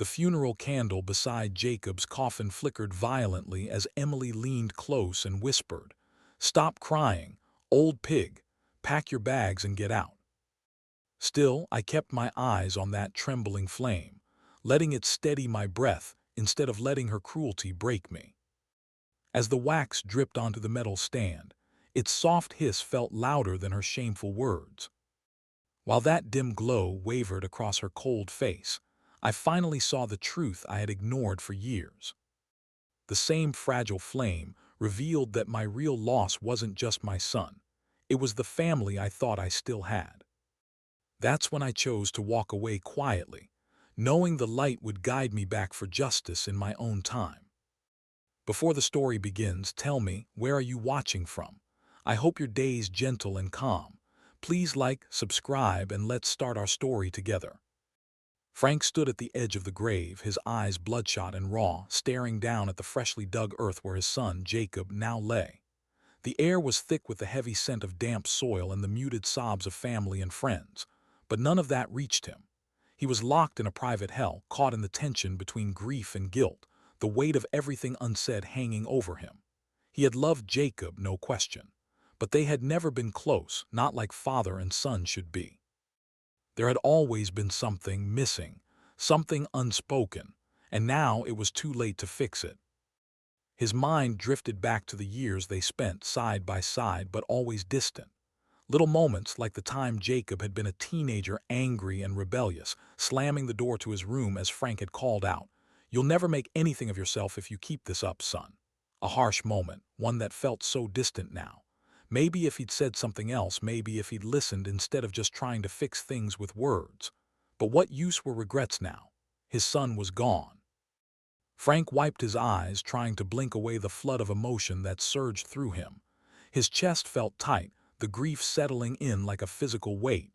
The funeral candle beside Jacob's coffin flickered violently as Emily leaned close and whispered, "Stop crying, old pig. Pack your bags and get out." Still, I kept my eyes on that trembling flame, letting it steady my breath instead of letting her cruelty break me. As the wax dripped onto the metal stand, its soft hiss felt louder than her shameful words. While that dim glow wavered across her cold face, I finally saw the truth I had ignored for years. The same fragile flame revealed that my real loss wasn't just my son. It was the family I thought I still had. That's when I chose to walk away quietly, knowing the light would guide me back for justice in my own time. Before the story begins, tell me, where are you watching from? I hope your day's gentle and calm. Please like, subscribe, and let's start our story together. Frank stood at the edge of the grave, his eyes bloodshot and raw, staring down at the freshly dug earth where his son, Jacob, now lay. The air was thick with the heavy scent of damp soil and the muted sobs of family and friends, but none of that reached him. He was locked in a private hell, caught in the tension between grief and guilt, the weight of everything unsaid hanging over him. He had loved Jacob, no question, but they had never been close, not like father and son should be. There had always been something missing, something unspoken, and now it was too late to fix it. His mind drifted back to the years they spent side by side but always distant. Little moments like the time Jacob had been a teenager, angry and rebellious, slamming the door to his room as Frank had called out, "You'll never make anything of yourself if you keep this up, son." A harsh moment, one that felt so distant now. Maybe if he'd said something else, maybe if he'd listened instead of just trying to fix things with words. But what use were regrets now? His son was gone. Frank wiped his eyes, trying to blink away the flood of emotion that surged through him. His chest felt tight, the grief settling in like a physical weight.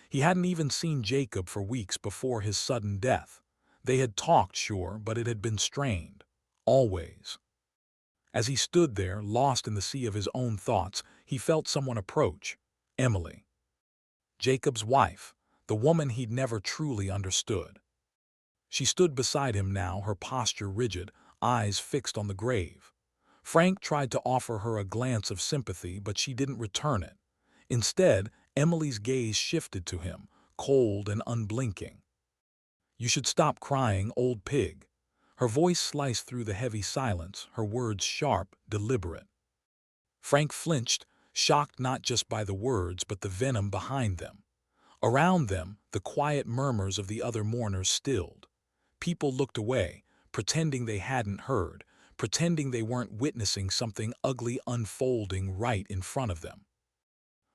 He hadn't even seen Jacob for weeks before his sudden death. They had talked, sure, but it had been strained. Always. As he stood there, lost in the sea of his own thoughts, he felt someone approach. Emily. Jacob's wife, the woman he'd never truly understood. She stood beside him now, her posture rigid, eyes fixed on the grave. Frank tried to offer her a glance of sympathy, but she didn't return it. Instead, Emily's gaze shifted to him, cold and unblinking. "You should stop crying, old pig." Her voice sliced through the heavy silence, her words sharp, deliberate. Frank flinched, shocked not just by the words but the venom behind them. Around them, the quiet murmurs of the other mourners stilled. People looked away, pretending they hadn't heard, pretending they weren't witnessing something ugly unfolding right in front of them.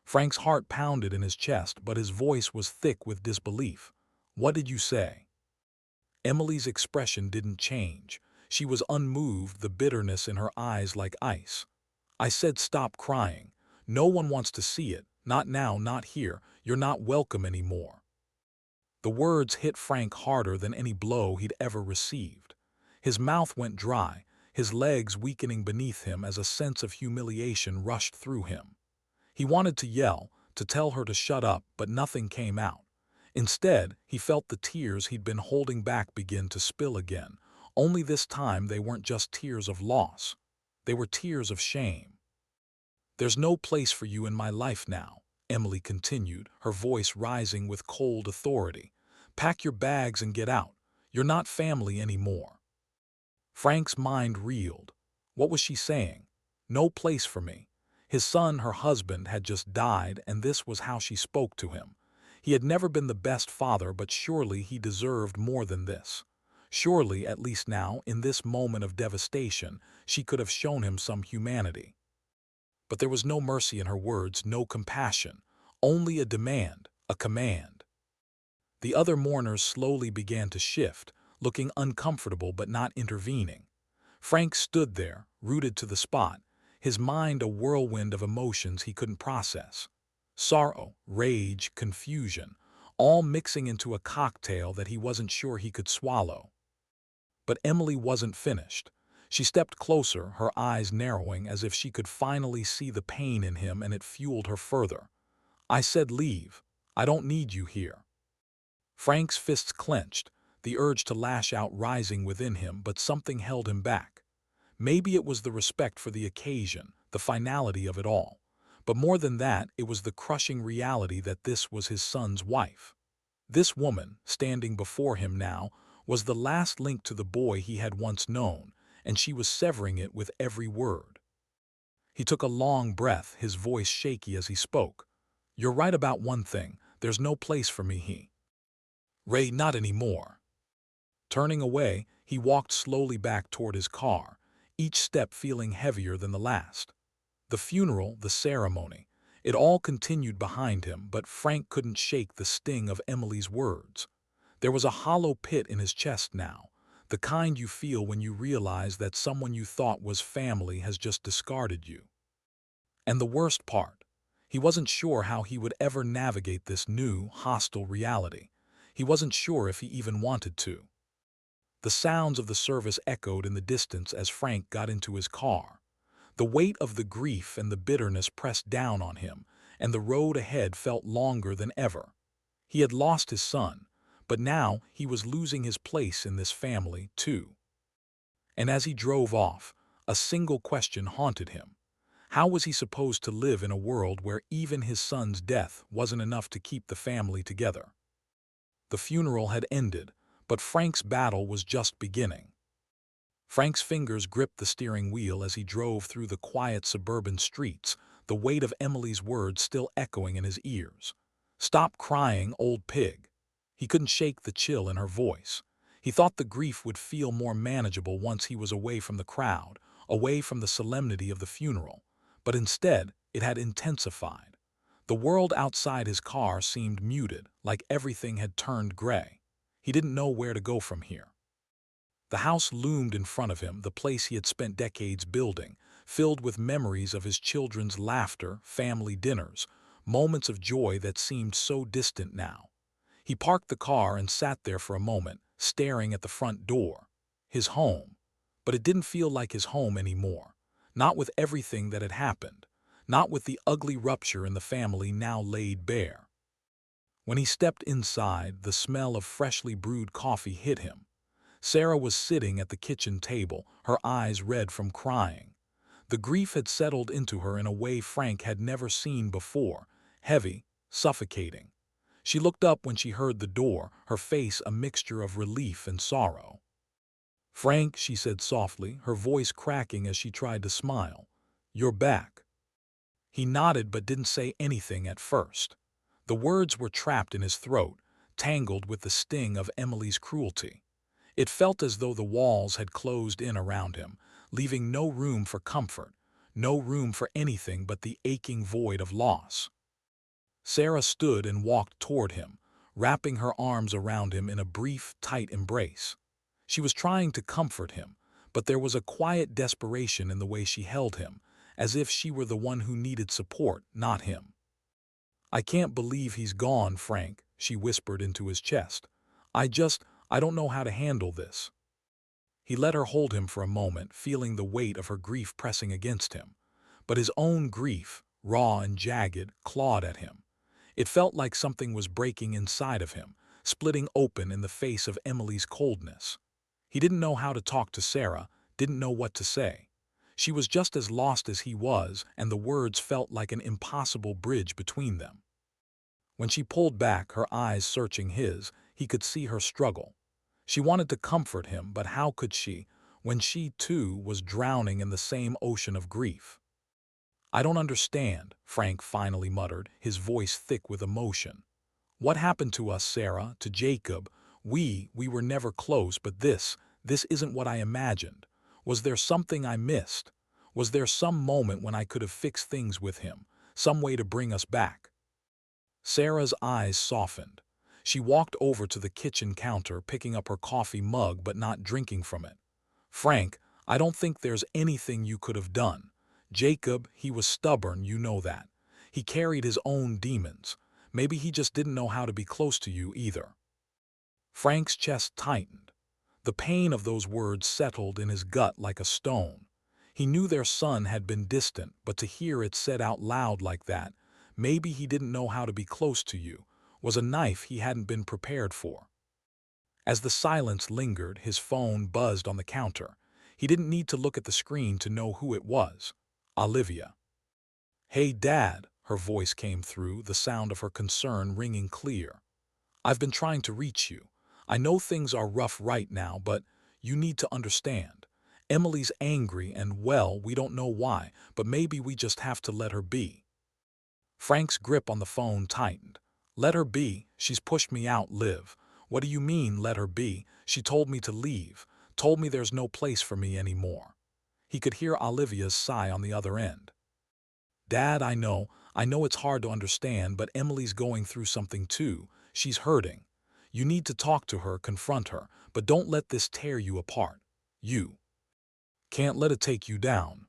Frank's heart pounded in his chest, but his voice was thick with disbelief. "What did you say?" Emily's expression didn't change. She was unmoved, the bitterness in her eyes like ice. "I said stop crying. No one wants to see it. Not now, not here. You're not welcome anymore." The words hit Frank harder than any blow he'd ever received. His mouth went dry, his legs weakening beneath him as a sense of humiliation rushed through him. He wanted to yell, to tell her to shut up, but nothing came out. Instead, he felt the tears he'd been holding back begin to spill again, only this time they weren't just tears of loss. They were tears of shame. "There's no place for you in my life now," Emily continued, her voice rising with cold authority. "Pack your bags and get out. You're not family anymore." Frank's mind reeled. What was she saying? No place for me. His son, her husband, had just died, and this was how she spoke to him. He had never been the best father, but surely he deserved more than this. Surely, at least now, in this moment of devastation, she could have shown him some humanity. But there was no mercy in her words, no compassion, only a demand, a command. The other mourners slowly began to shift, looking uncomfortable but not intervening. Frank stood there, rooted to the spot, his mind a whirlwind of emotions he couldn't process. Sorrow, rage, confusion, all mixing into a cocktail that he wasn't sure he could swallow. But Emily wasn't finished. She stepped closer, her eyes narrowing as if she could finally see the pain in him, and it fueled her further. "I said leave. I don't need you here." Frank's fists clenched, the urge to lash out rising within him, but something held him back. Maybe it was the respect for the occasion, the finality of it all. But more than that, it was the crushing reality that this was his son's wife. This woman, standing before him now, was the last link to the boy he had once known, and she was severing it with every word. He took a long breath, his voice shaky as he spoke. "You're right about one thing. There's no place for me here. Ray, not anymore." Turning away, he walked slowly back toward his car, each step feeling heavier than the last. The funeral, the ceremony, it all continued behind him, but Frank couldn't shake the sting of Emily's words. There was a hollow pit in his chest now, the kind you feel when you realize that someone you thought was family has just discarded you. And the worst part, he wasn't sure how he would ever navigate this new, hostile reality. He wasn't sure if he even wanted to. The sounds of the service echoed in the distance as Frank got into his car. The weight of the grief and the bitterness pressed down on him, and the road ahead felt longer than ever. He had lost his son, but now he was losing his place in this family, too. And as he drove off, a single question haunted him. How was he supposed to live in a world where even his son's death wasn't enough to keep the family together? The funeral had ended, but Frank's battle was just beginning. Frank's fingers gripped the steering wheel as he drove through the quiet suburban streets, the weight of Emily's words still echoing in his ears. "Stop crying, old pig." He couldn't shake the chill in her voice. He thought the grief would feel more manageable once he was away from the crowd, away from the solemnity of the funeral. But instead, it had intensified. The world outside his car seemed muted, like everything had turned gray. He didn't know where to go from here. The house loomed in front of him, the place he had spent decades building, filled with memories of his children's laughter, family dinners, moments of joy that seemed so distant now. He parked the car and sat there for a moment, staring at the front door. His home. But it didn't feel like his home anymore. Not with everything that had happened. Not with the ugly rupture in the family now laid bare. When he stepped inside, the smell of freshly brewed coffee hit him. Sarah was sitting at the kitchen table, her eyes red from crying. The grief had settled into her in a way Frank had never seen before, heavy, suffocating. She looked up when she heard the door, her face a mixture of relief and sorrow. "Frank," she said softly, her voice cracking as she tried to smile. "You're back." He nodded but didn't say anything at first. The words were trapped in his throat, tangled with the sting of Emily's cruelty. It felt as though the walls had closed in around him, leaving no room for comfort, no room for anything but the aching void of loss. Sarah stood and walked toward him, wrapping her arms around him in a brief, tight embrace. She was trying to comfort him, but there was a quiet desperation in the way she held him, as if she were the one who needed support, not him. "I can't believe he's gone, Frank," she whispered into his chest. I don't know how to handle this." He let her hold him for a moment, feeling the weight of her grief pressing against him. But his own grief, raw and jagged, clawed at him. It felt like something was breaking inside of him, splitting open in the face of Emily's coldness. He didn't know how to talk to Sarah, didn't know what to say. She was just as lost as he was, and the words felt like an impossible bridge between them. When she pulled back, her eyes searching his, he could see her struggle. She wanted to comfort him, but how could she, when she, too, was drowning in the same ocean of grief? "I don't understand," Frank finally muttered, his voice thick with emotion. "What happened to us, Sarah, to Jacob? We were never close, but this isn't what I imagined. Was there something I missed? Was there some moment when I could have fixed things with him, some way to bring us back?" Sarah's eyes softened. She walked over to the kitchen counter, picking up her coffee mug but not drinking from it. "Frank, I don't think there's anything you could have done. Jacob, he was stubborn, you know that. He carried his own demons. Maybe he just didn't know how to be close to you either." Frank's chest tightened. The pain of those words settled in his gut like a stone. He knew their son had been distant, but to hear it said out loud like that, "Maybe he didn't know how to be close to you," was a knife he hadn't been prepared for. As the silence lingered, his phone buzzed on the counter. He didn't need to look at the screen to know who it was. Olivia. "Hey, Dad," her voice came through, the sound of her concern ringing clear. "I've been trying to reach you. I know things are rough right now, but you need to understand. Emily's angry and, well, we don't know why, but maybe we just have to let her be." Frank's grip on the phone tightened. "Let her be? She's pushed me out, Liv. What do you mean, let her be? She told me to leave, told me there's no place for me anymore." He could hear Olivia's sigh on the other end. "Dad, I know it's hard to understand, but Emily's going through something too. She's hurting. You need to talk to her, confront her, but don't let this tear you apart. You can't let it take you down."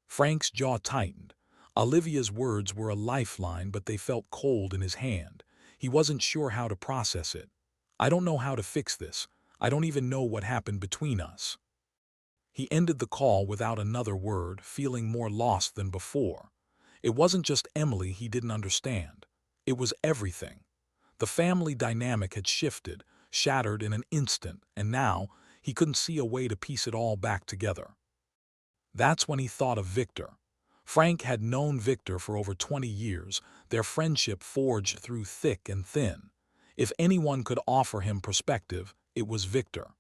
Frank's jaw tightened. Olivia's words were a lifeline, but they felt cold in his hand. He wasn't sure how to process it. "I don't know how to fix this. I don't even know what happened between us." He ended the call without another word, feeling more lost than before. It wasn't just Emily he didn't understand. It was everything. The family dynamic had shifted, shattered in an instant, and now he couldn't see a way to piece it all back together. That's when he thought of Victor. Frank had known Victor for over 20 years, their friendship forged through thick and thin. If anyone could offer him perspective, it was Victor.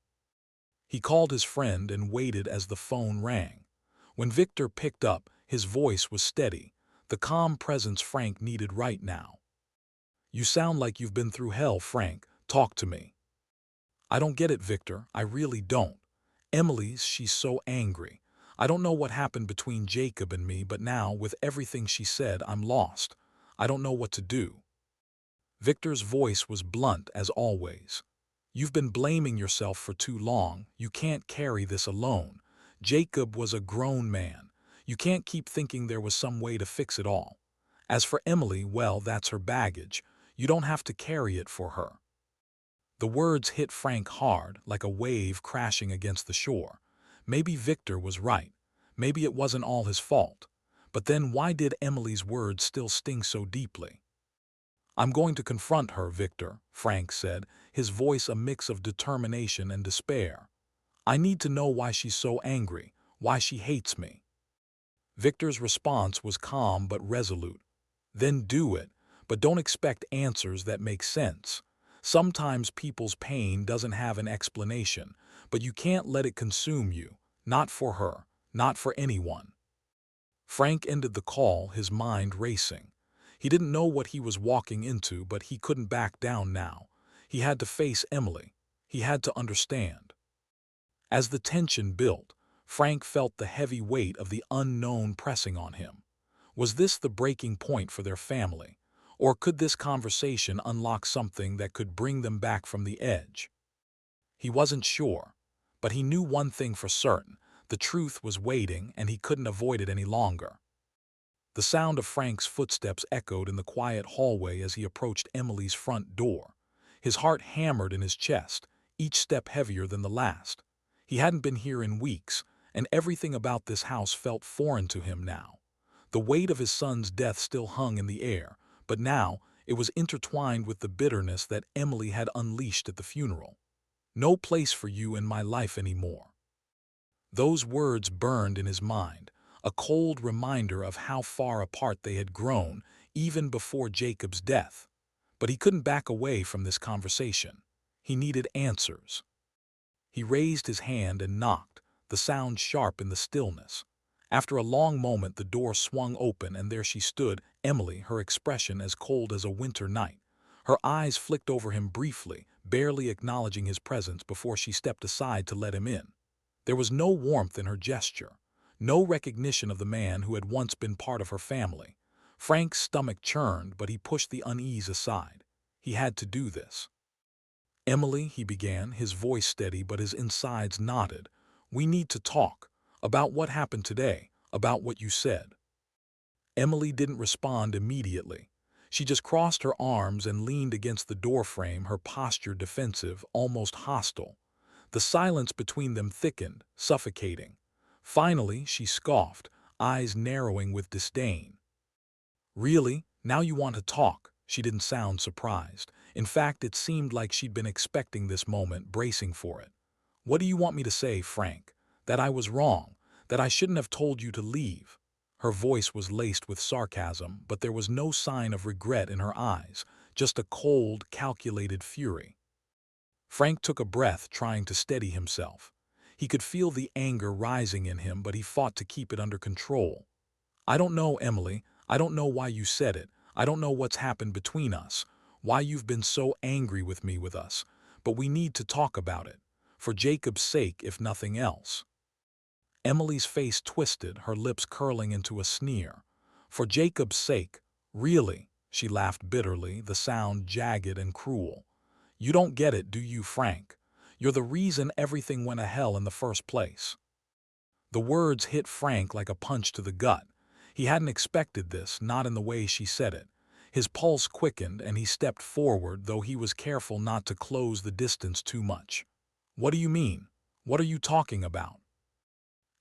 He called his friend and waited as the phone rang. When Victor picked up, his voice was steady, the calm presence Frank needed right now. "You sound like you've been through hell, Frank. Talk to me." "I don't get it, Victor. I really don't. She's so angry. I don't know what happened between Jacob and me, but now, with everything she said, I'm lost. I don't know what to do." Victor's voice was blunt as always. "You've been blaming yourself for too long. You can't carry this alone. Jacob was a grown man. You can't keep thinking there was some way to fix it all. As for Emily, well, that's her baggage. You don't have to carry it for her." The words hit Frank hard, like a wave crashing against the shore. Maybe Victor was right. Maybe it wasn't all his fault. But then why did Emily's words still sting so deeply? "I'm going to confront her, Victor," Frank said, his voice a mix of determination and despair. "I need to know why she's so angry, why she hates me." Victor's response was calm but resolute. "Then do it, but don't expect answers that make sense. Sometimes people's pain doesn't have an explanation, but you can't let it consume you. Not for her, not for anyone." Frank ended the call, his mind racing. He didn't know what he was walking into, but he couldn't back down now. He had to face Emily. He had to understand. As the tension built, Frank felt the heavy weight of the unknown pressing on him. Was this the breaking point for their family? Or could this conversation unlock something that could bring them back from the edge? He wasn't sure, but he knew one thing for certain. The truth was waiting, and he couldn't avoid it any longer. The sound of Frank's footsteps echoed in the quiet hallway as he approached Emily's front door. His heart hammered in his chest, each step heavier than the last. He hadn't been here in weeks, and everything about this house felt foreign to him now. The weight of his son's death still hung in the air, but now it was intertwined with the bitterness that Emily had unleashed at the funeral. "No place for you in my life anymore." Those words burned in his mind, a cold reminder of how far apart they had grown even before Jacob's death. But he couldn't back away from this conversation. He needed answers. He raised his hand and knocked, the sound sharp in the stillness. After a long moment, the door swung open, and there she stood, Emily, her expression as cold as a winter night. Her eyes flicked over him briefly, barely acknowledging his presence before she stepped aside to let him in. There was no warmth in her gesture, no recognition of the man who had once been part of her family. Frank's stomach churned, but he pushed the unease aside. He had to do this. "Emily," he began, his voice steady but his insides knotted. "We need to talk. About what happened today, about what you said." Emily didn't respond immediately. She just crossed her arms and leaned against the doorframe, her posture defensive, almost hostile. The silence between them thickened, suffocating. Finally, she scoffed, eyes narrowing with disdain. "Really? Now you want to talk?" She didn't sound surprised. In fact, it seemed like she'd been expecting this moment, bracing for it. "What do you want me to say, Frank? That I was wrong, that I shouldn't have told you to leave?" Her voice was laced with sarcasm, but there was no sign of regret in her eyes, just a cold, calculated fury. Frank took a breath, trying to steady himself. He could feel the anger rising in him, but he fought to keep it under control. "I don't know, Emily. I don't know why you said it. I don't know what's happened between us, why you've been so angry with us. But we need to talk about it. For Jacob's sake, if nothing else." Emily's face twisted, her lips curling into a sneer. "For Jacob's sake? Really?" She laughed bitterly, the sound jagged and cruel. "You don't get it, do you, Frank? You're the reason everything went to hell in the first place." The words hit Frank like a punch to the gut. He hadn't expected this, not in the way she said it. His pulse quickened and he stepped forward, though he was careful not to close the distance too much. "What do you mean? What are you talking about?"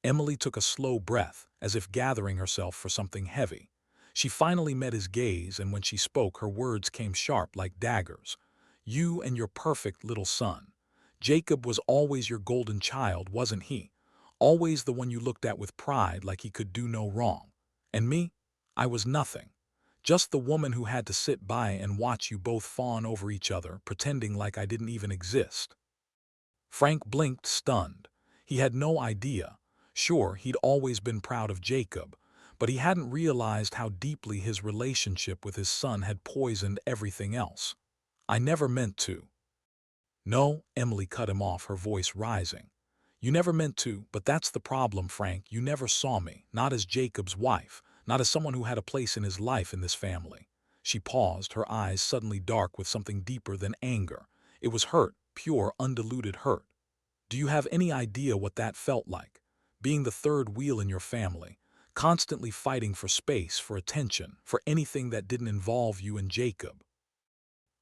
Emily took a slow breath, as if gathering herself for something heavy. She finally met his gaze, and when she spoke, her words came sharp like daggers. "You and your perfect little son. Jacob was always your golden child, wasn't he? Always the one you looked at with pride, like he could do no wrong. And me? I was nothing. Just the woman who had to sit by and watch you both fawn over each other, pretending like I didn't even exist." Frank blinked, stunned. He had no idea. Sure, he'd always been proud of Jacob, but he hadn't realized how deeply his relationship with his son had poisoned everything else. "I never meant to." "No," Emily cut him off, her voice rising. "You never meant to, but that's the problem, Frank. You never saw me, not as Jacob's wife, not as someone who had a place in his life in this family." She paused, her eyes suddenly dark with something deeper than anger. It was hurt, pure, undiluted hurt. "Do you have any idea what that felt like? Being the third wheel in your family, constantly fighting for space, for attention, for anything that didn't involve you and Jacob."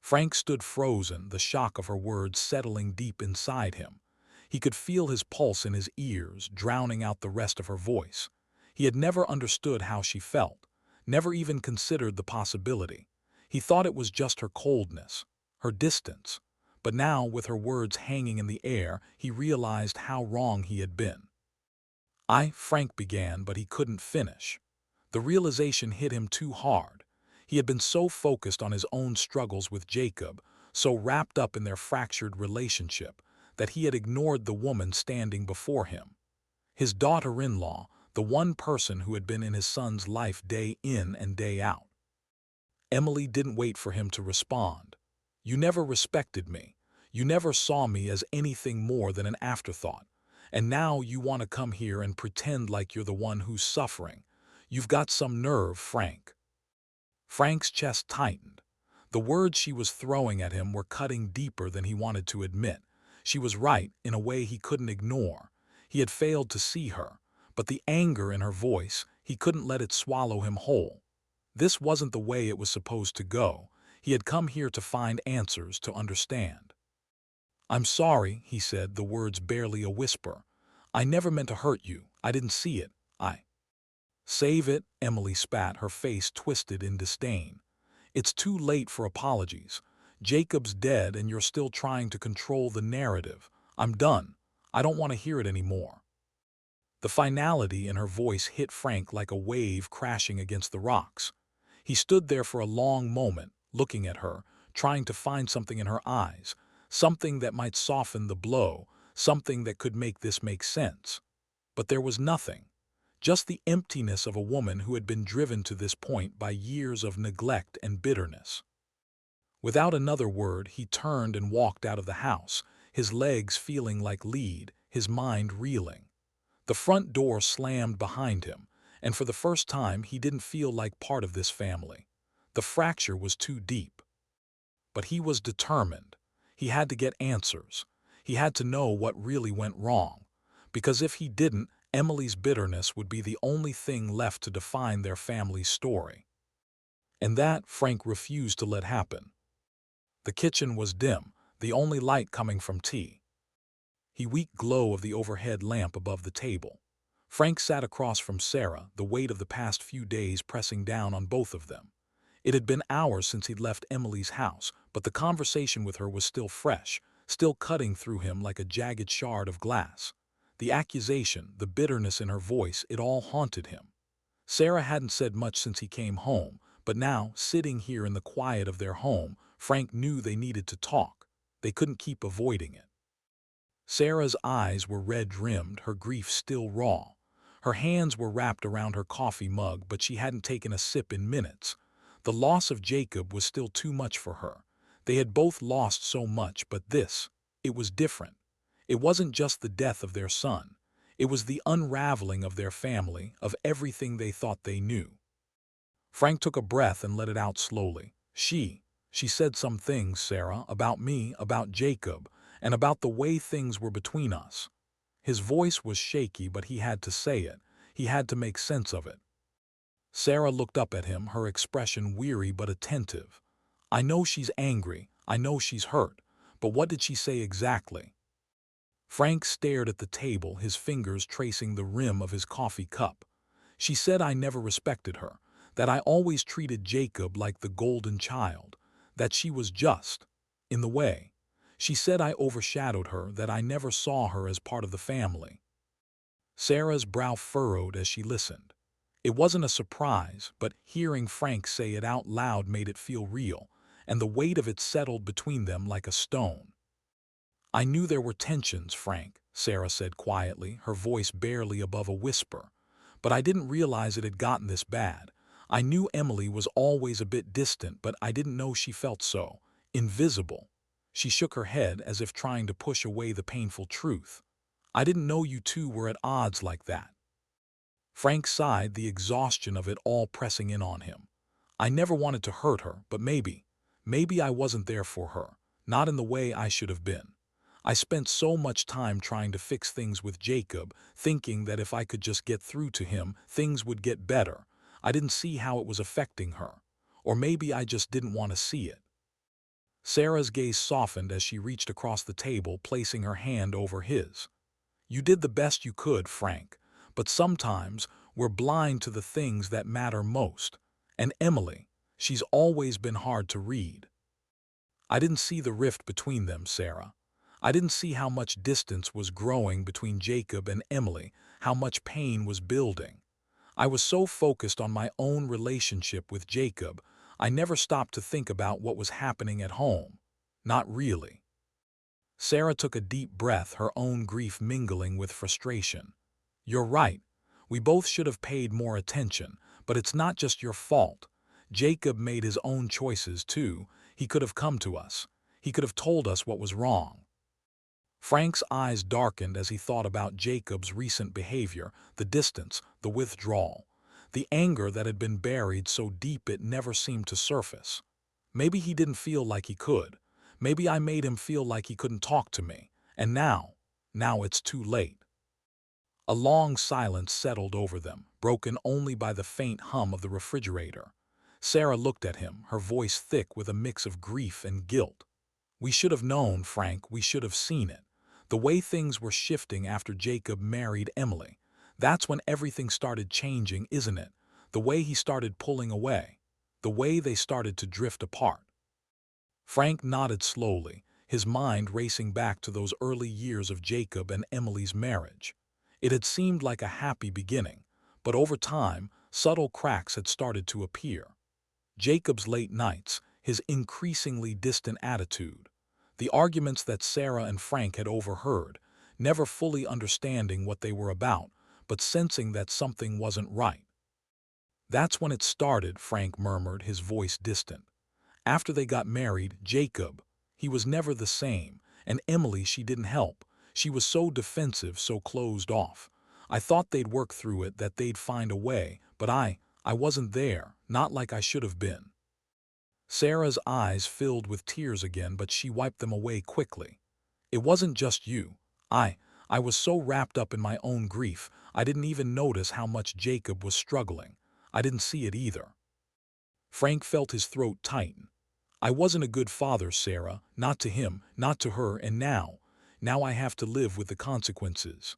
Frank stood frozen, the shock of her words settling deep inside him. He could feel his pulse in his ears, drowning out the rest of her voice. He had never understood how she felt, never even considered the possibility. He thought it was just her coldness, her distance. But now, with her words hanging in the air, he realized how wrong he had been. Frank began, but he couldn't finish. The realization hit him too hard. He had been so focused on his own struggles with Jacob, so wrapped up in their fractured relationship, that he had ignored the woman standing before him. His daughter-in-law, the one person who had been in his son's life day in and day out. Emily didn't wait for him to respond. "You never respected me. You never saw me as anything more than an afterthought. And now you want to come here and pretend like you're the one who's suffering. You've got some nerve, Frank." Frank's chest tightened. The words she was throwing at him were cutting deeper than he wanted to admit. She was right in a way he couldn't ignore. He had failed to see her, but the anger in her voice, he couldn't let it swallow him whole. This wasn't the way it was supposed to go. He had come here to find answers, to understand. "I'm sorry," he said, the words barely a whisper. "I never meant to hurt you. I didn't see it. I—" "Save it," Emily spat, her face twisted in disdain. "It's too late for apologies. Jacob's dead and you're still trying to control the narrative. I'm done. I don't want to hear it anymore." The finality in her voice hit Frank like a wave crashing against the rocks. He stood there for a long moment, looking at her, trying to find something in her eyes, something that might soften the blow, something that could make this make sense. But there was nothing. Just the emptiness of a woman who had been driven to this point by years of neglect and bitterness. Without another word, he turned and walked out of the house, his legs feeling like lead, his mind reeling. The front door slammed behind him, and for the first time he didn't feel like part of this family. The fracture was too deep. But he was determined. He had to get answers. He had to know what really went wrong. Because if he didn't, Emily's bitterness would be the only thing left to define their family's story. And that Frank refused to let happen. The kitchen was dim, the only light coming from tea. The weak glow of the overhead lamp above the table. Frank sat across from Sarah, the weight of the past few days pressing down on both of them. It had been hours since he'd left Emily's house, but the conversation with her was still fresh, still cutting through him like a jagged shard of glass. The accusation, the bitterness in her voice, it all haunted him. Sarah hadn't said much since he came home, but now, sitting here in the quiet of their home, Frank knew they needed to talk. They couldn't keep avoiding it. Sarah's eyes were red-rimmed, her grief still raw. Her hands were wrapped around her coffee mug, but she hadn't taken a sip in minutes. The loss of Jacob was still too much for her. They had both lost so much, but this, it was different. It wasn't just the death of their son. It was the unraveling of their family, of everything they thought they knew. Frank took a breath and let it out slowly. She said some things, Sarah, about me, about Jacob, and about the way things were between us. His voice was shaky, but he had to say it. He had to make sense of it. Sarah looked up at him, her expression weary but attentive. I know she's angry, I know she's hurt, but what did she say exactly? Frank stared at the table, his fingers tracing the rim of his coffee cup. She said I never respected her, that I always treated Jacob like the golden child, that she was just, in the way. She said I overshadowed her, that I never saw her as part of the family. Sarah's brow furrowed as she listened. It wasn't a surprise, but hearing Frank say it out loud made it feel real, and the weight of it settled between them like a stone. I knew there were tensions, Frank, Sarah said quietly, her voice barely above a whisper. But I didn't realize it had gotten this bad. I knew Emily was always a bit distant, but I didn't know she felt so invisible. She shook her head as if trying to push away the painful truth. I didn't know you two were at odds like that. Frank sighed, the exhaustion of it all pressing in on him. I never wanted to hurt her, but maybe I wasn't there for her, not in the way I should have been. I spent so much time trying to fix things with Jacob, thinking that if I could just get through to him, things would get better. I didn't see how it was affecting her. Or maybe I just didn't want to see it. Sarah's gaze softened as she reached across the table, placing her hand over his. You did the best you could, Frank, but sometimes we're blind to the things that matter most. And Emily, she's always been hard to read. I didn't see the rift between them, Sarah. I didn't see how much distance was growing between Jacob and Emily, how much pain was building. I was so focused on my own relationship with Jacob, I never stopped to think about what was happening at home. Not really. Sarah took a deep breath, her own grief mingling with frustration. You're right. We both should have paid more attention, but it's not just your fault. Jacob made his own choices too. He could have come to us. He could have told us what was wrong. Frank's eyes darkened as he thought about Jacob's recent behavior, the distance, the withdrawal, the anger that had been buried so deep it never seemed to surface. Maybe he didn't feel like he could. Maybe I made him feel like he couldn't talk to me. And now it's too late. A long silence settled over them, broken only by the faint hum of the refrigerator. Sarah looked at him, her voice thick with a mix of grief and guilt. We should have known, Frank, we should have seen it. The way things were shifting after Jacob married Emily. That's when everything started changing, isn't it? The way he started pulling away. The way they started to drift apart. Frank nodded slowly, his mind racing back to those early years of Jacob and Emily's marriage. It had seemed like a happy beginning, but over time, subtle cracks had started to appear. Jacob's late nights, his increasingly distant attitude, the arguments that Sarah and Frank had overheard, never fully understanding what they were about, but sensing that something wasn't right. That's when it started, Frank murmured, his voice distant. After they got married, Jacob, he was never the same, and Emily, she didn't help. She was so defensive, so closed off. I thought they'd work through it, that they'd find a way, but I wasn't there, not like I should have been. Sarah's eyes filled with tears again, but she wiped them away quickly. It wasn't just you. I was so wrapped up in my own grief, I didn't even notice how much Jacob was struggling. I didn't see it either. Frank felt his throat tighten. I wasn't a good father, Sarah, not to him, not to her, and now I have to live with the consequences.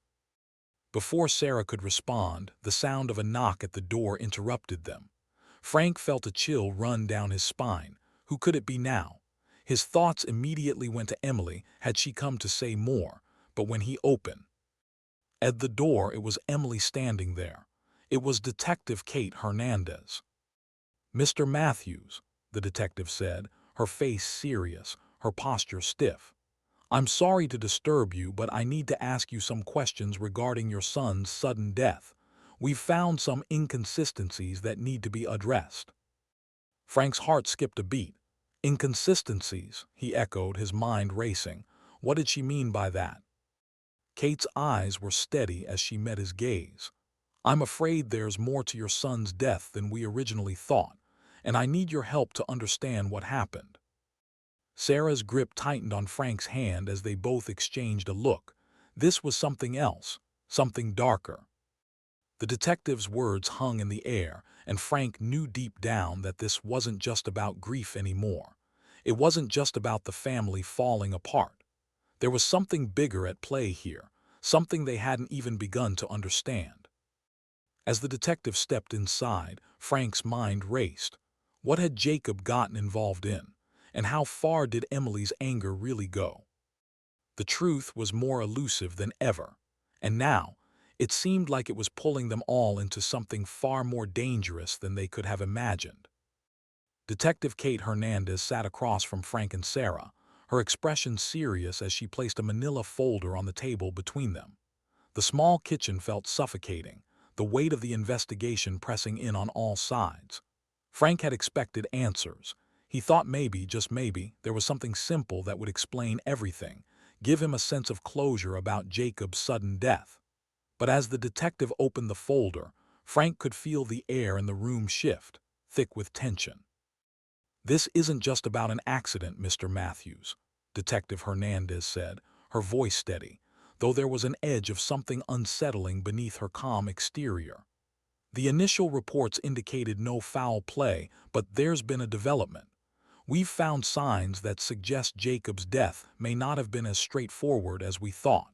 Before Sarah could respond, the sound of a knock at the door interrupted them. Frank felt a chill run down his spine. Who could it be now? His thoughts immediately went to Emily. Had she come to say more? But when he opened at the door, it was Emily standing there. It was Detective Kate Hernandez. "Mr. Matthews," the detective said, her face serious, her posture stiff. "I'm sorry to disturb you, but I need to ask you some questions regarding your son's sudden death. We've found some inconsistencies that need to be addressed." Frank's heart skipped a beat. "Inconsistencies," he echoed, his mind racing. What did she mean by that? Kate's eyes were steady as she met his gaze. "I'm afraid there's more to your son's death than we originally thought, and I need your help to understand what happened." Sarah's grip tightened on Frank's hand as they both exchanged a look. This was something else, something darker. The detective's words hung in the air, and Frank knew deep down that this wasn't just about grief anymore. It wasn't just about the family falling apart. There was something bigger at play here, something they hadn't even begun to understand. As the detective stepped inside, Frank's mind raced. What had Jacob gotten involved in? And how far did Emily's anger really go? The truth was more elusive than ever, and now it seemed like it was pulling them all into something far more dangerous than they could have imagined. Detective Kate Hernandez sat across from Frank and Sarah, her expression serious as she placed a manila folder on the table between them. The small kitchen felt suffocating, the weight of the investigation pressing in on all sides. Frank had expected answers. He thought maybe, just maybe, there was something simple that would explain everything, give him a sense of closure about Jacob's sudden death. But as the detective opened the folder, Frank could feel the air in the room shift, thick with tension. "This isn't just about an accident, Mr. Matthews," Detective Hernandez said, her voice steady, though there was an edge of something unsettling beneath her calm exterior. "The initial reports indicated no foul play, but there's been a development. We've found signs that suggest Jacob's death may not have been as straightforward as we thought."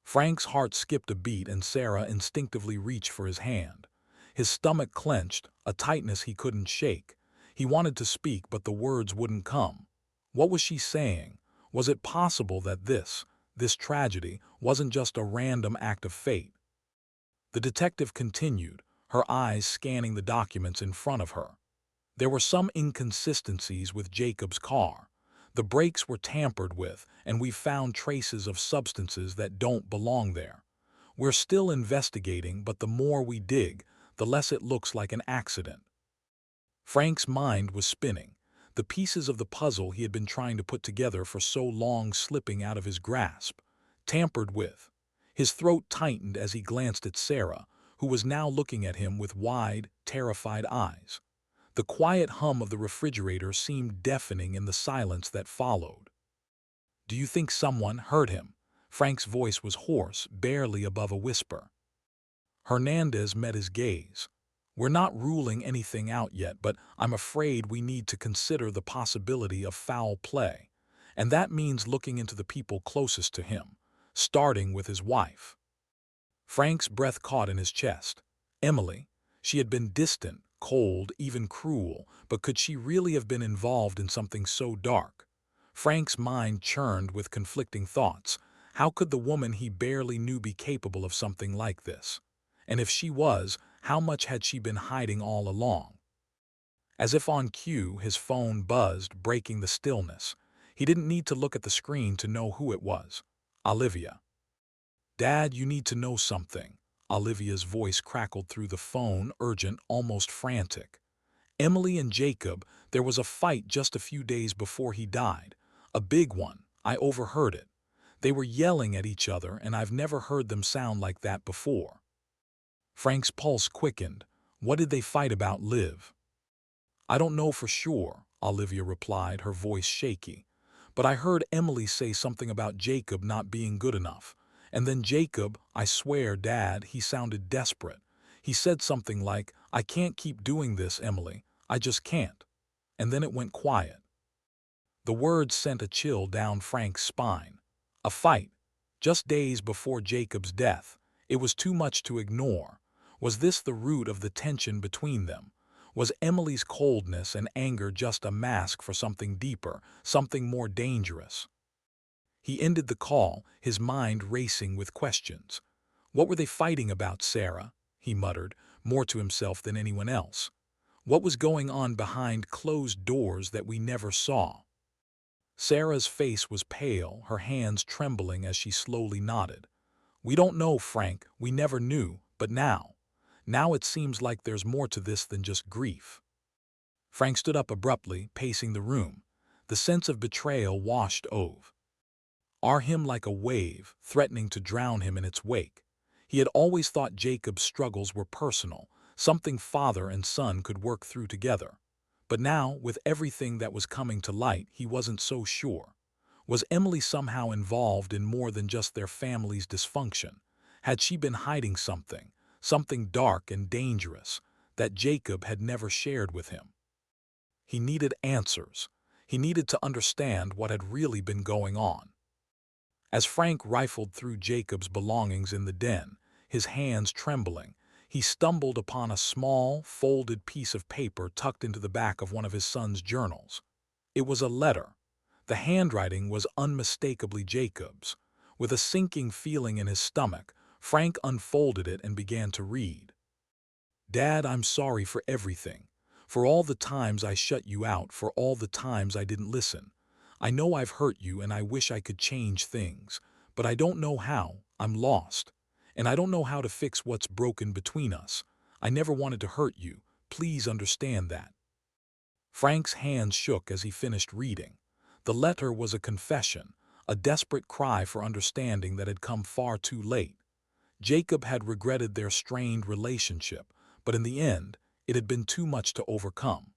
Frank's heart skipped a beat and Sarah instinctively reached for his hand. His stomach clenched, a tightness he couldn't shake. He wanted to speak, but the words wouldn't come. What was she saying? Was it possible that this tragedy, wasn't just a random act of fate? The detective continued, her eyes scanning the documents in front of her. There were some inconsistencies with Jacob's car. The brakes were tampered with, and we found traces of substances that don't belong there. We're still investigating, but the more we dig, the less it looks like an accident. Frank's mind was spinning, the pieces of the puzzle he had been trying to put together for so long slipping out of his grasp. Tampered with. His throat tightened as he glanced at Sarah, who was now looking at him with wide, terrified eyes. The quiet hum of the refrigerator seemed deafening in the silence that followed. "Do you think someone hurt him?" Frank's voice was hoarse, barely above a whisper. Hernandez met his gaze. "We're not ruling anything out yet, but I'm afraid we need to consider the possibility of foul play. And that means looking into the people closest to him, starting with his wife." Frank's breath caught in his chest. Emily. She had been distant, cold, even cruel, but could she really have been involved in something so dark? Frank's mind churned with conflicting thoughts. How could the woman he barely knew be capable of something like this? And if she was, how much had she been hiding all along? As if on cue, his phone buzzed, breaking the stillness. He didn't need to look at the screen to know who it was. Olivia. "Dad, you need to know something." Olivia's voice crackled through the phone, urgent, almost frantic. "Emily and Jacob, there was a fight just a few days before he died. A big one. I overheard it. They were yelling at each other, and I've never heard them sound like that before." Frank's pulse quickened. "What did they fight about, Liv?" "I don't know for sure," Olivia replied, her voice shaky. "But I heard Emily say something about Jacob not being good enough. And then Jacob, I swear, Dad, he sounded desperate. He said something like, 'I can't keep doing this, Emily. I just can't.' And then it went quiet." The words sent a chill down Frank's spine. A fight, just days before Jacob's death. It was too much to ignore. Was this the root of the tension between them? Was Emily's coldness and anger just a mask for something deeper, something more dangerous? He ended the call, his mind racing with questions. What were they fighting about, Sarah? He muttered, more to himself than anyone else. What was going on behind closed doors that we never saw? Sarah's face was pale, her hands trembling as she slowly nodded. We don't know, Frank, we never knew, but now it seems like there's more to this than just grief. Frank stood up abruptly, pacing the room. The sense of betrayal washed over him like a wave, threatening to drown him in its wake. He had always thought Jacob's struggles were personal, something father and son could work through together. But now, with everything that was coming to light, he wasn't so sure. Was Emily somehow involved in more than just their family's dysfunction? Had she been hiding something, something dark and dangerous, that Jacob had never shared with him? He needed answers. He needed to understand what had really been going on. As Frank rifled through Jacob's belongings in the den, his hands trembling, he stumbled upon a small, folded piece of paper tucked into the back of one of his son's journals. It was a letter. The handwriting was unmistakably Jacob's. With a sinking feeling in his stomach, Frank unfolded it and began to read. Dad, I'm sorry for everything. For all the times I shut you out, for all the times I didn't listen. I know I've hurt you and I wish I could change things, but I don't know how. I'm lost. And I don't know how to fix what's broken between us. I never wanted to hurt you. Please understand that. Frank's hands shook as he finished reading. The letter was a confession, a desperate cry for understanding that had come far too late. Jacob had regretted their strained relationship, but in the end, it had been too much to overcome.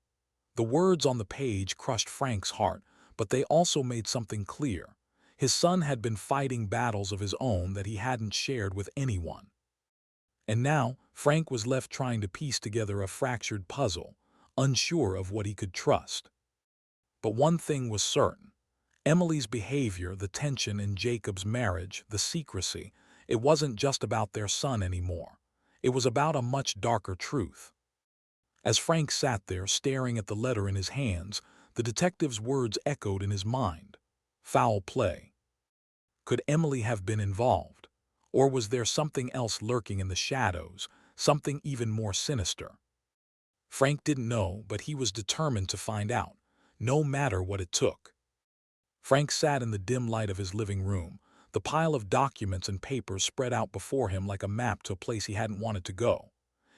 The words on the page crushed Frank's heart, but they also made something clear. His son had been fighting battles of his own that he hadn't shared with anyone. And now, Frank was left trying to piece together a fractured puzzle, unsure of what he could trust. But one thing was certain. Emily's behavior, the tension in Jacob's marriage, the secrecy, it wasn't just about their son anymore. It was about a much darker truth. As Frank sat there staring at the letter in his hands, the detective's words echoed in his mind. Foul play. Could Emily have been involved? Or was there something else lurking in the shadows, something even more sinister? Frank didn't know, but he was determined to find out, no matter what it took. Frank sat in the dim light of his living room, the pile of documents and papers spread out before him like a map to a place he hadn't wanted to go.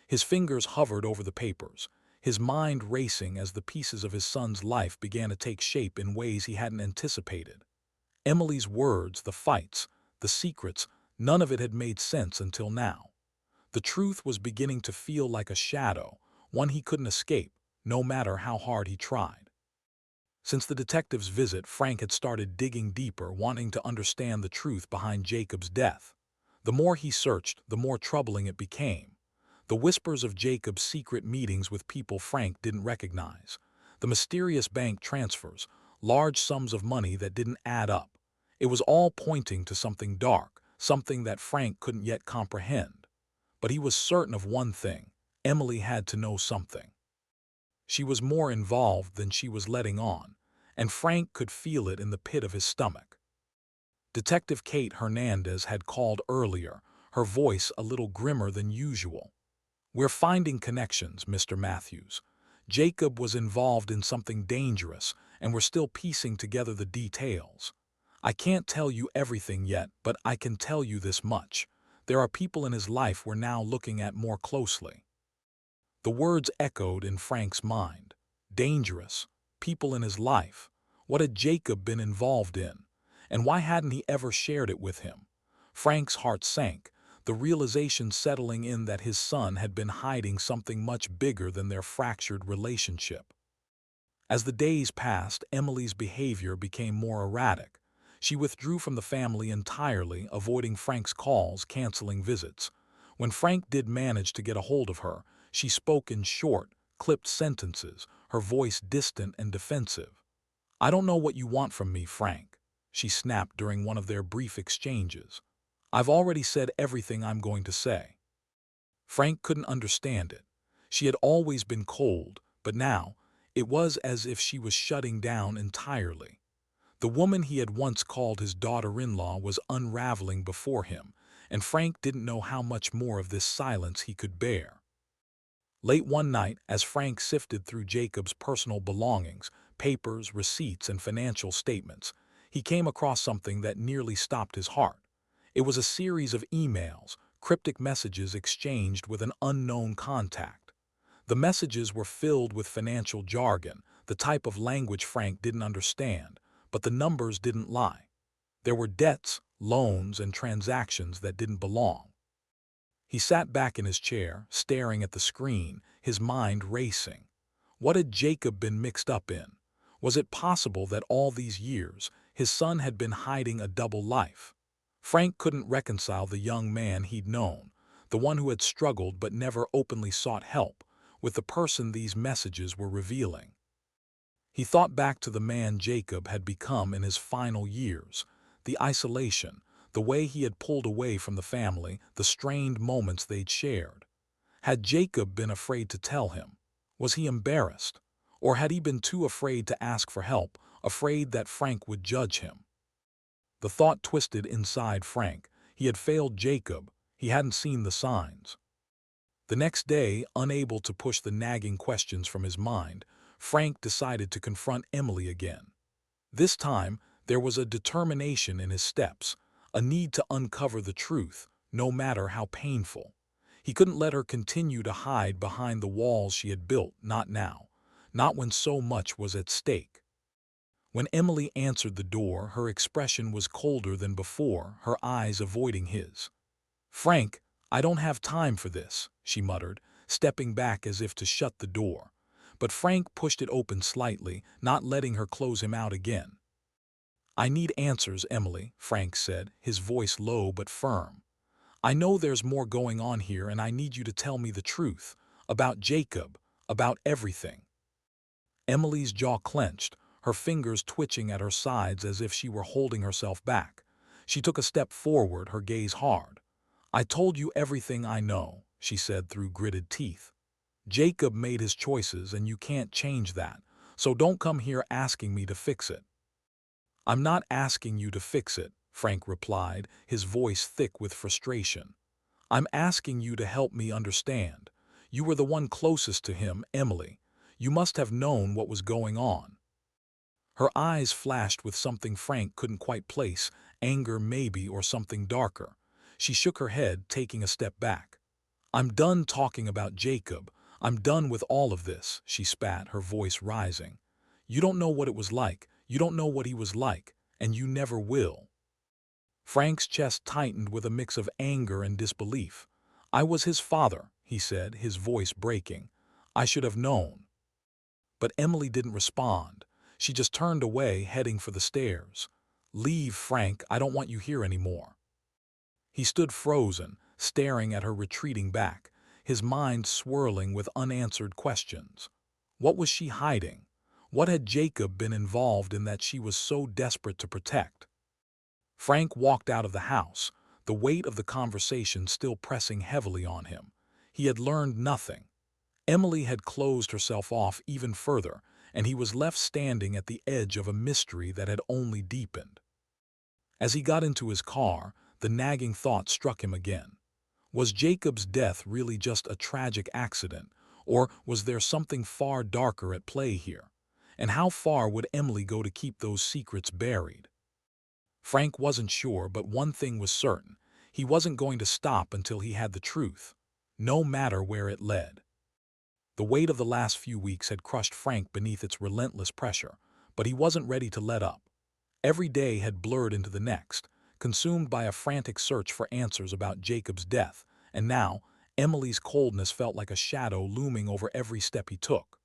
His fingers hovered over the papers, his mind racing as the pieces of his son's life began to take shape in ways he hadn't anticipated. Emily's words, the fights, the secrets, none of it had made sense until now. The truth was beginning to feel like a shadow, one he couldn't escape, no matter how hard he tried. Since the detective's visit, Frank had started digging deeper, wanting to understand the truth behind Jacob's death. The more he searched, the more troubling it became. The whispers of Jacob's secret meetings with people Frank didn't recognize. The mysterious bank transfers, large sums of money that didn't add up. It was all pointing to something dark, something that Frank couldn't yet comprehend. But he was certain of one thing: Emily had to know something. She was more involved than she was letting on, and Frank could feel it in the pit of his stomach. Detective Kate Hernandez had called earlier, her voice a little grimmer than usual. We're finding connections, Mr. Matthews. Jacob was involved in something dangerous, and we're still piecing together the details. I can't tell you everything yet, but I can tell you this much. There are people in his life we're now looking at more closely. The words echoed in Frank's mind. Dangerous. People in his life. What had Jacob been involved in? And why hadn't he ever shared it with him? Frank's heart sank, the realization settling in that his son had been hiding something much bigger than their fractured relationship. As the days passed, Emily's behavior became more erratic. She withdrew from the family entirely, avoiding Frank's calls, canceling visits. When Frank did manage to get a hold of her, she spoke in short, clipped sentences, her voice distant and defensive. I don't know what you want from me, Frank, she snapped during one of their brief exchanges. I've already said everything I'm going to say. Frank couldn't understand it. She had always been cold, but now it was as if she was shutting down entirely. The woman he had once called his daughter-in-law was unraveling before him, and Frank didn't know how much more of this silence he could bear. Late one night, as Frank sifted through Jacob's personal belongings, papers, receipts, and financial statements, he came across something that nearly stopped his heart. It was a series of emails, cryptic messages exchanged with an unknown contact. The messages were filled with financial jargon, the type of language Frank didn't understand, but the numbers didn't lie. There were debts, loans, and transactions that didn't belong. He sat back in his chair, staring at the screen, his mind racing. What had Jacob been mixed up in? Was it possible that all these years, his son had been hiding a double life? Frank couldn't reconcile the young man he'd known, the one who had struggled but never openly sought help, with the person these messages were revealing. He thought back to the man Jacob had become in his final years, the isolation, the way he had pulled away from the family, the strained moments they'd shared. Had Jacob been afraid to tell him? Was he embarrassed? Or had he been too afraid to ask for help, afraid that Frank would judge him? The thought twisted inside Frank. He had failed Jacob. He hadn't seen the signs. The next day, unable to push the nagging questions from his mind, Frank decided to confront Emily again. This time, there was a determination in his steps, a need to uncover the truth, no matter how painful. He couldn't let her continue to hide behind the walls she had built, not now, not when so much was at stake. When Emily answered the door, her expression was colder than before, her eyes avoiding his. "Frank, I don't have time for this," she muttered, stepping back as if to shut the door. But Frank pushed it open slightly, not letting her close him out again. "I need answers, Emily," Frank said, his voice low but firm. "I know there's more going on here, and I need you to tell me the truth. About Jacob, about everything." Emily's jaw clenched, her fingers twitching at her sides as if she were holding herself back. She took a step forward, her gaze hard. "I told you everything I know," she said through gritted teeth. "Jacob made his choices, and you can't change that, so don't come here asking me to fix it." "I'm not asking you to fix it," Frank replied, his voice thick with frustration. "I'm asking you to help me understand. You were the one closest to him, Emily. You must have known what was going on." Her eyes flashed with something Frank couldn't quite place, anger maybe, or something darker. She shook her head, taking a step back. "I'm done talking about Jacob. I'm done with all of this," she spat, her voice rising. "You don't know what it was like. You don't know what he was like, and you never will." Frank's chest tightened with a mix of anger and disbelief. "I was his father," he said, his voice breaking. "I should have known." But Emily didn't respond. She just turned away, heading for the stairs. "Leave, Frank. I don't want you here anymore." He stood frozen, staring at her retreating back, his mind swirling with unanswered questions. What was she hiding? What had Jacob been involved in that she was so desperate to protect? Frank walked out of the house, the weight of the conversation still pressing heavily on him. He had learned nothing. Emily had closed herself off even further, and he was left standing at the edge of a mystery that had only deepened. As he got into his car, the nagging thought struck him again. Was Jacob's death really just a tragic accident, or was there something far darker at play here? And how far would Emily go to keep those secrets buried? Frank wasn't sure, but one thing was certain. He wasn't going to stop until he had the truth, no matter where it led. The weight of the last few weeks had crushed Frank beneath its relentless pressure, but he wasn't ready to let up. Every day had blurred into the next, consumed by a frantic search for answers about Jacob's death, and now Emily's coldness felt like a shadow looming over every step he took.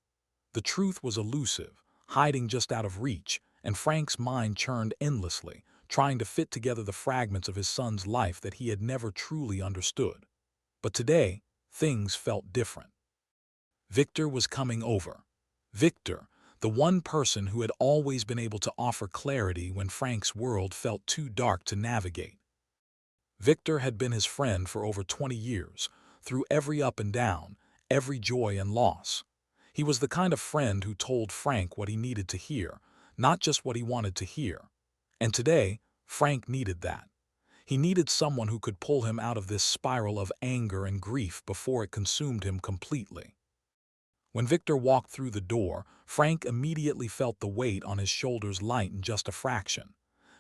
The truth was elusive, hiding just out of reach, and Frank's mind churned endlessly, trying to fit together the fragments of his son's life that he had never truly understood. But today, things felt different. Victor was coming over. Victor, the one person who had always been able to offer clarity when Frank's world felt too dark to navigate. Victor had been his friend for over 20 years, through every up and down, every joy and loss. He was the kind of friend who told Frank what he needed to hear, not just what he wanted to hear. And today, Frank needed that. He needed someone who could pull him out of this spiral of anger and grief before it consumed him completely. When Victor walked through the door, Frank immediately felt the weight on his shoulders lighten just a fraction.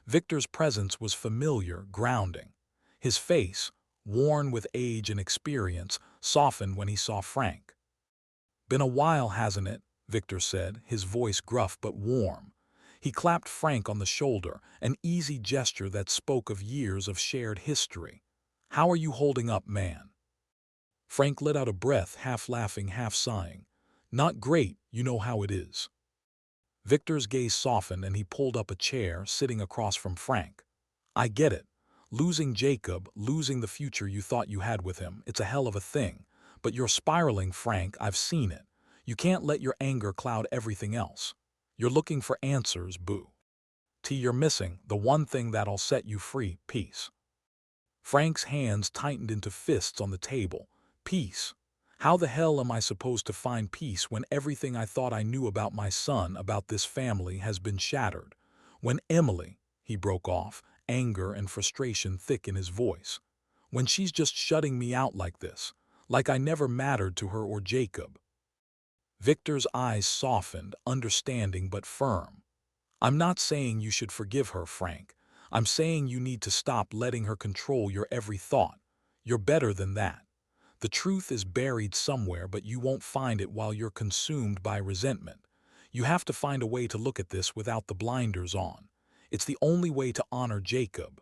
Victor's presence was familiar, grounding. His face, worn with age and experience, softened when he saw Frank. "Been a while, hasn't it?" Victor said, his voice gruff but warm. He clapped Frank on the shoulder, an easy gesture that spoke of years of shared history. "How are you holding up, man?" Frank let out a breath, half laughing, half sighing. "Not great, you know how it is." Victor's gaze softened and he pulled up a chair, sitting across from Frank. "I get it. Losing Jacob, losing the future you thought you had with him, it's a hell of a thing. But you're spiraling, Frank, I've seen it. You can't let your anger cloud everything else. You're looking for answers, boo. You're missing the one thing that'll set you free: peace." Frank's hands tightened into fists on the table. "Peace? How the hell am I supposed to find peace when everything I thought I knew about my son, about this family, has been shattered? When Emily," he broke off, anger and frustration thick in his voice, "when she's just shutting me out like this, like I never mattered to her or Jacob." Victor's eyes softened, understanding but firm. "I'm not saying you should forgive her, Frank. I'm saying you need to stop letting her control your every thought. You're better than that. The truth is buried somewhere, but you won't find it while you're consumed by resentment. You have to find a way to look at this without the blinders on. It's the only way to honor Jacob."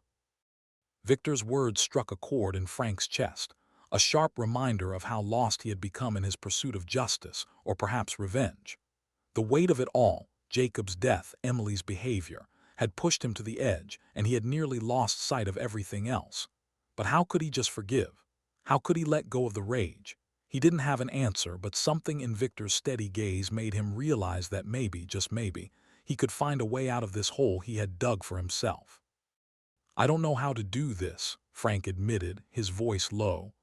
Victor's words struck a chord in Frank's chest, a sharp reminder of how lost he had become in his pursuit of justice, or perhaps revenge. The weight of it all, Jacob's death, Emily's behavior, had pushed him to the edge, and he had nearly lost sight of everything else. But how could he just forgive? How could he let go of the rage? He didn't have an answer, but something in Victor's steady gaze made him realize that maybe, just maybe, he could find a way out of this hole he had dug for himself. "I don't know how to do this," Frank admitted, his voice low.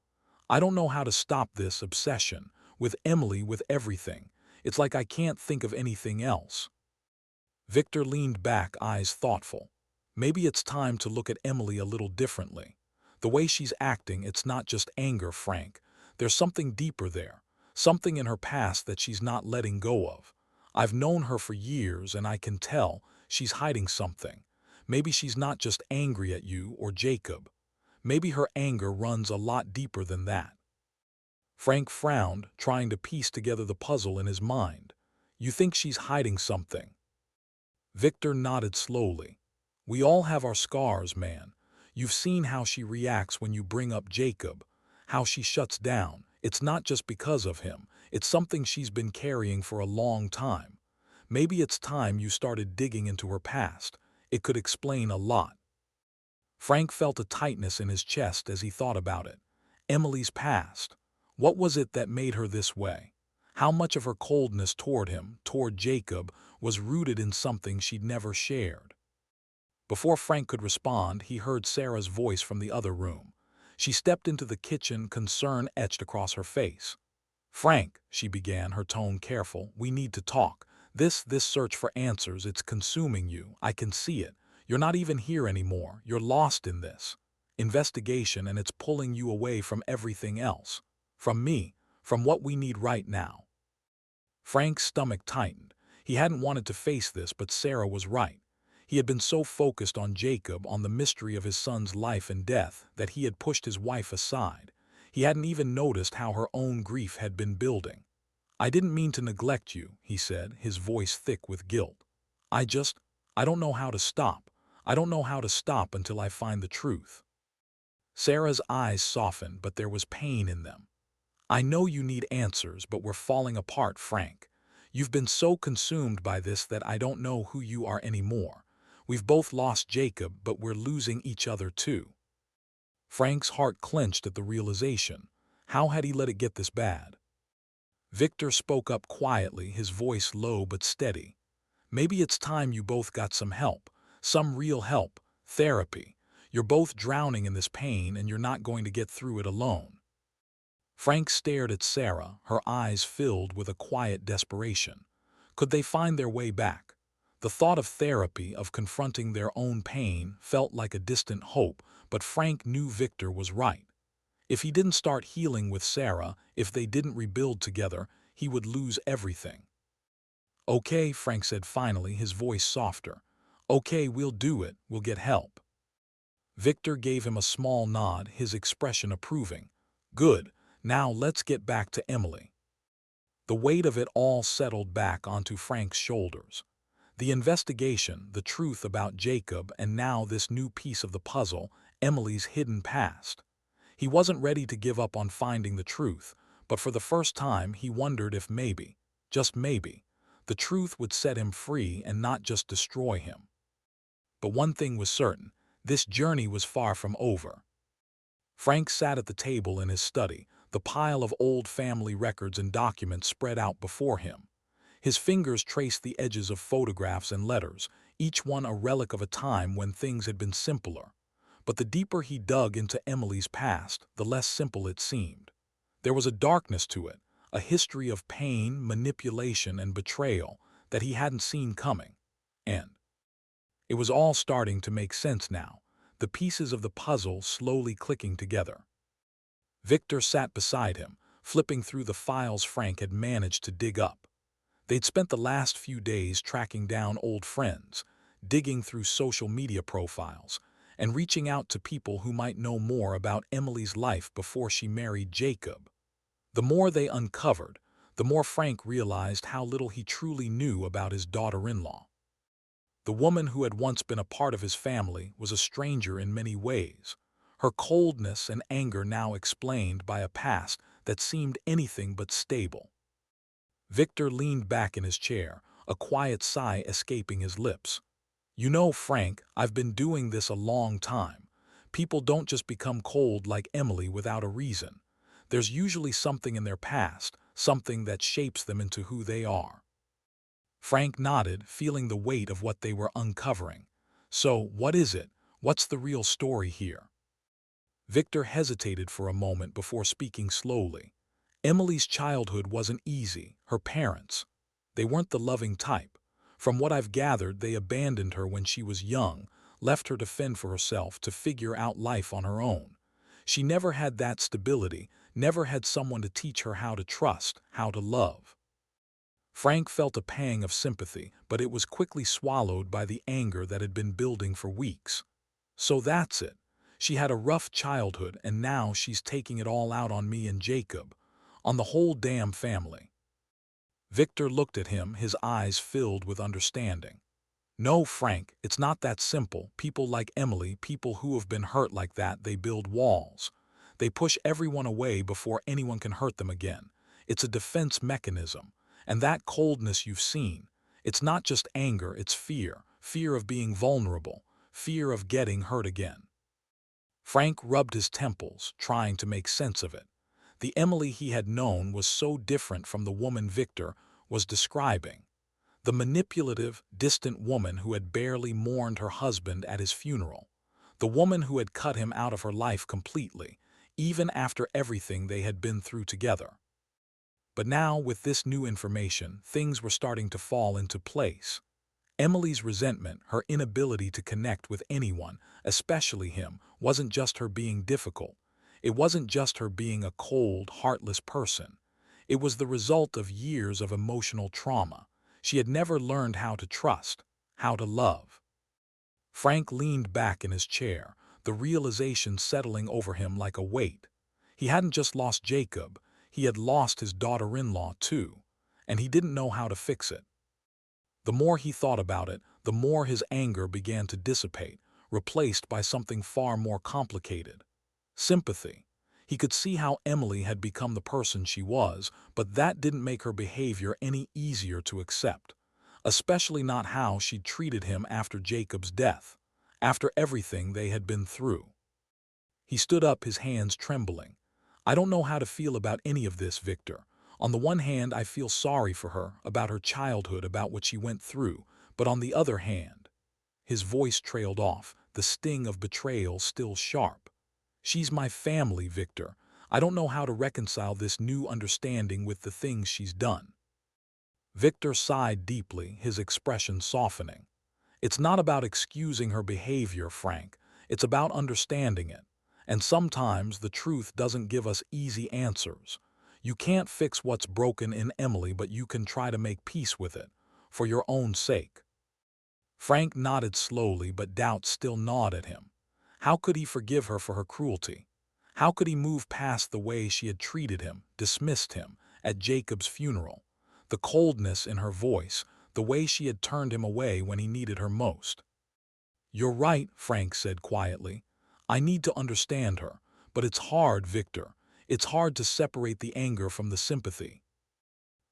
"I don't know how to stop this obsession, with Emily, with everything. It's like I can't think of anything else." Victor leaned back, eyes thoughtful. "Maybe it's time to look at Emily a little differently. The way she's acting, it's not just anger, Frank. There's something deeper there, something in her past that she's not letting go of. I've known her for years, and I can tell she's hiding something. Maybe she's not just angry at you or Jacob. Maybe her anger runs a lot deeper than that." Frank frowned, trying to piece together the puzzle in his mind. "You think she's hiding something?" Victor nodded slowly. "We all have our scars, man. You've seen how she reacts when you bring up Jacob, how she shuts down. It's not just because of him. It's something she's been carrying for a long time. Maybe it's time you started digging into her past. It could explain a lot." Frank felt a tightness in his chest as he thought about it. Emily's past. What was it that made her this way? How much of her coldness toward him, toward Jacob, was rooted in something she'd never shared? Before Frank could respond, he heard Sarah's voice from the other room. She stepped into the kitchen, concern etched across her face. "Frank," she began, her tone careful, "we need to talk. This search for answers, it's consuming you. I can see it. You're not even here anymore. You're lost in this investigation, and it's pulling you away from everything else. From me, from what we need right now." Frank's stomach tightened. He hadn't wanted to face this, but Sarah was right. He had been so focused on Jacob, on the mystery of his son's life and death, that he had pushed his wife aside. He hadn't even noticed how her own grief had been building. "I didn't mean to neglect you," he said, his voice thick with guilt. I don't know how to stop. I don't know how to stop until I find the truth." Sarah's eyes softened, but there was pain in them. "I know you need answers, but we're falling apart, Frank. You've been so consumed by this that I don't know who you are anymore. We've both lost Jacob, but we're losing each other too." Frank's heart clenched at the realization. How had he let it get this bad? Victor spoke up quietly, his voice low but steady. "Maybe it's time you both got some help, some real help, therapy. You're both drowning in this pain, and you're not going to get through it alone." Frank stared at Sarah, her eyes filled with a quiet desperation. Could they find their way back? The thought of therapy, of confronting their own pain, felt like a distant hope, but Frank knew Victor was right. If he didn't start healing with Sarah, if they didn't rebuild together, he would lose everything. "Okay," Frank said finally, his voice softer. "Okay, we'll do it, we'll get help." Victor gave him a small nod, his expression approving. "Good, now let's get back to Emily." The weight of it all settled back onto Frank's shoulders. The investigation, the truth about Jacob, and now this new piece of the puzzle, Emily's hidden past. He wasn't ready to give up on finding the truth, but for the first time he wondered if maybe, just maybe, the truth would set him free and not just destroy him. But one thing was certain, this journey was far from over. Frank sat at the table in his study, the pile of old family records and documents spread out before him. His fingers traced the edges of photographs and letters, each one a relic of a time when things had been simpler. But the deeper he dug into Emily's past, the less simple it seemed. There was a darkness to it, a history of pain, manipulation, and betrayal that he hadn't seen coming. And it was all starting to make sense now, the pieces of the puzzle slowly clicking together. Victor sat beside him, flipping through the files Frank had managed to dig up. They'd spent the last few days tracking down old friends, digging through social media profiles, and reaching out to people who might know more about Emily's life before she married Jacob. The more they uncovered, the more Frank realized how little he truly knew about his daughter-in-law. The woman who had once been a part of his family was a stranger in many ways, her coldness and anger now explained by a past that seemed anything but stable. Victor leaned back in his chair, a quiet sigh escaping his lips. "You know, Frank, I've been doing this a long time. People don't just become cold like Emily without a reason. There's usually something in their past, something that shapes them into who they are." Frank nodded, feeling the weight of what they were uncovering. "So, what is it? What's the real story here?" Victor hesitated for a moment before speaking slowly. Emily's childhood wasn't easy. Her parents, they weren't the loving type. From what I've gathered, they abandoned her when she was young, left her to fend for herself, to figure out life on her own. She never had that stability, never had someone to teach her how to trust, how to love. Frank felt a pang of sympathy, but it was quickly swallowed by the anger that had been building for weeks. "So that's it. She had a rough childhood, and now she's taking it all out on me and Jacob, on the whole damn family." Victor looked at him, his eyes filled with understanding. "No, Frank, it's not that simple. People like Emily, people who have been hurt like that, they build walls. They push everyone away before anyone can hurt them again. It's a defense mechanism. And that coldness you've seen, it's not just anger, it's fear. Fear of being vulnerable. Fear of getting hurt again." Frank rubbed his temples, trying to make sense of it. The Emily he had known was so different from the woman Victor was describing. The manipulative, distant woman who had barely mourned her husband at his funeral. The woman who had cut him out of her life completely, even after everything they had been through together. But now, with this new information, things were starting to fall into place. Emily's resentment, her inability to connect with anyone, especially him, wasn't just her being difficult. It wasn't just her being a cold, heartless person. It was the result of years of emotional trauma. She had never learned how to trust, how to love. Frank leaned back in his chair, the realization settling over him like a weight. He hadn't just lost Jacob, he had lost his daughter-in-law too, and he didn't know how to fix it. The more he thought about it, the more his anger began to dissipate, replaced by something far more complicated. Sympathy. He could see how Emily had become the person she was, but that didn't make her behavior any easier to accept. Especially not how she'd treated him after Jacob's death, after everything they had been through. He stood up, his hands trembling. "I don't know how to feel about any of this, Victor. On the one hand, I feel sorry for her, about her childhood, about what she went through, but on the other hand—" his voice trailed off, the sting of betrayal still sharp. "She's my family, Victor. I don't know how to reconcile this new understanding with the things she's done." Victor sighed deeply, his expression softening. "It's not about excusing her behavior, Frank. It's about understanding it. And sometimes the truth doesn't give us easy answers. You can't fix what's broken in Emily, but you can try to make peace with it, for your own sake." Frank nodded slowly, but doubt still gnawed at him. How could he forgive her for her cruelty? How could he move past the way she had treated him, dismissed him, at Jacob's funeral? The coldness in her voice, the way she had turned him away when he needed her most. "You're right," Frank said quietly. "I need to understand her, but it's hard, Victor. It's hard to separate the anger from the sympathy."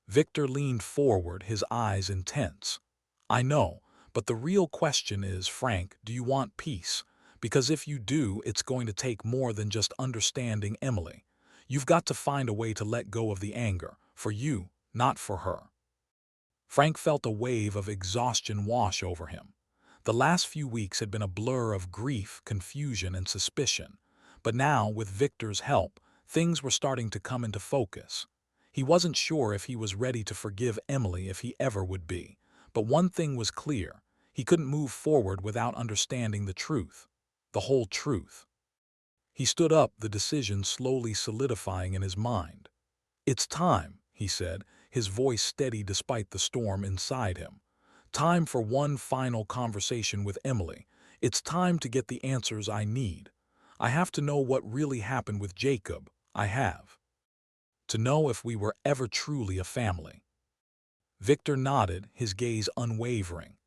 Victor leaned forward, his eyes intense. "I know, but the real question is, Frank, do you want peace? Because if you do, it's going to take more than just understanding Emily. You've got to find a way to let go of the anger, for you, not for her." Frank felt a wave of exhaustion wash over him. The last few weeks had been a blur of grief, confusion, and suspicion. But now, with Victor's help, things were starting to come into focus. He wasn't sure if he was ready to forgive Emily, if he ever would be. But one thing was clear: he couldn't move forward without understanding the truth. The whole truth. He stood up, the decision slowly solidifying in his mind. "It's time," he said, his voice steady despite the storm inside him. "Time for one final conversation with Emily. It's time to get the answers I need. I have to know what really happened with Jacob. I have to know if we were ever truly a family." Victor nodded, his gaze unwavering.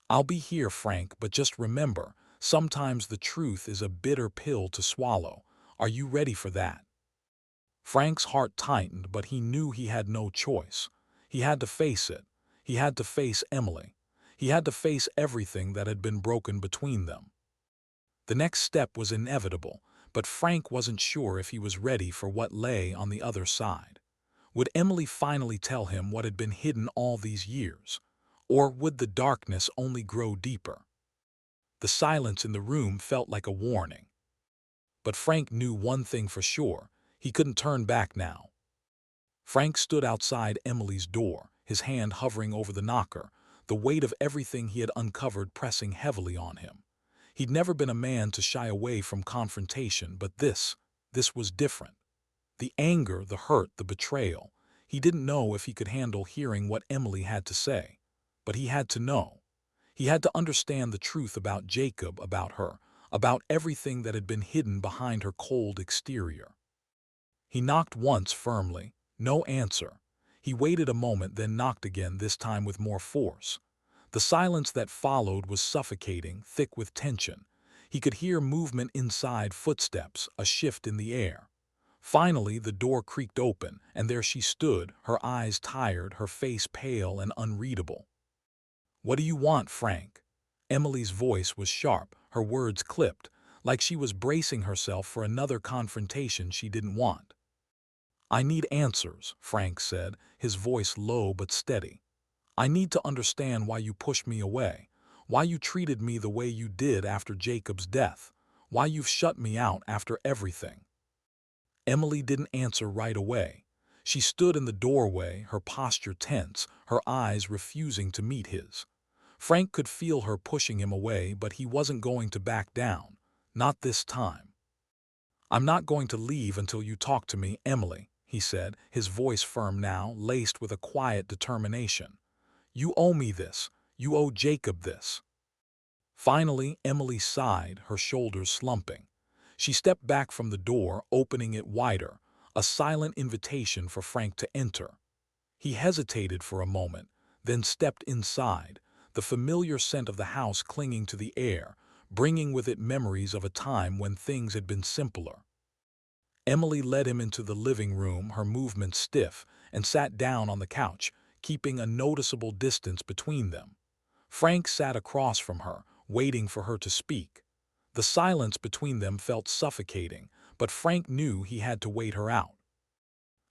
"I'll be here, Frank, but just remember, sometimes the truth is a bitter pill to swallow. Are you ready for that?" Frank's heart tightened, but he knew he had no choice. He had to face it. He had to face Emily. He had to face everything that had been broken between them. The next step was inevitable, but Frank wasn't sure if he was ready for what lay on the other side. Would Emily finally tell him what had been hidden all these years? Or would the darkness only grow deeper? The silence in the room felt like a warning. But Frank knew one thing for sure: he couldn't turn back now. Frank stood outside Emily's door, his hand hovering over the knocker, the weight of everything he had uncovered pressing heavily on him. He'd never been a man to shy away from confrontation, but this was different. The anger, the hurt, the betrayal. He didn't know if he could handle hearing what Emily had to say. But he had to know. He had to understand the truth about Jacob, about her, about everything that had been hidden behind her cold exterior. He knocked once firmly. No answer. He waited a moment, then knocked again, this time with more force. The silence that followed was suffocating, thick with tension. He could hear movement inside, footsteps, a shift in the air. Finally, the door creaked open, and there she stood, her eyes tired, her face pale and unreadable. "What do you want, Frank?" Emily's voice was sharp, her words clipped, like she was bracing herself for another confrontation she didn't want. "I need answers," Frank said, his voice low but steady. "I need to understand why you pushed me away, why you treated me the way you did after Jacob's death, why you've shut me out after everything." Emily didn't answer right away. She stood in the doorway, her posture tense, her eyes refusing to meet his. Frank could feel her pushing him away, but he wasn't going to back down. Not this time. "I'm not going to leave until you talk to me, Emily," he said, his voice firm now, laced with a quiet determination. "You owe me this. You owe Jacob this." Finally, Emily sighed, her shoulders slumping. She stepped back from the door, opening it wider, a silent invitation for Frank to enter. He hesitated for a moment, then stepped inside, the familiar scent of the house clinging to the air, bringing with it memories of a time when things had been simpler. Emily led him into the living room, her movements stiff, and sat down on the couch, keeping a noticeable distance between them. Frank sat across from her, waiting for her to speak. The silence between them felt suffocating, but Frank knew he had to wait her out.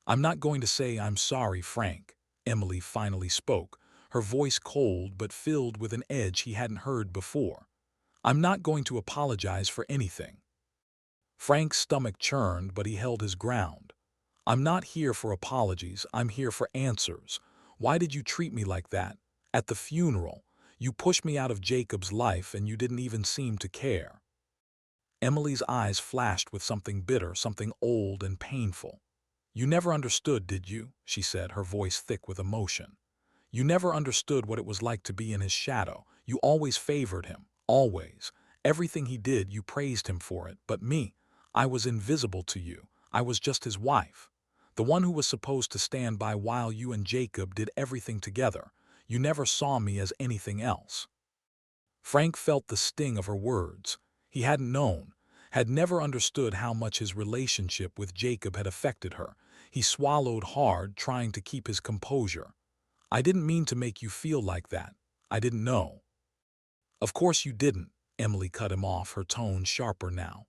"I'm not going to say I'm sorry, Frank," Emily finally spoke, her voice cold but filled with an edge he hadn't heard before. "I'm not going to apologize for anything." Frank's stomach churned, but he held his ground. I'm not here for apologies, I'm here for answers. Why did you treat me like that? At the funeral, you pushed me out of Jacob's life and you didn't even seem to care. Emily's eyes flashed with something bitter, something old and painful. You never understood, did you? She said, her voice thick with emotion. You never understood what it was like to be in his shadow. You always favored him, always. Everything he did, you praised him for it. But me, I was invisible to you. I was just his wife. The one who was supposed to stand by while you and Jacob did everything together. You never saw me as anything else. Frank felt the sting of her words. He hadn't known, had never understood how much his relationship with Jacob had affected her. He swallowed hard, trying to keep his composure. I didn't mean to make you feel like that. I didn't know. Of course you didn't, Emily cut him off, her tone sharper now.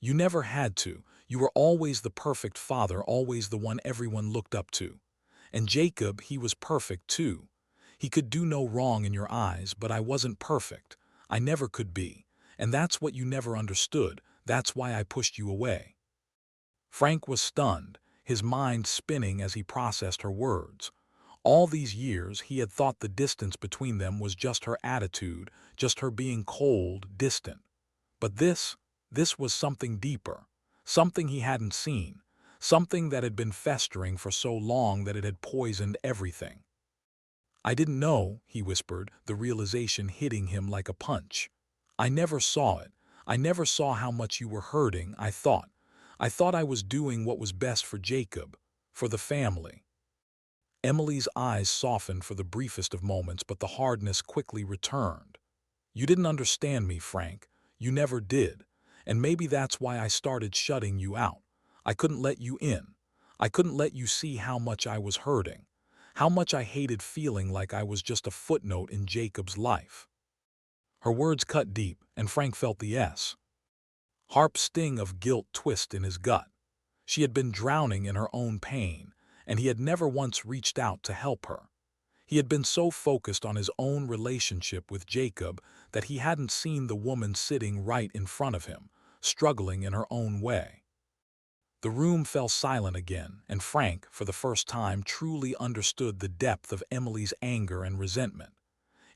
You never had to. You were always the perfect father, always the one everyone looked up to. And Jacob, he was perfect too. He could do no wrong in your eyes, but I wasn't perfect. I never could be. And that's what you never understood. That's why I pushed you away. Frank was stunned, his mind spinning as he processed her words. All these years, he had thought the distance between them was just her attitude, just her being cold, distant. But this was something deeper, something he hadn't seen, something that had been festering for so long that it had poisoned everything. I didn't know, he whispered, the realization hitting him like a punch. I never saw it. I never saw how much you were hurting, I thought. I thought I was doing what was best for Jacob, for the family. Emily's eyes softened for the briefest of moments, but the hardness quickly returned. You didn't understand me, Frank. You never did. And maybe that's why I started shutting you out. I couldn't let you in. I couldn't let you see how much I was hurting, how much I hated feeling like I was just a footnote in Jacob's life. Her words cut deep, and Frank felt the sharp sting of guilt twist in his gut. She had been drowning in her own pain, and he had never once reached out to help her. He had been so focused on his own relationship with Jacob that he hadn't seen the woman sitting right in front of him, struggling in her own way. The room fell silent again, and Frank, for the first time, truly understood the depth of Emily's anger and resentment.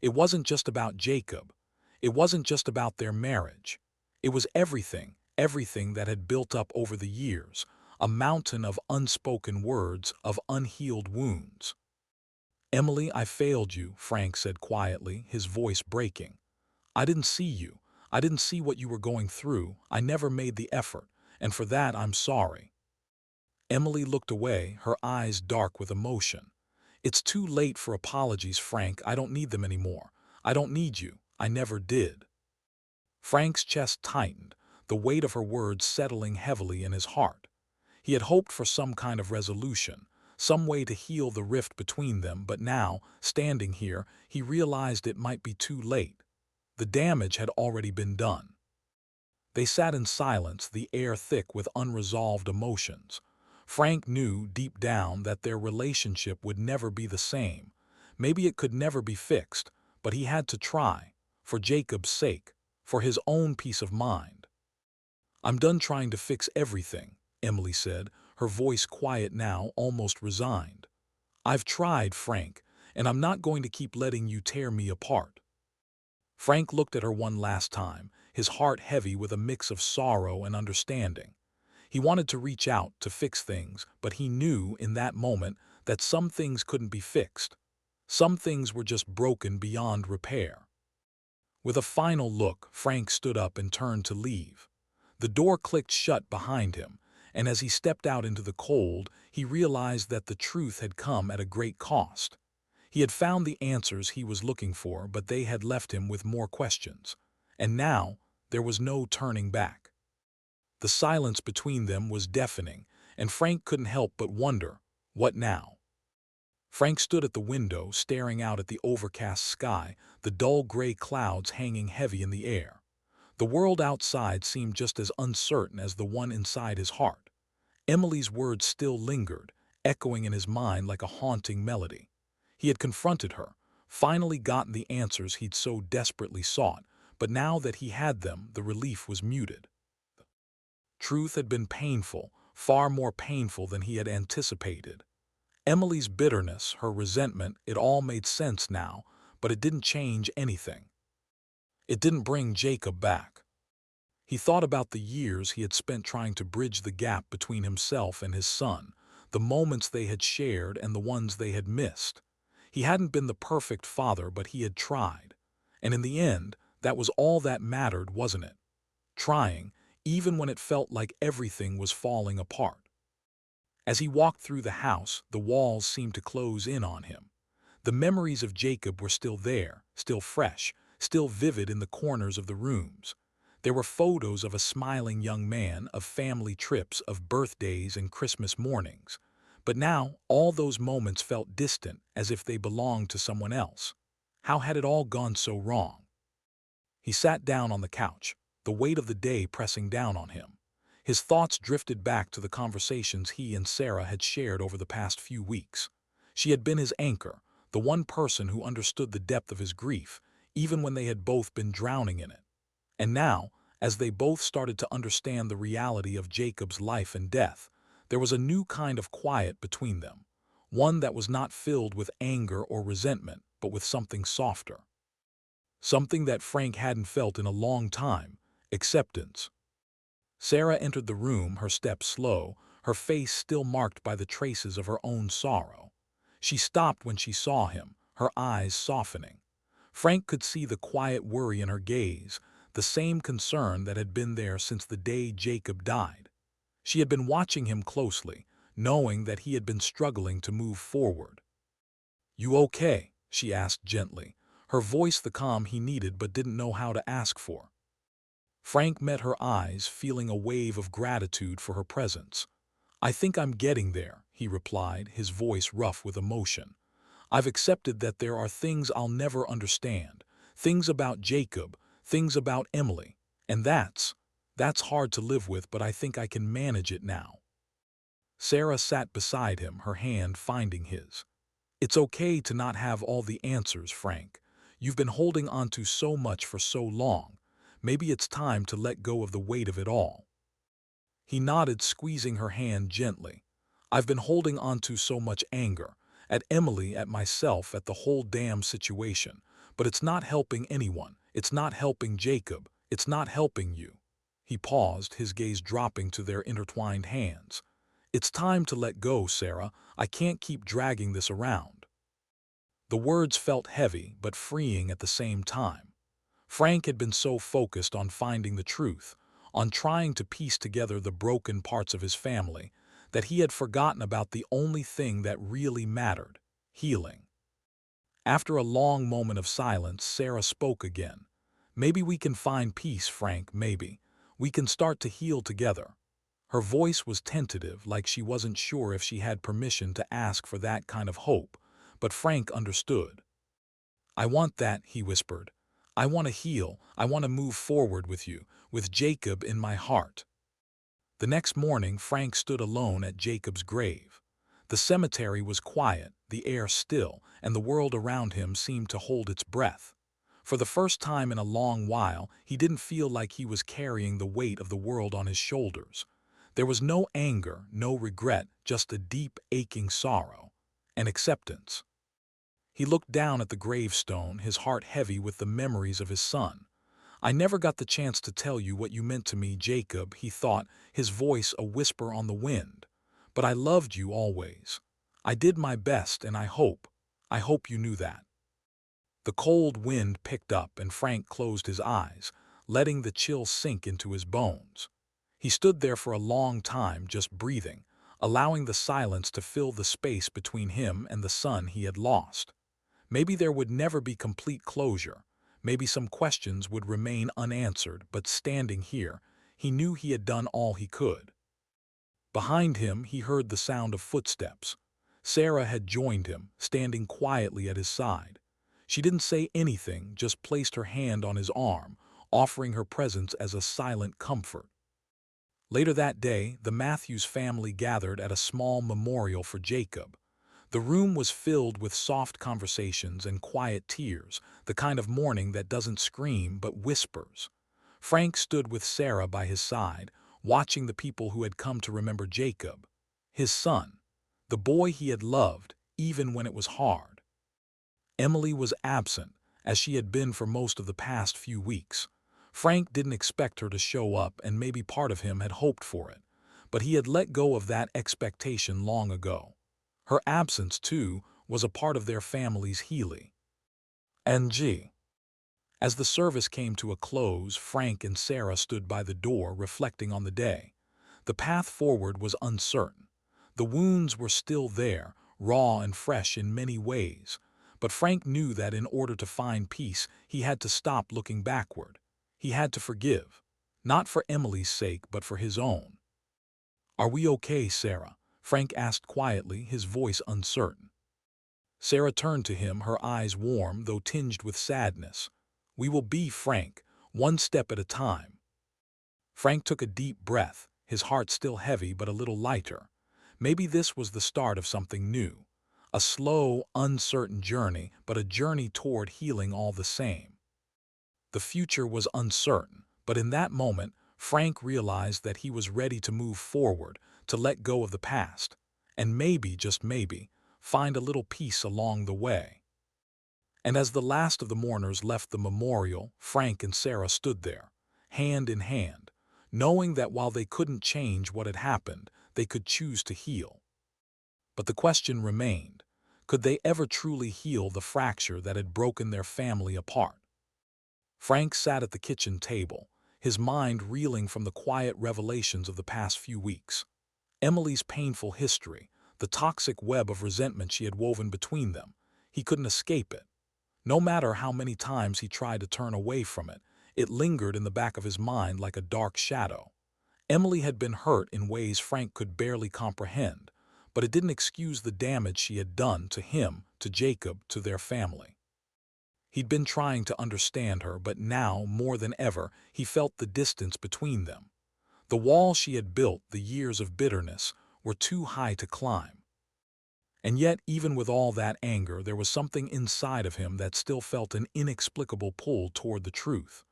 It wasn't just about Jacob. It wasn't just about their marriage. It was everything, everything that had built up over the years, a mountain of unspoken words, of unhealed wounds. Emily, I failed you, Frank said quietly, his voice breaking. I didn't see you. I didn't see what you were going through. I never made the effort, and for that I'm sorry. Emily looked away, her eyes dark with emotion. It's too late for apologies, Frank. I don't need them anymore. I don't need you. I never did. Frank's chest tightened, the weight of her words settling heavily in his heart. He had hoped for some kind of resolution, some way to heal the rift between them, but now, standing here, he realized it might be too late. The damage had already been done. They sat in silence, the air thick with unresolved emotions. Frank knew deep down that their relationship would never be the same. Maybe it could never be fixed, but he had to try, for Jacob's sake, for his own peace of mind. I'm done trying to fix everything, Emily said, her voice quiet now, almost resigned. I've tried, Frank, and I'm not going to keep letting you tear me apart. Frank looked at her one last time, his heart heavy with a mix of sorrow and understanding. He wanted to reach out to fix things, but he knew in that moment that some things couldn't be fixed. Some things were just broken beyond repair. With a final look, Frank stood up and turned to leave. The door clicked shut behind him, and as he stepped out into the cold, he realized that the truth had come at a great cost. He had found the answers he was looking for, but they had left him with more questions. And now, there was no turning back. The silence between them was deafening, and Frank couldn't help but wonder, what now? Frank stood at the window, staring out at the overcast sky, the dull gray clouds hanging heavy in the air. The world outside seemed just as uncertain as the one inside his heart. Emily's words still lingered, echoing in his mind like a haunting melody. He had confronted her, finally gotten the answers he'd so desperately sought, but now that he had them, the relief was muted. Truth had been painful, far more painful than he had anticipated. Emily's bitterness, her resentment, it all made sense now, but it didn't change anything. It didn't bring Jacob back. He thought about the years he had spent trying to bridge the gap between himself and his son, the moments they had shared and the ones they had missed. He hadn't been the perfect father, but he had tried. And in the end, that was all that mattered, wasn't it? Trying, even when it felt like everything was falling apart. As he walked through the house, the walls seemed to close in on him. The memories of Jacob were still there, still fresh, still vivid in the corners of the rooms. There were photos of a smiling young man, of family trips, of birthdays and Christmas mornings. But now, all those moments felt distant, as if they belonged to someone else. How had it all gone so wrong? He sat down on the couch, the weight of the day pressing down on him. His thoughts drifted back to the conversations he and Sarah had shared over the past few weeks. She had been his anchor, the one person who understood the depth of his grief, even when they had both been drowning in it. And now, as they both started to understand the reality of Jacob's life and death, there was a new kind of quiet between them, one that was not filled with anger or resentment, but with something softer. Something that Frank hadn't felt in a long time: acceptance. Sarah entered the room, her steps slow, her face still marked by the traces of her own sorrow. She stopped when she saw him, her eyes softening. Frank could see the quiet worry in her gaze, the same concern that had been there since the day Jacob died. She had been watching him closely, knowing that he had been struggling to move forward. "You okay?" she asked gently, her voice the calm he needed but didn't know how to ask for. Frank met her eyes, feeling a wave of gratitude for her presence. "I think I'm getting there," he replied, his voice rough with emotion. "I've accepted that there are things I'll never understand, things about Jacob, things about Emily, and that's hard to live with, but I think I can manage it now." Sarah sat beside him, her hand finding his. "It's okay to not have all the answers, Frank. You've been holding on to so much for so long. Maybe it's time to let go of the weight of it all." He nodded, squeezing her hand gently. "I've been holding on to so much anger, at Emily, at myself, at the whole damn situation. But it's not helping anyone. It's not helping Jacob. It's not helping you." He paused, his gaze dropping to their intertwined hands. "It's time to let go, Sarah. I can't keep dragging this around." The words felt heavy, but freeing at the same time. Frank had been so focused on finding the truth, on trying to piece together the broken parts of his family, that he had forgotten about the only thing that really mattered: healing. After a long moment of silence, Sarah spoke again. "Maybe we can find peace, Frank, maybe. We can start to heal together." Her voice was tentative, like she wasn't sure if she had permission to ask for that kind of hope, but Frank understood. "I want that," he whispered. "I want to heal. I want to move forward with you, with Jacob in my heart." The next morning, Frank stood alone at Jacob's grave. The cemetery was quiet, the air still, and the world around him seemed to hold its breath. For the first time in a long while, he didn't feel like he was carrying the weight of the world on his shoulders. There was no anger, no regret, just a deep, aching sorrow and acceptance. He looked down at the gravestone, his heart heavy with the memories of his son. "I never got the chance to tell you what you meant to me, Jacob," he thought, his voice a whisper on the wind. "But I loved you always. I did my best, and I hope you knew that." The cold wind picked up, and Frank closed his eyes, letting the chill sink into his bones. He stood there for a long time, just breathing, allowing the silence to fill the space between him and the son he had lost. Maybe there would never be complete closure. Maybe some questions would remain unanswered, but standing here, he knew he had done all he could. Behind him, he heard the sound of footsteps. Sarah had joined him, standing quietly at his side. She didn't say anything, just placed her hand on his arm, offering her presence as a silent comfort. Later that day, the Matthews family gathered at a small memorial for Jacob. The room was filled with soft conversations and quiet tears, the kind of mourning that doesn't scream but whispers. Frank stood with Sarah by his side, watching the people who had come to remember Jacob, his son, the boy he had loved even when it was hard. Emily was absent, as she had been for most of the past few weeks. Frank didn't expect her to show up, and maybe part of him had hoped for it, but he had let go of that expectation long ago. Her absence, too, was a part of their family's healing. N.G. As the service came to a close, Frank and Sarah stood by the door reflecting on the day. The path forward was uncertain. The wounds were still there, raw and fresh in many ways, but Frank knew that in order to find peace, he had to stop looking backward. He had to forgive, not for Emily's sake, but for his own. "Are we okay, Sarah?" Frank asked quietly, his voice uncertain. Sarah turned to him, her eyes warm, though tinged with sadness. "We will be, Frank, one step at a time." Frank took a deep breath, his heart still heavy but a little lighter. Maybe this was the start of something new. A slow, uncertain journey, but a journey toward healing all the same. The future was uncertain, but in that moment, Frank realized that he was ready to move forward, to let go of the past, and maybe, just maybe, find a little peace along the way. And as the last of the mourners left the memorial, Frank and Sarah stood there, hand in hand, knowing that while they couldn't change what had happened, they could choose to heal. But the question remained, could they ever truly heal the fracture that had broken their family apart? Frank sat at the kitchen table, his mind reeling from the quiet revelations of the past few weeks. Emily's painful history, the toxic web of resentment she had woven between them. He couldn't escape it. No matter how many times he tried to turn away from it, it lingered in the back of his mind like a dark shadow. Emily had been hurt in ways Frank could barely comprehend, but it didn't excuse the damage she had done to him, to Jacob, to their family. He'd been trying to understand her, but now, more than ever, he felt the distance between them. The wall she had built, the years of bitterness, were too high to climb. And yet, even with all that anger, there was something inside of him that still felt an inexplicable pull toward the truth.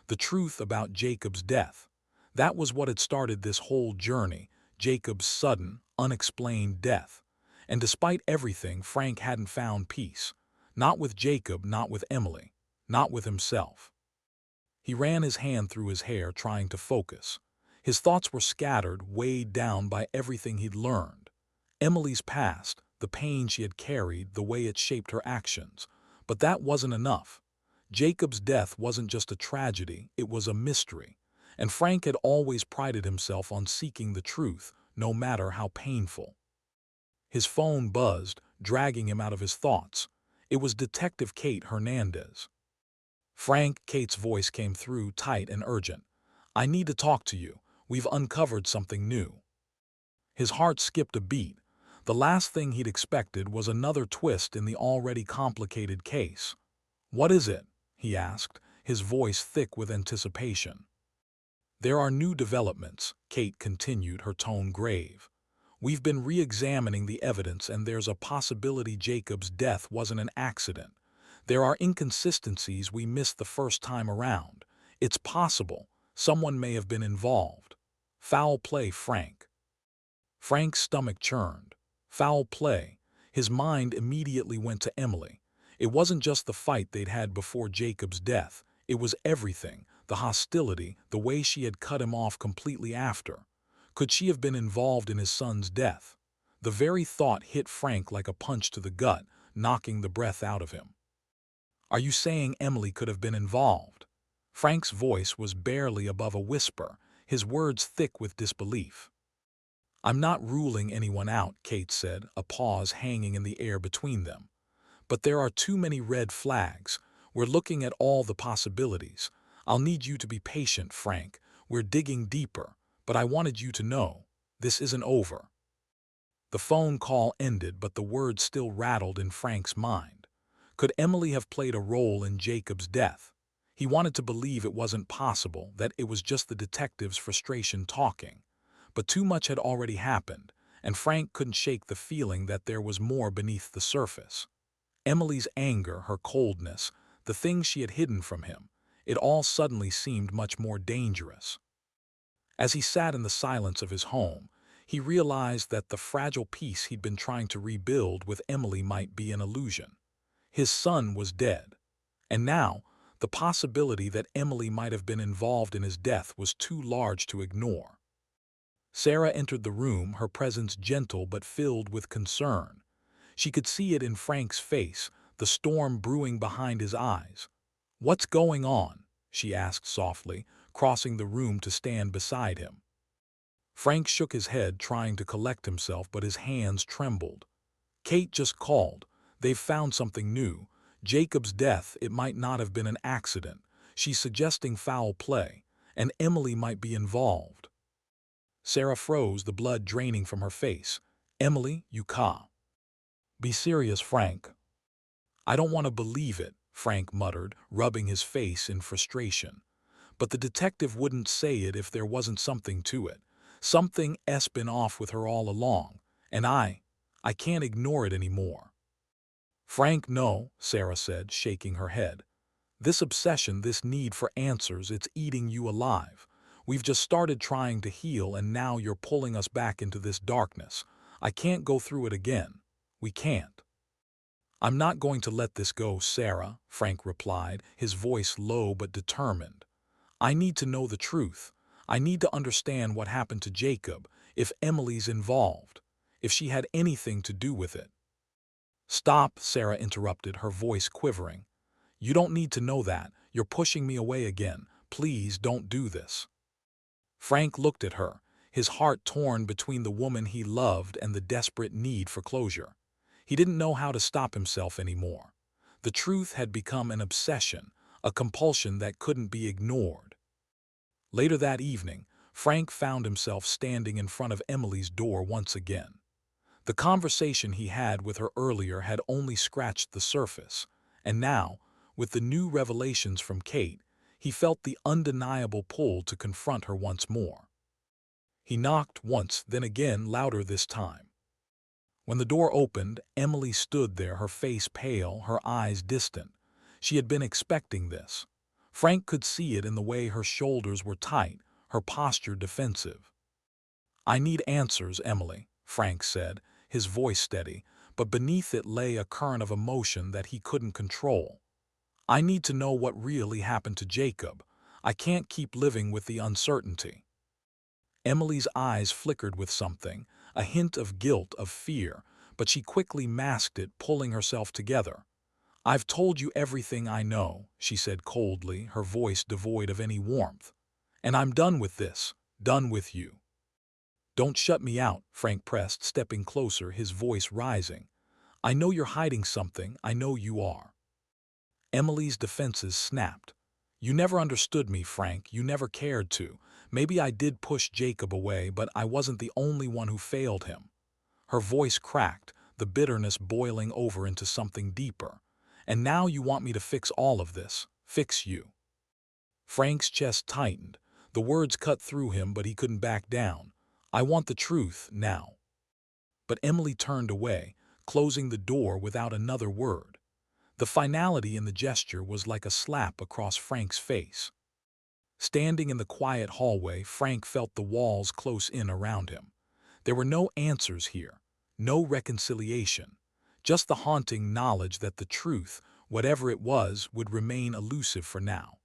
The truth about Jacob's death. That was what had started this whole journey, Jacob's sudden, unexplained death. And despite everything, Frank hadn't found peace. Not with Jacob, not with Emily, not with himself. He ran his hand through his hair, trying to focus. His thoughts were scattered, weighed down by everything he'd learned. Emily's past, the pain she had carried, the way it shaped her actions. But that wasn't enough. Jacob's death wasn't just a tragedy, it was a mystery. And Frank had always prided himself on seeking the truth, no matter how painful. His phone buzzed, dragging him out of his thoughts. It was Detective Kate Hernandez. "Frank," Kate's voice came through, tight and urgent. "I need to talk to you. We've uncovered something new." His heart skipped a beat. The last thing he'd expected was another twist in the already complicated case. "What is it?" he asked, his voice thick with anticipation. "There are new developments," Kate continued, her tone grave. "We've been re-examining the evidence, and there's a possibility Jacob's death wasn't an accident. There are inconsistencies we missed the first time around. It's possible someone may have been involved." "Foul play, Frank." Frank's stomach churned. Foul play. His mind immediately went to Emily. It wasn't just the fight they'd had before Jacob's death. It was everything, the hostility, the way she had cut him off completely after. Could she have been involved in his son's death? The very thought hit Frank like a punch to the gut, knocking the breath out of him. "Are you saying Emily could have been involved?" Frank's voice was barely above a whisper, his words thick with disbelief. "I'm not ruling anyone out," Kate said, a pause hanging in the air between them. "But there are too many red flags. We're looking at all the possibilities. I'll need you to be patient, Frank. We're digging deeper, but I wanted you to know, this isn't over." The phone call ended, but the words still rattled in Frank's mind. Could Emily have played a role in Jacob's death? He wanted to believe it wasn't possible, that it was just the detective's frustration talking. But too much had already happened, and Frank couldn't shake the feeling that there was more beneath the surface. Emily's anger, her coldness, the things she had hidden from him, it all suddenly seemed much more dangerous. As he sat in the silence of his home, he realized that the fragile peace he'd been trying to rebuild with Emily might be an illusion. His son was dead, and now the possibility that Emily might have been involved in his death was too large to ignore. Sarah entered the room, her presence gentle but filled with concern. She could see it in Frank's face, the storm brewing behind his eyes. "What's going on?" she asked softly, crossing the room to stand beside him. Frank shook his head, trying to collect himself, but his hands trembled. "Kate just called. They've found something new. Jacob's death, it might not have been an accident. She's suggesting foul play, and Emily might be involved." Sarah froze, the blood draining from her face. "Emily, you ca. Be serious, Frank." "I don't want to believe it," Frank muttered, rubbing his face in frustration. But the detective wouldn't say it if there wasn't something to it. Something's been off with her all along, and I can't ignore it anymore. "Frank, no," Sarah said, shaking her head. "This obsession, this need for answers, it's eating you alive. We've just started trying to heal, and now you're pulling us back into this darkness. I can't go through it again. We can't." "I'm not going to let this go, Sarah," Frank replied, his voice low but determined. "I need to know the truth. I need to understand what happened to Jacob, if Emily's involved, if she had anything to do with it." "Stop," Sarah interrupted, her voice quivering. "You don't need to know that. You're pushing me away again. Please don't do this." Frank looked at her, his heart torn between the woman he loved and the desperate need for closure. He didn't know how to stop himself anymore. The truth had become an obsession, a compulsion that couldn't be ignored. Later that evening, Frank found himself standing in front of Emily's door once again. The conversation he had with her earlier had only scratched the surface, and now, with the new revelations from Kate, he felt the undeniable pull to confront her once more. He knocked once, then again, louder this time. When the door opened, Emily stood there, her face pale, her eyes distant. She had been expecting this. Frank could see it in the way her shoulders were tight, her posture defensive. "I need answers, Emily," Frank said, his voice steady, but beneath it lay a current of emotion that he couldn't control. "I need to know what really happened to Jacob. I can't keep living with the uncertainty." Emily's eyes flickered with something, a hint of guilt, of fear, but she quickly masked it, pulling herself together. "I've told you everything I know," she said coldly, her voice devoid of any warmth. "And I'm done with this, done with you." "Don't shut me out," Frank pressed, stepping closer, his voice rising. "I know you're hiding something, I know you are." Emily's defenses snapped. "You never understood me, Frank, you never cared to. Maybe I did push Jacob away, but I wasn't the only one who failed him." Her voice cracked, the bitterness boiling over into something deeper. "And now you want me to fix all of this, fix you." Frank's chest tightened. The words cut through him, but he couldn't back down. "I want the truth, now." But Emily turned away, closing the door without another word. The finality in the gesture was like a slap across Frank's face. Standing in the quiet hallway, Frank felt the walls close in around him. There were no answers here, no reconciliation, just the haunting knowledge that the truth, whatever it was, would remain elusive for now.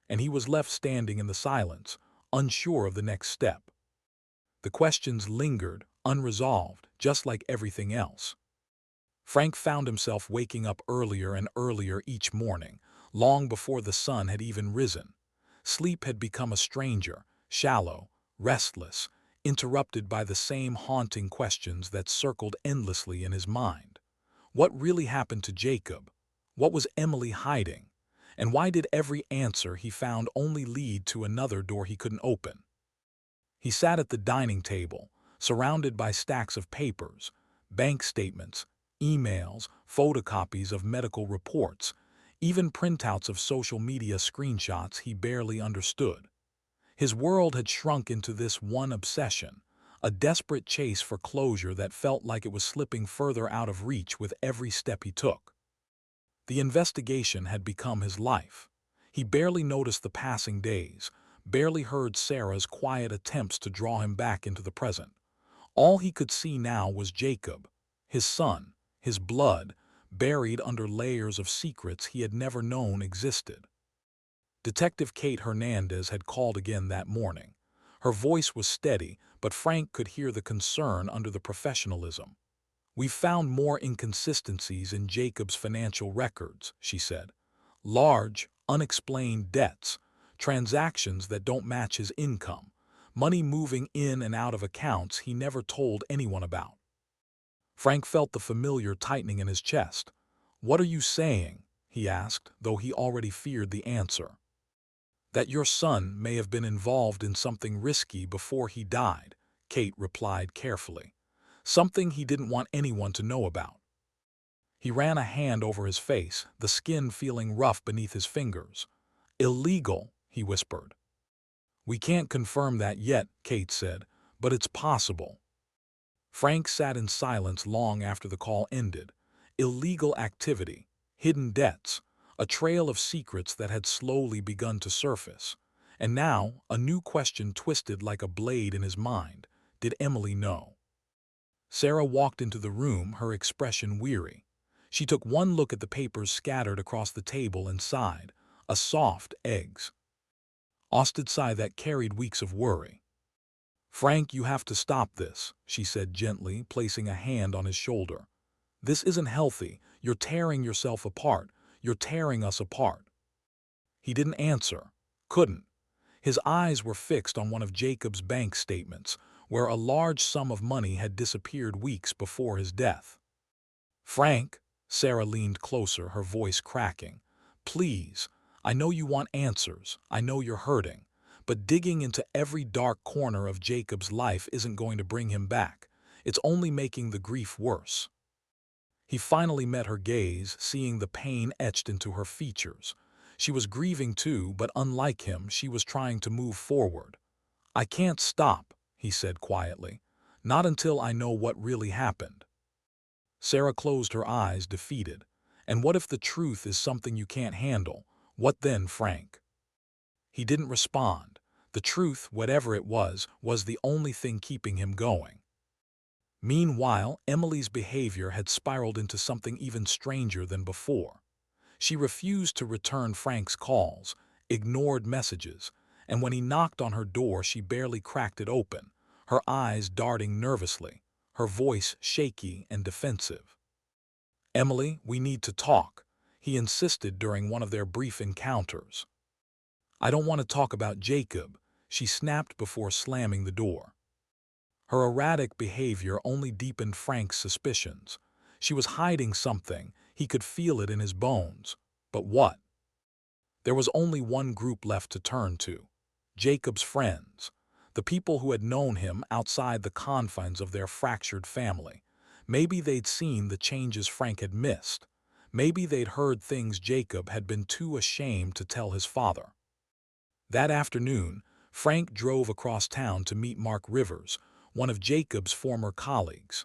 And he was left standing in the silence, unsure of the next step. The questions lingered, unresolved, just like everything else. Frank found himself waking up earlier and earlier each morning, long before the sun had even risen. Sleep had become a stranger, shallow, restless, interrupted by the same haunting questions that circled endlessly in his mind. What really happened to Jacob? What was Emily hiding? And why did every answer he found only lead to another door he couldn't open? He sat at the dining table, surrounded by stacks of papers, bank statements, emails, photocopies of medical reports, even printouts of social media screenshots he barely understood. His world had shrunk into this one obsession, a desperate chase for closure that felt like it was slipping further out of reach with every step he took. The investigation had become his life. He barely noticed the passing days, barely heard Sarah's quiet attempts to draw him back into the present. All he could see now was Jacob, his son, his blood, buried under layers of secrets he had never known existed. Detective Kate Hernandez had called again that morning. Her voice was steady, but Frank could hear the concern under the professionalism. "We've found more inconsistencies in Jacob's financial records," she said. "Large, unexplained debts, transactions that don't match his income, money moving in and out of accounts he never told anyone about." Frank felt the familiar tightening in his chest. "What are you saying?" he asked, though he already feared the answer. "That your son may have been involved in something risky before he died," Kate replied carefully. "Something he didn't want anyone to know about." He ran a hand over his face, the skin feeling rough beneath his fingers. "Illegal," he whispered. "We can't confirm that yet," Kate said, "but it's possible." Frank sat in silence long after the call ended. Illegal activity, hidden debts, a trail of secrets that had slowly begun to surface. And now, a new question twisted like a blade in his mind. Did Emily know? Sarah walked into the room, her expression weary. She took one look at the papers scattered across the table and sighed. A soft eggs. Austed sigh that carried weeks of worry. "Frank, you have to stop this," she said gently, placing a hand on his shoulder. "This isn't healthy. You're tearing yourself apart. You're tearing us apart." He didn't answer. Couldn't. His eyes were fixed on one of Jacob's bank statements, where a large sum of money had disappeared weeks before his death. "Frank," Sarah leaned closer, her voice cracking. "Please, I know you want answers. I know you're hurting. But digging into every dark corner of Jacob's life isn't going to bring him back. It's only making the grief worse." He finally met her gaze, seeing the pain etched into her features. She was grieving too, but unlike him, she was trying to move forward. "I can't stop," he said quietly. "Not until I know what really happened." Sarah closed her eyes, defeated. "And what if the truth is something you can't handle? What then, Frank?" He didn't respond. The truth, whatever it was the only thing keeping him going. Meanwhile, Emily's behavior had spiraled into something even stranger than before. She refused to return Frank's calls, ignored messages, and when he knocked on her door she barely cracked it open, her eyes darting nervously, her voice shaky and defensive. "Emily, we need to talk," he insisted during one of their brief encounters. "I don't want to talk about Jacob," she snapped before slamming the door. Her erratic behavior only deepened Frank's suspicions. She was hiding something, he could feel it in his bones. But what? There was only one group left to turn to. Jacob's friends. The people who had known him outside the confines of their fractured family. Maybe they'd seen the changes Frank had missed. Maybe they'd heard things Jacob had been too ashamed to tell his father. That afternoon, Frank drove across town to meet Mark Rivers, one of Jacob's former colleagues.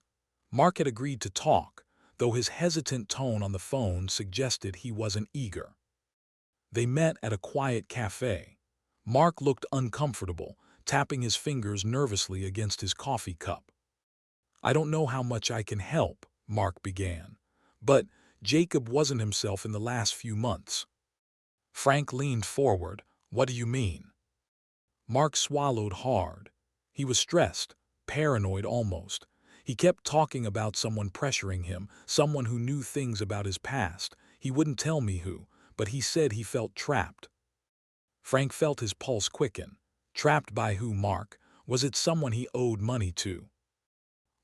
Mark had agreed to talk, though his hesitant tone on the phone suggested he wasn't eager. They met at a quiet cafe. Mark looked uncomfortable, tapping his fingers nervously against his coffee cup. "I don't know how much I can help," Mark began. "But Jacob wasn't himself in the last few months." Frank leaned forward. "What do you mean?" Mark swallowed hard. He was stressed, paranoid almost. He kept talking about someone pressuring him, someone who knew things about his past. He wouldn't tell me who, but he said he felt trapped. Frank felt his pulse quicken. Trapped by who, Mark? Was it someone he owed money to?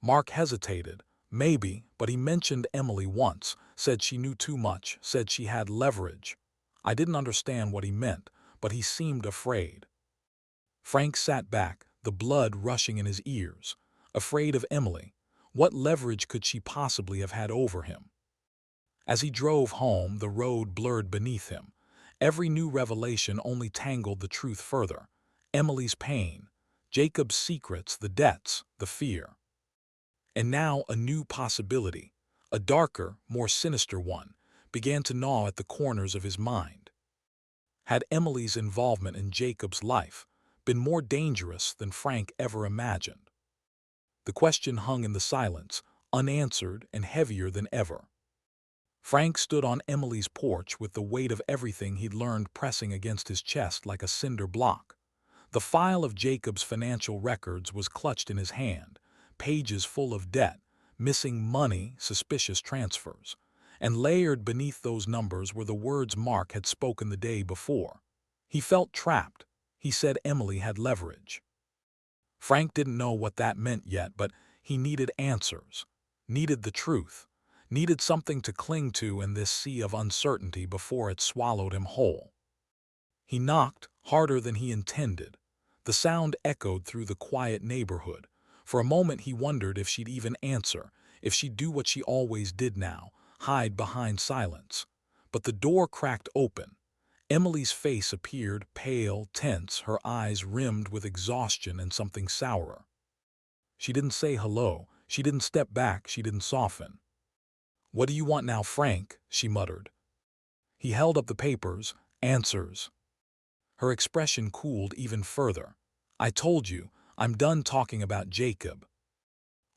Mark hesitated. Maybe, but he mentioned Emily once, said she knew too much, said she had leverage. I didn't understand what he meant, but he seemed afraid. Frank sat back, the blood rushing in his ears. Afraid of Emily. What leverage could she possibly have had over him? As he drove home, the road blurred beneath him. Every new revelation only tangled the truth further. Emily's pain, Jacob's secrets, the debts, the fear. And now a new possibility, a darker, more sinister one, began to gnaw at the corners of his mind. Had Emily's involvement in Jacob's life been more dangerous than Frank ever imagined? The question hung in the silence, unanswered and heavier than ever. Frank stood on Emily's porch with the weight of everything he'd learned pressing against his chest like a cinder block. The file of Jacob's financial records was clutched in his hand, pages full of debt, missing money, suspicious transfers. And layered beneath those numbers were the words Mark had spoken the day before. He felt trapped. He said Emily had leverage. Frank didn't know what that meant yet, but he needed answers, needed the truth, needed something to cling to in this sea of uncertainty before it swallowed him whole. He knocked, harder than he intended. The sound echoed through the quiet neighborhood. For a moment he wondered if she'd even answer, if she'd do what she always did now, hide behind silence. But the door cracked open. Emily's face appeared, pale, tense, her eyes rimmed with exhaustion and something sourer. She didn't say hello, she didn't step back, she didn't soften. "What do you want now, Frank?" she muttered. He held up the papers. "Answers." Her expression cooled even further. "I told you, I'm done talking about Jacob."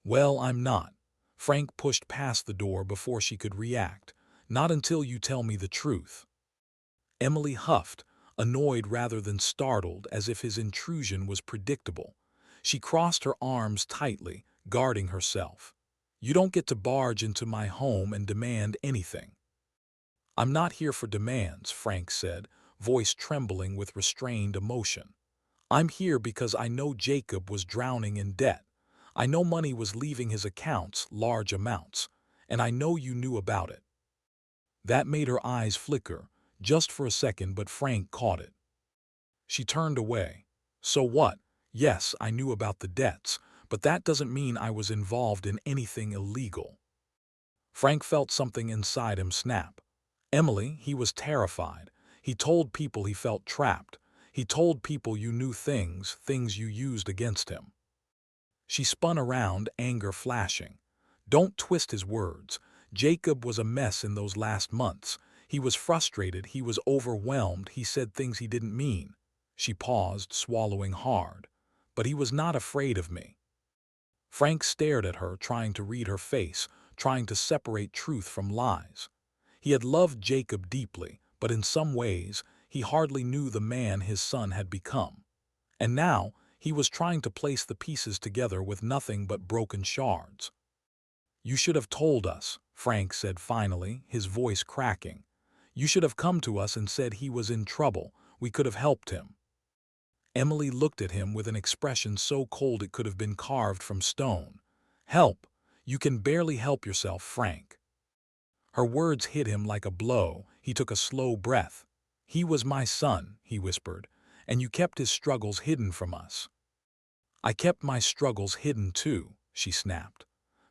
"Well, I'm not." Frank pushed past the door before she could react. "Not until you tell me the truth." Emily huffed, annoyed rather than startled, as if his intrusion was predictable. She crossed her arms tightly, guarding herself. "You don't get to barge into my home and demand anything." "I'm not here for demands," Frank said, voice trembling with restrained emotion. "I'm here because I know Jacob was drowning in debt. I know money was leaving his accounts, large amounts, and I know you knew about it." That made her eyes flicker, just for a second, but Frank caught it. She turned away. "So what? Yes, I knew about the debts, but that doesn't mean I was involved in anything illegal." Frank felt something inside him snap. Emily, he was terrified. He told people he felt trapped. He told people you knew things you used against him. She spun around, anger flashing. "Don't twist his words. Jacob was a mess in those last months. He was frustrated, he was overwhelmed, he said things he didn't mean." She paused, swallowing hard. "But he was not afraid of me." Frank stared at her, trying to read her face, trying to separate truth from lies. He had loved Jacob deeply, but in some ways, he hardly knew the man his son had become. And now, he was trying to place the pieces together with nothing but broken shards. "You should have told us," Frank said finally, his voice cracking. "You should have come to us and said he was in trouble. We could have helped him." Emily looked at him with an expression so cold it could have been carved from stone. "Help? You can barely help yourself, Frank." Her words hit him like a blow. He took a slow breath. "He was my son," he whispered, "and you kept his struggles hidden from us." "I kept my struggles hidden too," she snapped,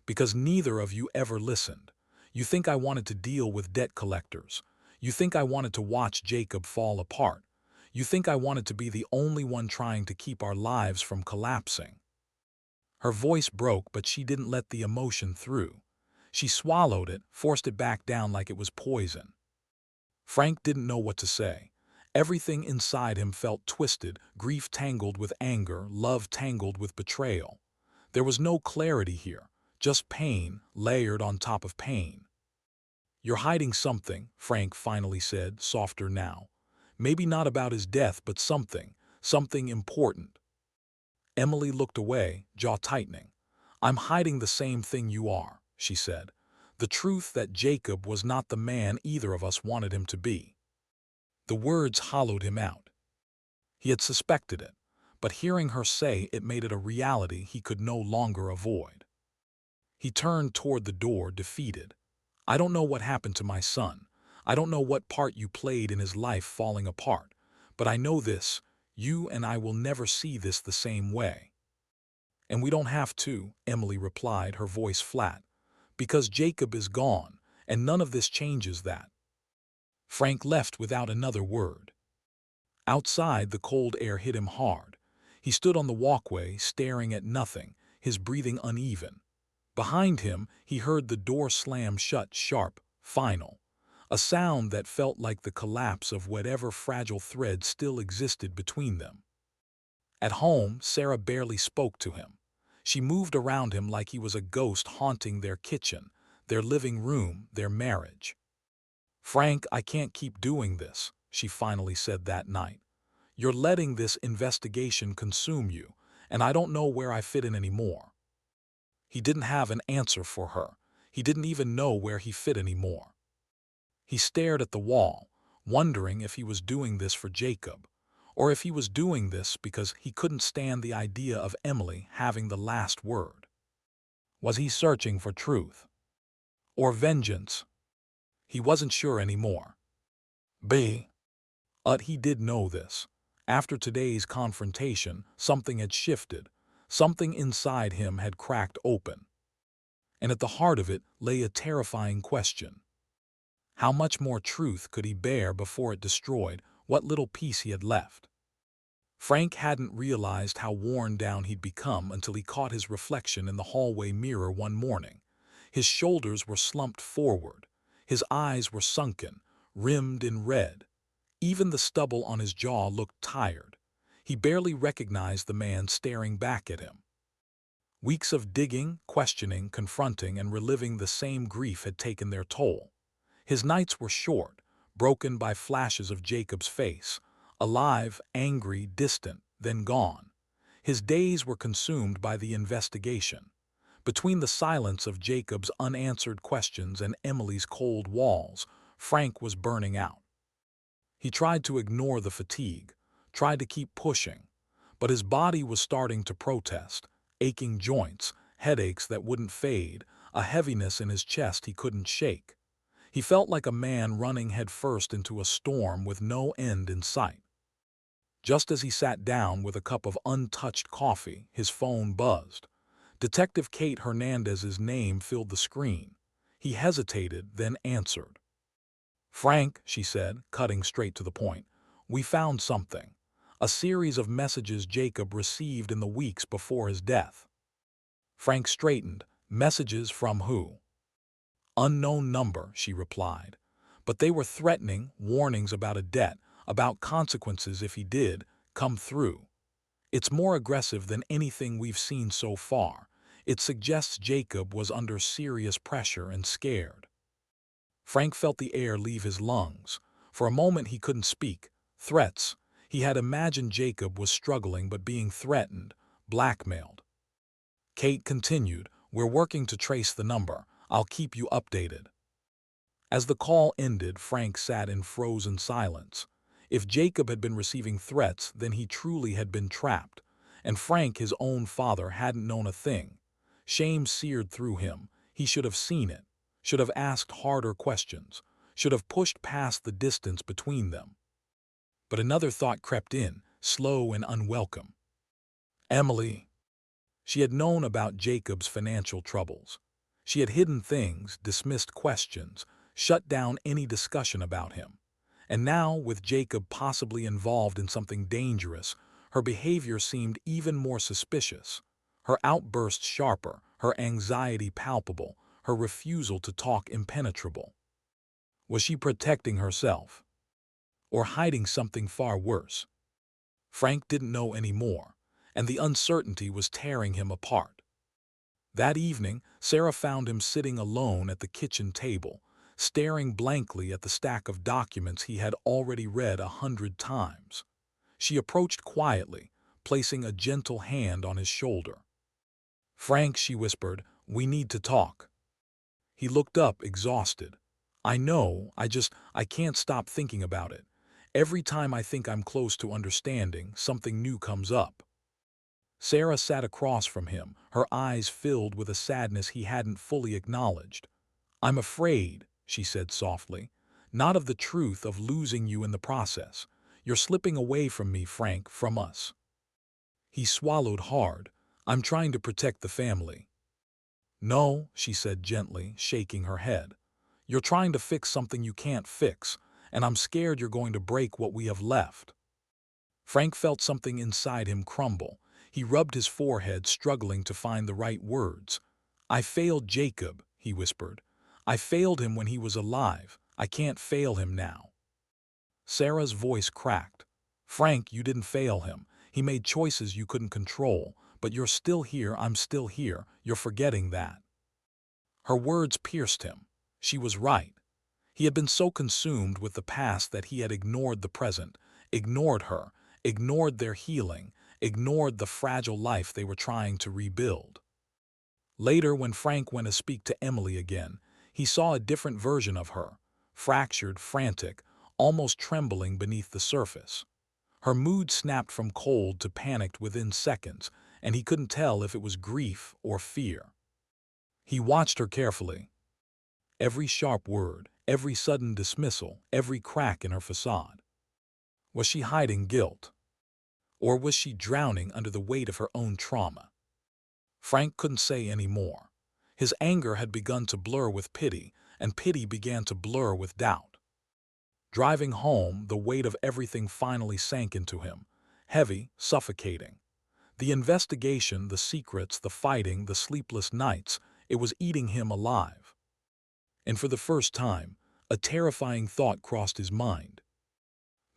"because neither of you ever listened. You think I wanted to deal with debt collectors. You think I wanted to watch Jacob fall apart. You think I wanted to be the only one trying to keep our lives from collapsing." Her voice broke, but she didn't let the emotion through. She swallowed it, forced it back down like it was poison. Frank didn't know what to say. Everything inside him felt twisted, grief tangled with anger, love tangled with betrayal. There was no clarity here, just pain layered on top of pain. "You're hiding something," Frank finally said, softer now. "Maybe not about his death, but something important." Emily looked away, jaw tightening. "I'm hiding the same thing you are," she said. "The truth that Jacob was not the man either of us wanted him to be." The words hollowed him out. He had suspected it, but hearing her say it made it a reality he could no longer avoid. He turned toward the door, defeated. "I don't know what happened to my son. I don't know what part you played in his life falling apart. But I know this, you and I will never see this the same way." "And we don't have to," Emily replied, her voice flat. "Because Jacob is gone, and none of this changes that." Frank left without another word. Outside, the cold air hit him hard. He stood on the walkway, staring at nothing, his breathing uneven. Behind him, he heard the door slam shut, sharp, final. a sound that felt like the collapse of whatever fragile thread still existed between them. At home, Sarah barely spoke to him. She moved around him like he was a ghost haunting their kitchen, their living room, their marriage. "Frank, I can't keep doing this," she finally said that night. "You're letting this investigation consume you, and I don't know where I fit in anymore." He didn't have an answer for her. He didn't even know where he fit anymore. He stared at the wall, wondering if he was doing this for Jacob, or if he was doing this because he couldn't stand the idea of Emily having the last word. Was he searching for truth? Or vengeance? He wasn't sure anymore. But he did know this. After today's confrontation, something had shifted. Something inside him had cracked open. And at the heart of it lay a terrifying question. How much more truth could he bear before it destroyed what little peace he had left? Frank hadn't realized how worn down he'd become until he caught his reflection in the hallway mirror one morning. His shoulders were slumped forward. His eyes were sunken, rimmed in red. Even the stubble on his jaw looked tired. He barely recognized the man staring back at him. Weeks of digging, questioning, confronting, and reliving the same grief had taken their toll. His nights were short, broken by flashes of Jacob's face, alive, angry, distant, then gone. His days were consumed by the investigation. Between the silence of Jacob's unanswered questions and Emily's cold walls, Frank was burning out. He tried to ignore the fatigue, tried to keep pushing, but his body was starting to protest, aching joints, headaches that wouldn't fade, a heaviness in his chest he couldn't shake. He felt like a man running headfirst into a storm with no end in sight. Just as he sat down with a cup of untouched coffee, his phone buzzed. Detective Kate Hernandez's name filled the screen. He hesitated, then answered. "Frank," she said, cutting straight to the point, "we found something. A series of messages Jacob received in the weeks before his death." Frank straightened. "Messages from who?" "Unknown number," she replied. "But they were threatening, warnings about a debt, about consequences if he did come through. It's more aggressive than anything we've seen so far. It suggests Jacob was under serious pressure and scared." Frank felt the air leave his lungs. For a moment he couldn't speak. Threats. He had imagined Jacob was struggling but being threatened, blackmailed. Kate continued, "We're working to trace the number. I'll keep you updated." As the call ended, Frank sat in frozen silence. If Jacob had been receiving threats, then he truly had been trapped. And Frank, his own father, hadn't known a thing. Shame seared through him. He should have seen it, should have asked harder questions, should have pushed past the distance between them. But another thought crept in, slow and unwelcome. Emily. She had known about Jacob's financial troubles. She had hidden things, dismissed questions, shut down any discussion about him. And now, with Jacob possibly involved in something dangerous, her behavior seemed even more suspicious. Her outbursts sharper, her anxiety palpable, her refusal to talk impenetrable. Was she protecting herself? Or hiding something far worse? Frank didn't know anymore, and the uncertainty was tearing him apart. That evening, Sarah found him sitting alone at the kitchen table, staring blankly at the stack of documents he had already read 100 times. She approached quietly, placing a gentle hand on his shoulder. "Frank," she whispered, "we need to talk." He looked up, exhausted. "I know, I can't stop thinking about it. Every time I think I'm close to understanding, something new comes up." Sarah sat across from him, her eyes filled with a sadness he hadn't fully acknowledged. "I'm afraid," she said softly, "not of the truth of losing you in the process. You're slipping away from me, Frank, from us." He swallowed hard. "I'm trying to protect the family." "No," she said gently, shaking her head. "You're trying to fix something you can't fix, and I'm scared you're going to break what we have left." Frank felt something inside him crumble. He rubbed his forehead, struggling to find the right words. "I failed Jacob," he whispered. "I failed him when he was alive. I can't fail him now. Sarah's voice cracked. Frank, you didn't fail him. He made choices you couldn't control, but you're still here, I'm still here, you're forgetting that. Her words pierced him. She was right. He had been so consumed with the past that he had ignored the present, ignored her, ignored their healing, ignored the fragile life they were trying to rebuild. Later, when Frank went to speak to Emily again, he saw a different version of her, fractured, frantic, almost trembling beneath the surface. Her mood snapped from cold to panicked within seconds, and he couldn't tell if it was grief or fear. He watched her carefully. Every sharp word, every sudden dismissal, every crack in her facade. Was she hiding guilt? Or was she drowning under the weight of her own trauma? Frank couldn't say any more. His anger had begun to blur with pity, and pity began to blur with doubt. Driving home, the weight of everything finally sank into him, heavy, suffocating. The investigation, the secrets, the fighting, the sleepless nights, it was eating him alive. And for the first time, a terrifying thought crossed his mind.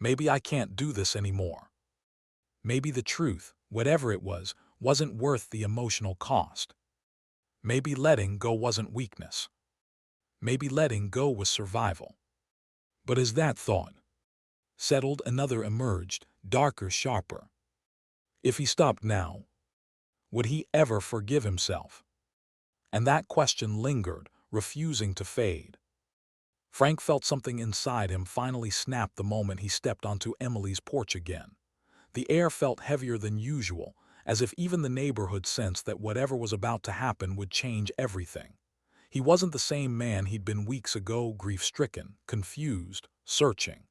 Maybe I can't do this anymore. Maybe the truth, whatever it was, wasn't worth the emotional cost. Maybe letting go wasn't weakness. Maybe letting go was survival. But as that thought settled, another emerged, darker, sharper. If he stopped now, would he ever forgive himself? And that question lingered, refusing to fade. Frank felt something inside him finally snap the moment he stepped onto Emily's porch again. The air felt heavier than usual, as if even the neighborhood sensed that whatever was about to happen would change everything. He wasn't the same man he'd been weeks ago, grief-stricken, confused, searching.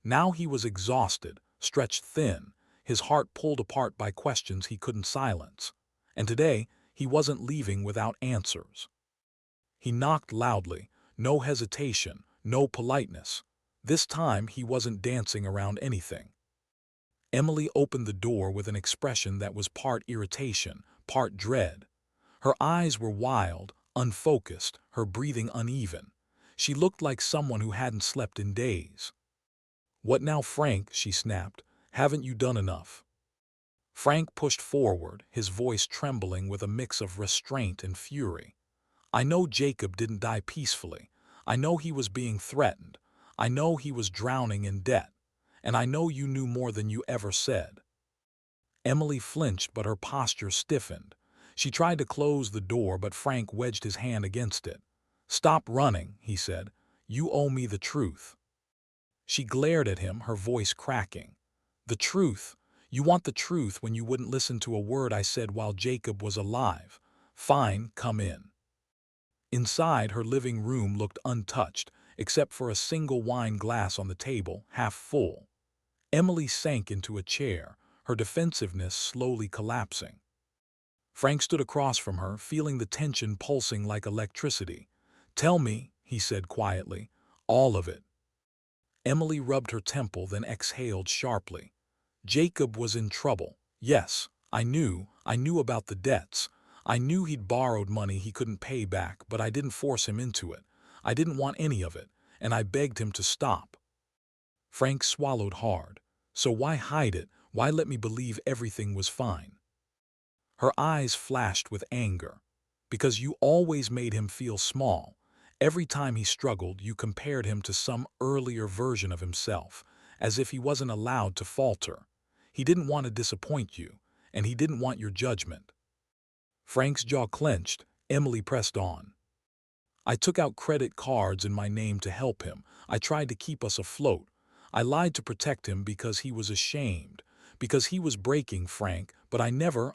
Now he was exhausted, stretched thin, his heart pulled apart by questions he couldn't silence. And today, he wasn't leaving without answers. He knocked loudly, no hesitation, no politeness. This time he wasn't dancing around anything. Emily opened the door with an expression that was part irritation, part dread. Her eyes were wild, unfocused, her breathing uneven. She looked like someone who hadn't slept in days. "What now, Frank?" she snapped. "Haven't you done enough?" Frank pushed forward, his voice trembling with a mix of restraint and fury. "I know Jacob didn't die peacefully. I know he was being threatened. I know he was drowning in debt. And I know you knew more than you ever said." Emily flinched, but her posture stiffened. She tried to close the door, but Frank wedged his hand against it. "Stop running," he said. "You owe me the truth." She glared at him, her voice cracking. "The truth? You want the truth when you wouldn't listen to a word I said while Jacob was alive? Fine, come in." Inside, her living room looked untouched, except for a single wine glass on the table, half full. Emily sank into a chair, her defensiveness slowly collapsing. Frank stood across from her, feeling the tension pulsing like electricity. "Tell me," he said quietly, "all of it." Emily rubbed her temple, then exhaled sharply. "Jacob was in trouble. Yes, I knew about the debts. I knew he'd borrowed money he couldn't pay back, but I didn't force him into it. I didn't want any of it, and I begged him to stop." Frank swallowed hard. "So why hide it? Why let me believe everything was fine?" Her eyes flashed with anger. "Because you always made him feel small. Every time he struggled, you compared him to some earlier version of himself, as if he wasn't allowed to falter. He didn't want to disappoint you, and he didn't want your judgment." Frank's jaw clenched. Emily pressed on. "I took out credit cards in my name to help him. I tried to keep us afloat. I lied to protect him because he was ashamed, because he was breaking, Frank, but I never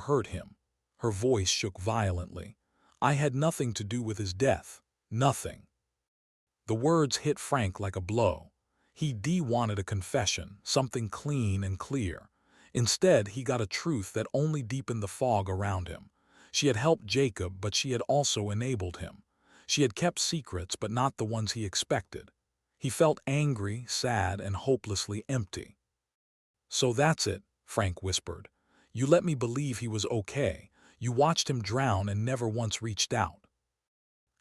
hurt him." Her voice shook violently. "I had nothing to do with his death. Nothing." The words hit Frank like a blow. He wanted a confession, something clean and clear. Instead, he got a truth that only deepened the fog around him. She had helped Jacob, but she had also enabled him. She had kept secrets, but not the ones he expected. He felt angry, sad, and hopelessly empty. "So that's it," Frank whispered. "You let me believe he was okay. You watched him drown and never once reached out."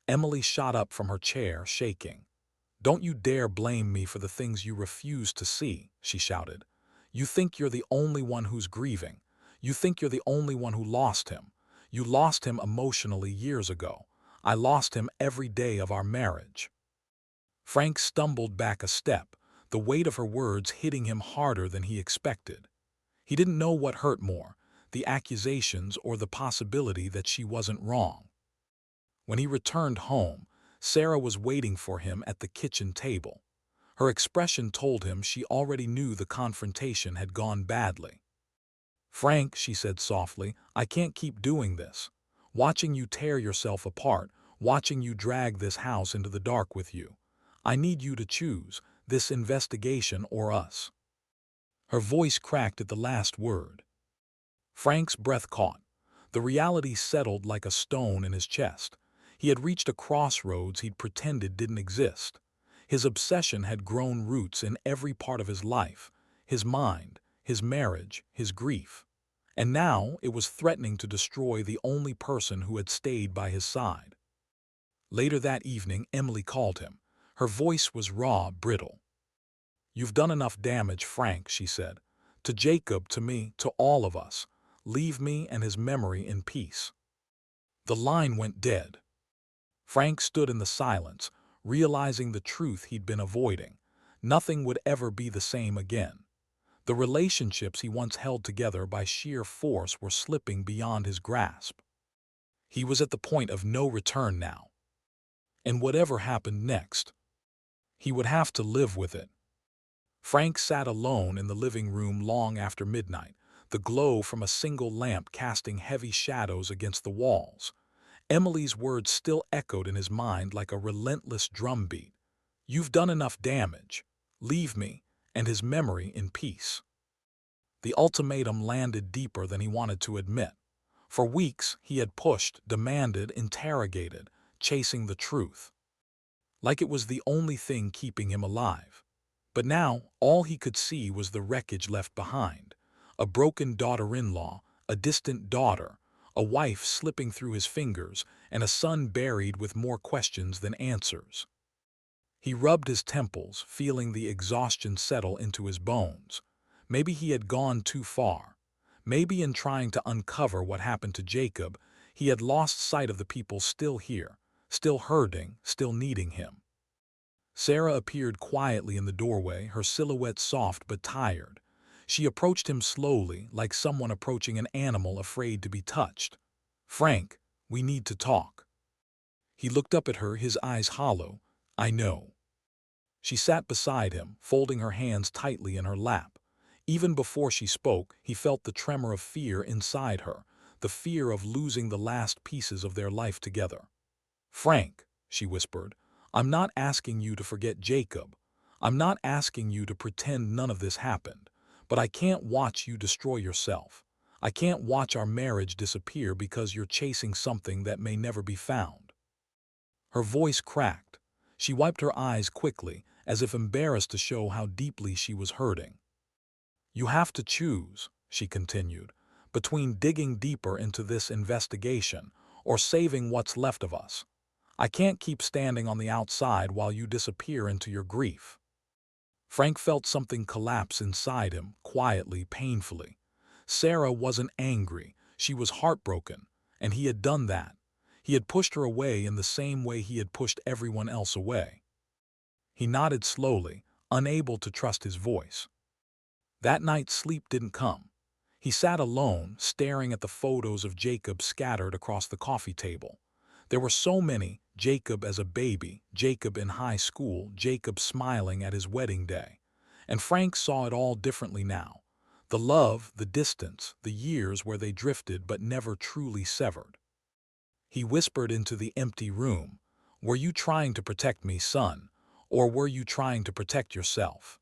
Emily shot up from her chair, shaking. Don't you dare blame me for the things you refuse to see, she shouted. You think you're the only one who's grieving. You think you're the only one who lost him. You lost him emotionally years ago. I lost him every day of our marriage. Frank stumbled back a step, the weight of her words hitting him harder than he expected. He didn't know what hurt more, the accusations or the possibility that she wasn't wrong. When he returned home, Sarah was waiting for him at the kitchen table. Her expression told him she already knew the confrontation had gone badly. Frank, she said softly, I can't keep doing this. Watching you tear yourself apart, watching you drag this house into the dark with you. I need you to choose, this investigation or us. Her voice cracked at the last word. Frank's breath caught. The reality settled like a stone in his chest. He had reached a crossroads he'd pretended didn't exist. His obsession had grown roots in every part of his life, his mind, his marriage, his grief. And now it was threatening to destroy the only person who had stayed by his side. Later that evening, Emily called him. Her voice was raw, brittle. You've done enough damage, Frank, she said. To Jacob, to me, to all of us. Leave me and his memory in peace. The line went dead. Frank stood in the silence, realizing the truth he'd been avoiding. Nothing would ever be the same again. The relationships he once held together by sheer force were slipping beyond his grasp. He was at the point of no return now. And whatever happened next, he would have to live with it. Frank sat alone in the living room long after midnight, the glow from a single lamp casting heavy shadows against the walls. Emily's words still echoed in his mind like a relentless drumbeat. You've done enough damage. Leave me and his memory in peace. The ultimatum landed deeper than he wanted to admit. For weeks, he had pushed, demanded, interrogated, chasing the truth. Like it was the only thing keeping him alive. But now, all he could see was the wreckage left behind. A broken daughter-in-law, a distant daughter, a wife slipping through his fingers, and a son buried with more questions than answers. He rubbed his temples, feeling the exhaustion settle into his bones. Maybe he had gone too far. Maybe in trying to uncover what happened to Jacob, he had lost sight of the people still here, still hurting, still needing him. Sarah appeared quietly in the doorway, her silhouette soft but tired. She approached him slowly, like someone approaching an animal afraid to be touched. Frank, we need to talk. He looked up at her, his eyes hollow. I know. She sat beside him, folding her hands tightly in her lap. Even before she spoke, he felt the tremor of fear inside her, the fear of losing the last pieces of their life together. Frank, she whispered, I'm not asking you to forget Jacob. I'm not asking you to pretend none of this happened. But I can't watch you destroy yourself. I can't watch our marriage disappear because you're chasing something that may never be found. Her voice cracked. She wiped her eyes quickly, as if embarrassed to show how deeply she was hurting. You have to choose, she continued, between digging deeper into this investigation or saving what's left of us. I can't keep standing on the outside while you disappear into your grief. Frank felt something collapse inside him, quietly, painfully. Sarah wasn't angry, she was heartbroken, and he had done that. He had pushed her away in the same way he had pushed everyone else away. He nodded slowly, unable to trust his voice. That night sleep didn't come. He sat alone, staring at the photos of Jacob scattered across the coffee table. There were so many, Jacob as a baby, Jacob in high school, Jacob smiling at his wedding day. And Frank saw it all differently now. The love, the distance, the years where they drifted but never truly severed. He whispered into the empty room, Were you trying to protect me, son, or were you trying to protect yourself?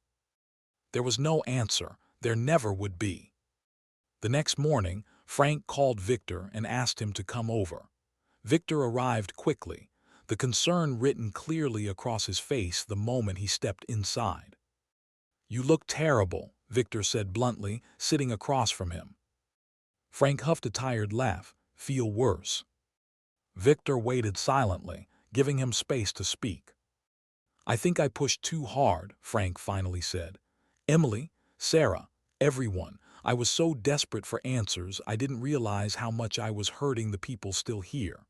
There was no answer. There never would be. The next morning, Frank called Victor and asked him to come over. Victor arrived quickly, the concern written clearly across his face the moment he stepped inside. You look terrible, Victor said bluntly, sitting across from him. Frank huffed a tired laugh. Feel worse. Victor waited silently, giving him space to speak. "I think I pushed too hard," Frank finally said. "Emily, Sarah, everyone. I was so desperate for answers I didn't realize how much I was hurting the people still here."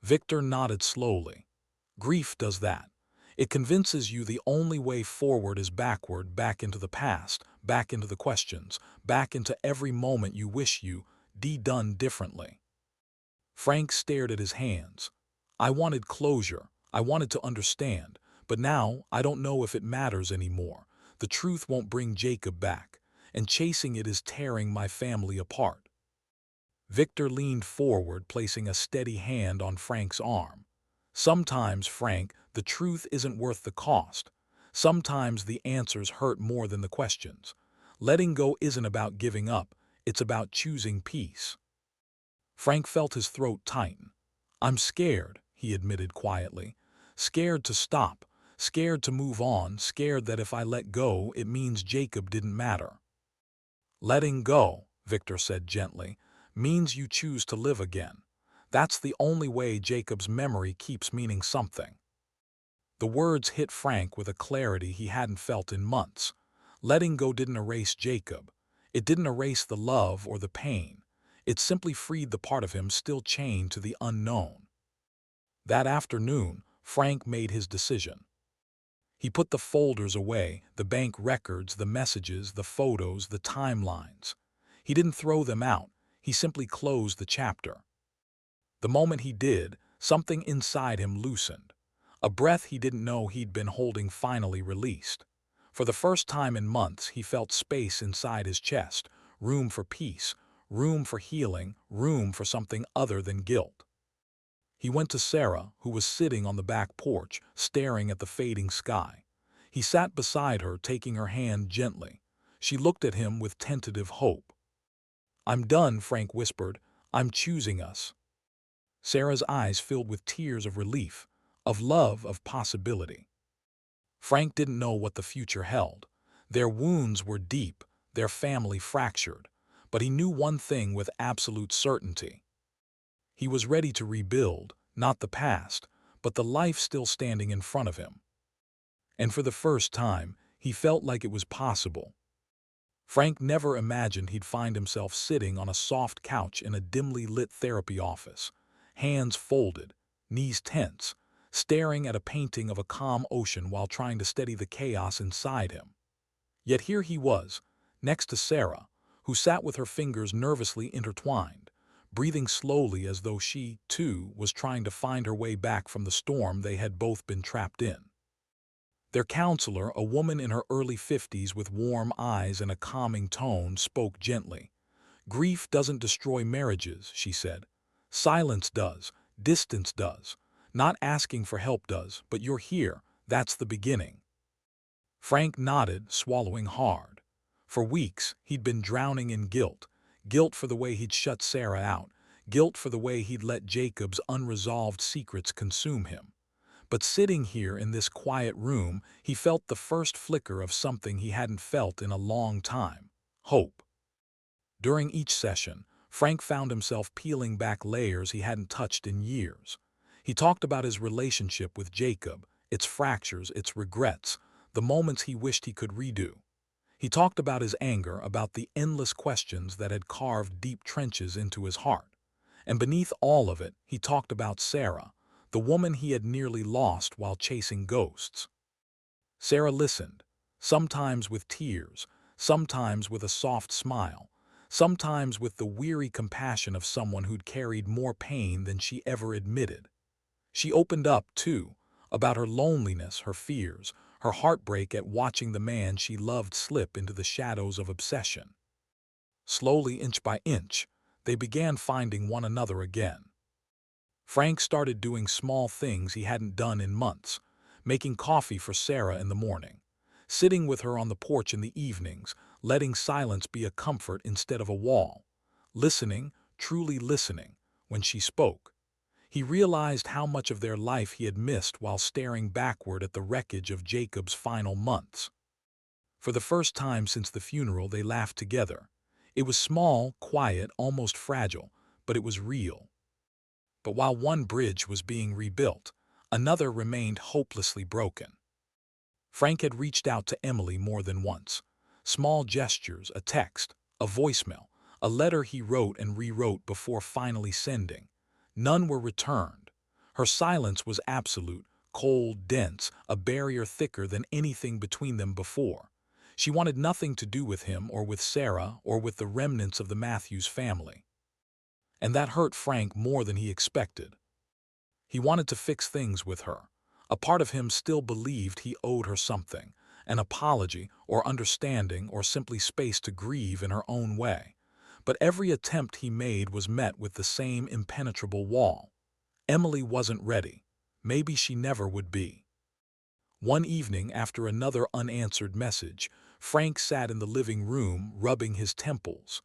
Victor nodded slowly. "Grief does that. It convinces you the only way forward is backward, back into the past, back into the questions, back into every moment you wish you'd done differently." Frank stared at his hands. "I wanted closure. I wanted to understand. But now I don't know if it matters anymore. The truth won't bring Jacob back, and chasing it is tearing my family apart." Victor leaned forward, placing a steady hand on Frank's arm. "Sometimes, Frank, the truth isn't worth the cost. Sometimes the answers hurt more than the questions. Letting go isn't about giving up, it's about choosing peace." Frank felt his throat tighten. "I'm scared," he admitted quietly. "Scared to stop, scared to move on, scared that if I let go, it means Jacob didn't matter." "Letting go," Victor said gently, "means you choose to live again. That's the only way Jacob's memory keeps meaning something." The words hit Frank with a clarity he hadn't felt in months. Letting go didn't erase Jacob. It didn't erase the love or the pain. It simply freed the part of him still chained to the unknown. That afternoon, Frank made his decision. He put the folders away, the bank records, the messages, the photos, the timelines. He didn't throw them out, he simply closed the chapter. The moment he did, something inside him loosened. A breath he didn't know he'd been holding finally released. For the first time in months, he felt space inside his chest, room for peace, room for healing, room for something other than guilt. He went to Sarah, who was sitting on the back porch, staring at the fading sky. He sat beside her, taking her hand gently. She looked at him with tentative hope. "I'm done," Frank whispered. "I'm choosing us." Sarah's eyes filled with tears of relief, of love, of possibility. Frank didn't know what the future held. Their wounds were deep, their family fractured, but he knew one thing with absolute certainty. He was ready to rebuild, not the past, but the life still standing in front of him. And for the first time, he felt like it was possible. Frank never imagined he'd find himself sitting on a soft couch in a dimly lit therapy office, hands folded, knees tense, staring at a painting of a calm ocean while trying to steady the chaos inside him. Yet here he was, next to Sarah, who sat with her fingers nervously intertwined, breathing slowly as though she, too, was trying to find her way back from the storm they had both been trapped in. Their counselor, a woman in her early 50s with warm eyes and a calming tone, spoke gently. "Grief doesn't destroy marriages," she said. "Silence does, distance does. Not asking for help does, but you're here, that's the beginning." Frank nodded, swallowing hard. For weeks, he'd been drowning in guilt. Guilt for the way he'd shut Sarah out. Guilt for the way he'd let Jacob's unresolved secrets consume him. But sitting here in this quiet room, he felt the first flicker of something he hadn't felt in a long time: hope. During each session, Frank found himself peeling back layers he hadn't touched in years. He talked about his relationship with Jacob, its fractures, its regrets, the moments he wished he could redo. He talked about his anger, about the endless questions that had carved deep trenches into his heart. And beneath all of it, he talked about Sarah, the woman he had nearly lost while chasing ghosts. Sarah listened, sometimes with tears, sometimes with a soft smile, sometimes with the weary compassion of someone who'd carried more pain than she ever admitted. She opened up, too, about her loneliness, her fears, her heartbreak at watching the man she loved slip into the shadows of obsession. Slowly, inch by inch, they began finding one another again. Frank started doing small things he hadn't done in months, making coffee for Sarah in the morning, sitting with her on the porch in the evenings, letting silence be a comfort instead of a wall, listening, truly listening, when she spoke. He realized how much of their life he had missed while staring backward at the wreckage of Jacob's final months. For the first time since the funeral, they laughed together. It was small, quiet, almost fragile, but it was real. But while one bridge was being rebuilt, Another remained hopelessly broken. Frank had reached out to Emily more than once. Small gestures, a text, a voicemail, a letter he wrote and rewrote before finally sending. None were returned. Her silence was absolute, cold, dense, a barrier thicker than anything between them before. She wanted nothing to do with him or with Sarah or with the remnants of the Matthews family. And that hurt Frank more than he expected. He wanted to fix things with her. A part of him still believed he owed her something, an apology or understanding or simply space to grieve in her own way. But every attempt he made was met with the same impenetrable wall. Emily wasn't ready. Maybe she never would be. One evening, after another unanswered message, Frank sat in the living room, rubbing his temples.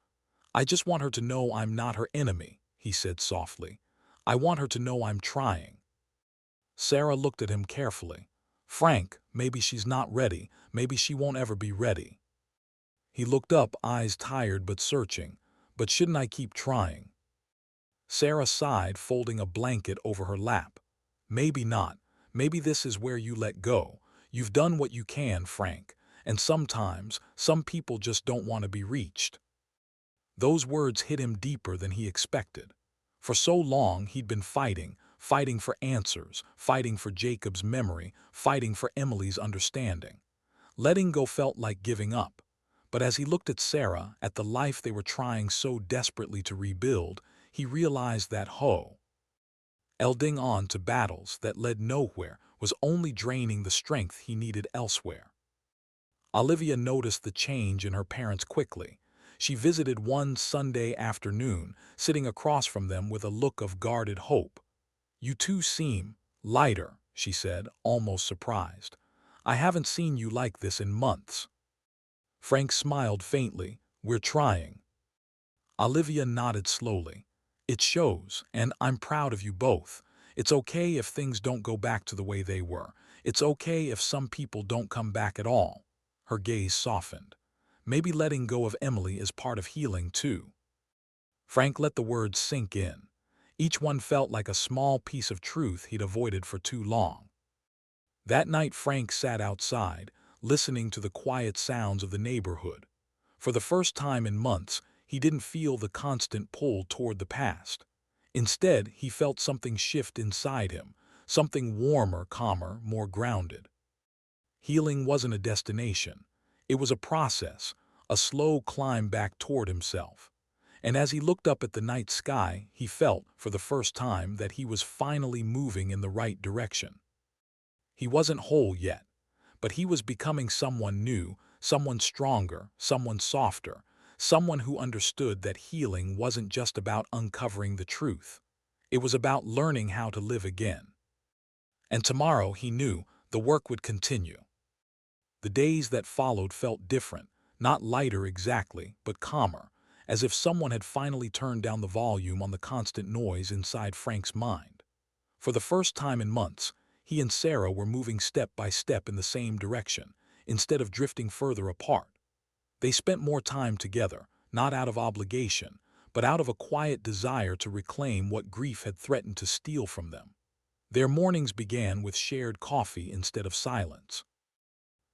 "I just want her to know I'm not her enemy," he said softly. "I want her to know I'm trying." Sarah looked at him carefully. "Frank, maybe she's not ready. Maybe she won't ever be ready." He looked up, eyes tired but searching. "But shouldn't I keep trying?" Sarah sighed, folding a blanket over her lap. "Maybe not. Maybe this is where you let go. You've done what you can, Frank. And sometimes, some people just don't want to be reached." Those words hit him deeper than he expected. For so long he'd been fighting for answers, fighting for Jacob's memory, fighting for Emily's understanding. Letting go felt like giving up. But as he looked at Sarah, at the life they were trying so desperately to rebuild, he realized that holding on to battles that led nowhere was only draining the strength he needed elsewhere. Olivia noticed the change in her parents quickly. She visited one Sunday afternoon, sitting across from them with a look of guarded hope. "You two seem lighter," she said, almost surprised. "I haven't seen you like this in months." Frank smiled faintly. "We're trying." Olivia nodded slowly. "It shows, and I'm proud of you both. It's okay if things don't go back to the way they were. It's okay if some people don't come back at all." Her gaze softened. "Maybe letting go of Emily is part of healing, too." Frank let the words sink in. Each one felt like a small piece of truth he'd avoided for too long. That night Frank sat outside, listening to the quiet sounds of the neighborhood. For the first time in months, he didn't feel the constant pull toward the past. Instead, he felt something shift inside him, something warmer, calmer, more grounded. Healing wasn't a destination. It was a process, a slow climb back toward himself. And as he looked up at the night sky, he felt, for the first time, that he was finally moving in the right direction. He wasn't whole yet, but he was becoming someone new, someone stronger, someone softer, someone who understood that healing wasn't just about uncovering the truth. It was about learning how to live again. And tomorrow, he knew, the work would continue. The days that followed felt different, not lighter exactly, but calmer, as if someone had finally turned down the volume on the constant noise inside Frank's mind. For the first time in months, he and Sarah were moving step by step in the same direction, instead of drifting further apart. They spent more time together, not out of obligation, but out of a quiet desire to reclaim what grief had threatened to steal from them. Their mornings began with shared coffee instead of silence.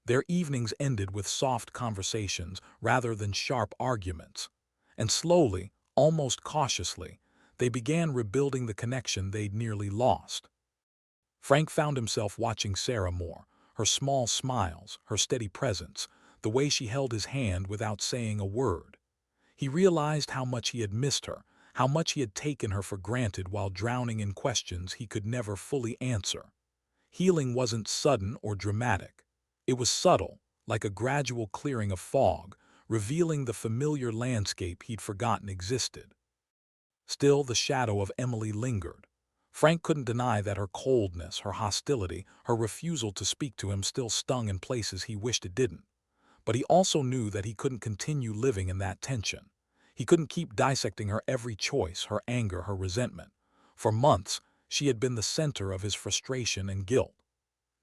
Their evenings ended with soft conversations rather than sharp arguments. And slowly, almost cautiously, they began rebuilding the connection they'd nearly lost. Frank found himself watching Sarah more, her small smiles, her steady presence, the way she held his hand without saying a word. He realized how much he had missed her, how much he had taken her for granted while drowning in questions he could never fully answer. Healing wasn't sudden or dramatic. It was subtle, like a gradual clearing of fog, revealing the familiar landscape he'd forgotten existed. Still, the shadow of Emily lingered. Frank couldn't deny that her coldness, her hostility, her refusal to speak to him still stung in places he wished it didn't. But he also knew that he couldn't continue living in that tension. He couldn't keep dissecting her every choice, her anger, her resentment. For months, she had been the center of his frustration and guilt.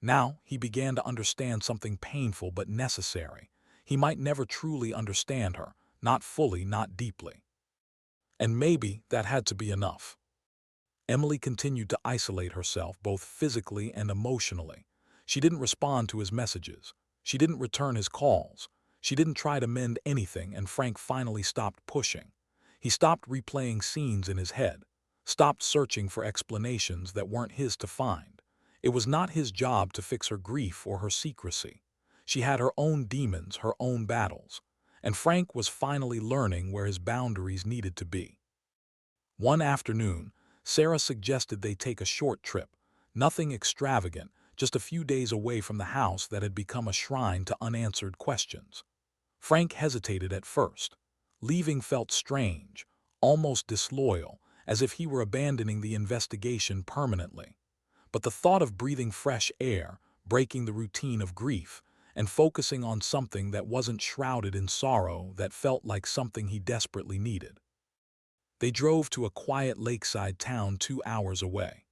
Now, he began to understand something painful but necessary. He might never truly understand her, not fully, not deeply. And maybe that had to be enough. Emily continued to isolate herself both physically and emotionally. She didn't respond to his messages. She didn't return his calls. She didn't try to mend anything, and Frank finally stopped pushing. He stopped replaying scenes in his head, stopped searching for explanations that weren't his to find. It was not his job to fix her grief or her secrecy. She had her own demons, her own battles, and Frank was finally learning where his boundaries needed to be. One afternoon, Sarah suggested they take a short trip, nothing extravagant, just a few days away from the house that had become a shrine to unanswered questions. Frank hesitated at first. Leaving felt strange, almost disloyal, as if he were abandoning the investigation permanently. But the thought of breathing fresh air, breaking the routine of grief, and focusing on something that wasn't shrouded in sorrow, that felt like something he desperately needed. They drove to a quiet lakeside town 2 hours away.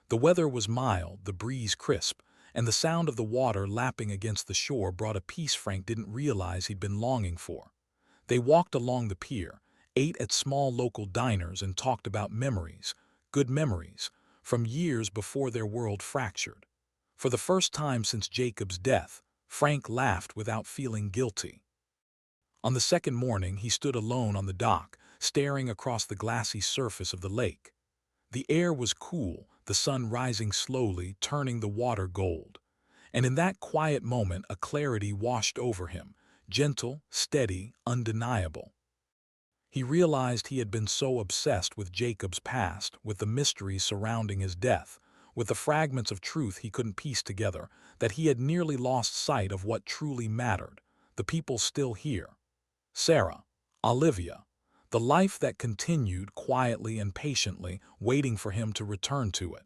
The weather was mild, the breeze crisp, and the sound of the water lapping against the shore brought a peace Frank didn't realize he'd been longing for. They walked along the pier, ate at small local diners, and talked about memories, good memories, from years before their world fractured. For the first time since Jacob's death, Frank laughed without feeling guilty. On the second morning, he stood alone on the dock, staring across the glassy surface of the lake. The air was cool, the sun rising slowly, turning the water gold. And in that quiet moment, a clarity washed over him, gentle, steady, undeniable. He realized he had been so obsessed with Jacob's past, with the mysteries surrounding his death, with the fragments of truth he couldn't piece together, that he had nearly lost sight of what truly mattered, the people still here. Sarah, Olivia, the life that continued quietly and patiently, waiting for him to return to it.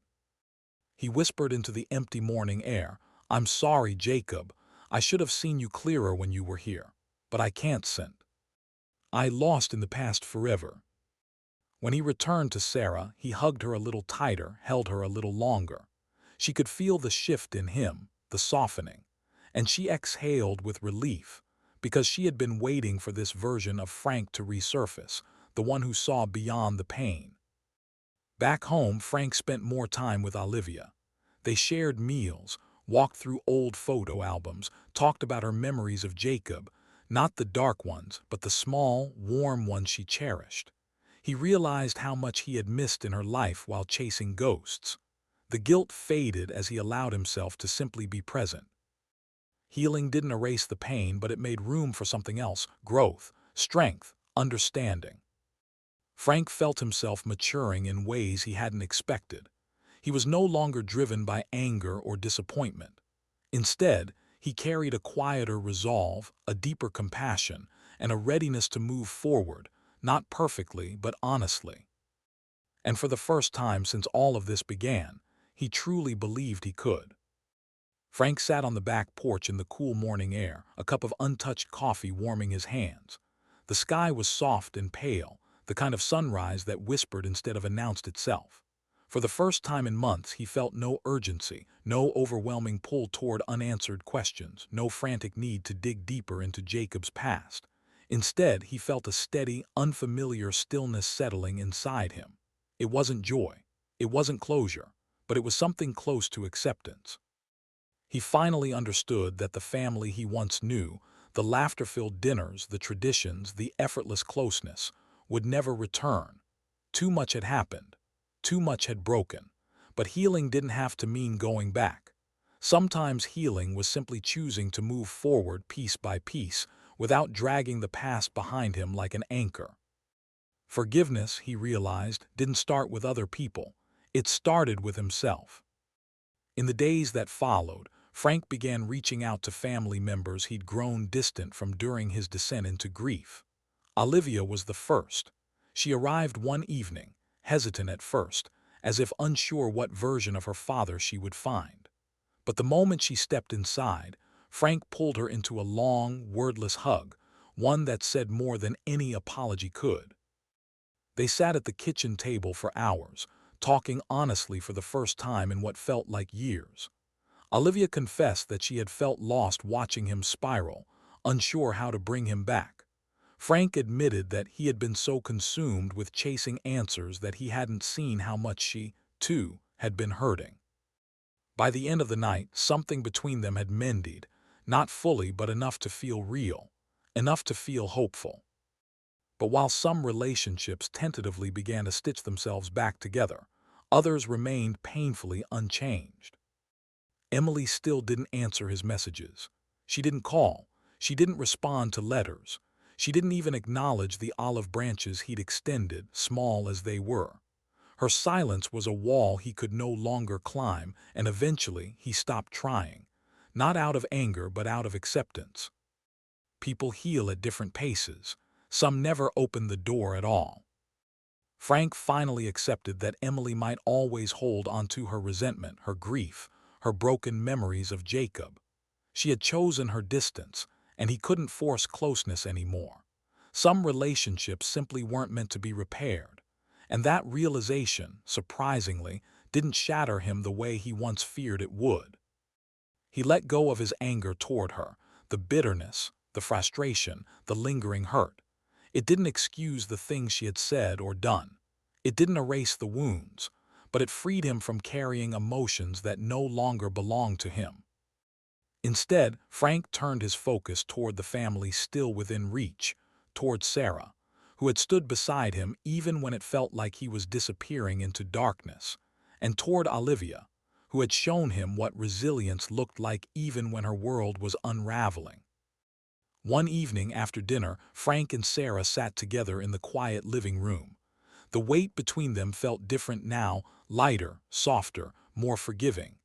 He whispered into the empty morning air, "I'm sorry, Jacob. I should have seen you clearer when you were here. But I can't send. I lost in the past forever." When he returned to Sarah, he hugged her a little tighter, held her a little longer. She could feel the shift in him, the softening, and she exhaled with relief, because she had been waiting for this version of Frank to resurface, the one who saw beyond the pain. Back home, Frank spent more time with Olivia. They shared meals, walked through old photo albums, talked about her memories of Jacob, not the dark ones, but the small, warm ones she cherished. He realized how much he had missed in her life while chasing ghosts. The guilt faded as he allowed himself to simply be present. Healing didn't erase the pain, but it made room for something else: growth, strength, understanding. Frank felt himself maturing in ways he hadn't expected. He was no longer driven by anger or disappointment. Instead, he carried a quieter resolve, a deeper compassion, and a readiness to move forward, not perfectly, but honestly. And for the first time since all of this began, he truly believed he could. Frank sat on the back porch in the cool morning air, a cup of untouched coffee warming his hands. The sky was soft and pale, the kind of sunrise that whispered instead of announced itself. For the first time in months, he felt no urgency, no overwhelming pull toward unanswered questions, no frantic need to dig deeper into Jacob's past. Instead, he felt a steady, unfamiliar stillness settling inside him. It wasn't joy, it wasn't closure, but it was something close to acceptance. He finally understood that the family he once knew, the laughter-filled dinners, the traditions, the effortless closeness, would never return. Too much had happened. Too much had broken. But healing didn't have to mean going back. Sometimes healing was simply choosing to move forward piece by piece, without dragging the past behind him like an anchor. Forgiveness, he realized, didn't start with other people. It started with himself. In the days that followed, Frank began reaching out to family members he'd grown distant from during his descent into grief. Olivia was the first. She arrived one evening, hesitant at first, as if unsure what version of her father she would find. But the moment she stepped inside, Frank pulled her into a long, wordless hug, one that said more than any apology could. They sat at the kitchen table for hours, talking honestly for the first time in what felt like years. Olivia confessed that she had felt lost watching him spiral, unsure how to bring him back. Frank admitted that he had been so consumed with chasing answers that he hadn't seen how much she, too, had been hurting. By the end of the night, something between them had mended, not fully but enough to feel real, enough to feel hopeful. But while some relationships tentatively began to stitch themselves back together, others remained painfully unchanged. Emily still didn't answer his messages. She didn't call. She didn't respond to letters. She didn't even acknowledge the olive branches he'd extended, small as they were. Her silence was a wall he could no longer climb, and eventually he stopped trying. Not out of anger, but out of acceptance. People heal at different paces. Some never open the door at all. Frank finally accepted that Emily might always hold onto her resentment, her grief, her broken memories of Jacob. She had chosen her distance, and he couldn't force closeness anymore. Some relationships simply weren't meant to be repaired, and that realization, surprisingly, didn't shatter him the way he once feared it would. He let go of his anger toward her, the bitterness, the frustration, the lingering hurt. It didn't excuse the things she had said or done. It didn't erase the wounds, but it freed him from carrying emotions that no longer belonged to him. Instead, Frank turned his focus toward the family still within reach, toward Sarah, who had stood beside him even when it felt like he was disappearing into darkness, and toward Olivia, who had shown him what resilience looked like even when her world was unraveling. One evening after dinner, Frank and Sarah sat together in the quiet living room. The weight between them felt different now, lighter, softer, more forgiving.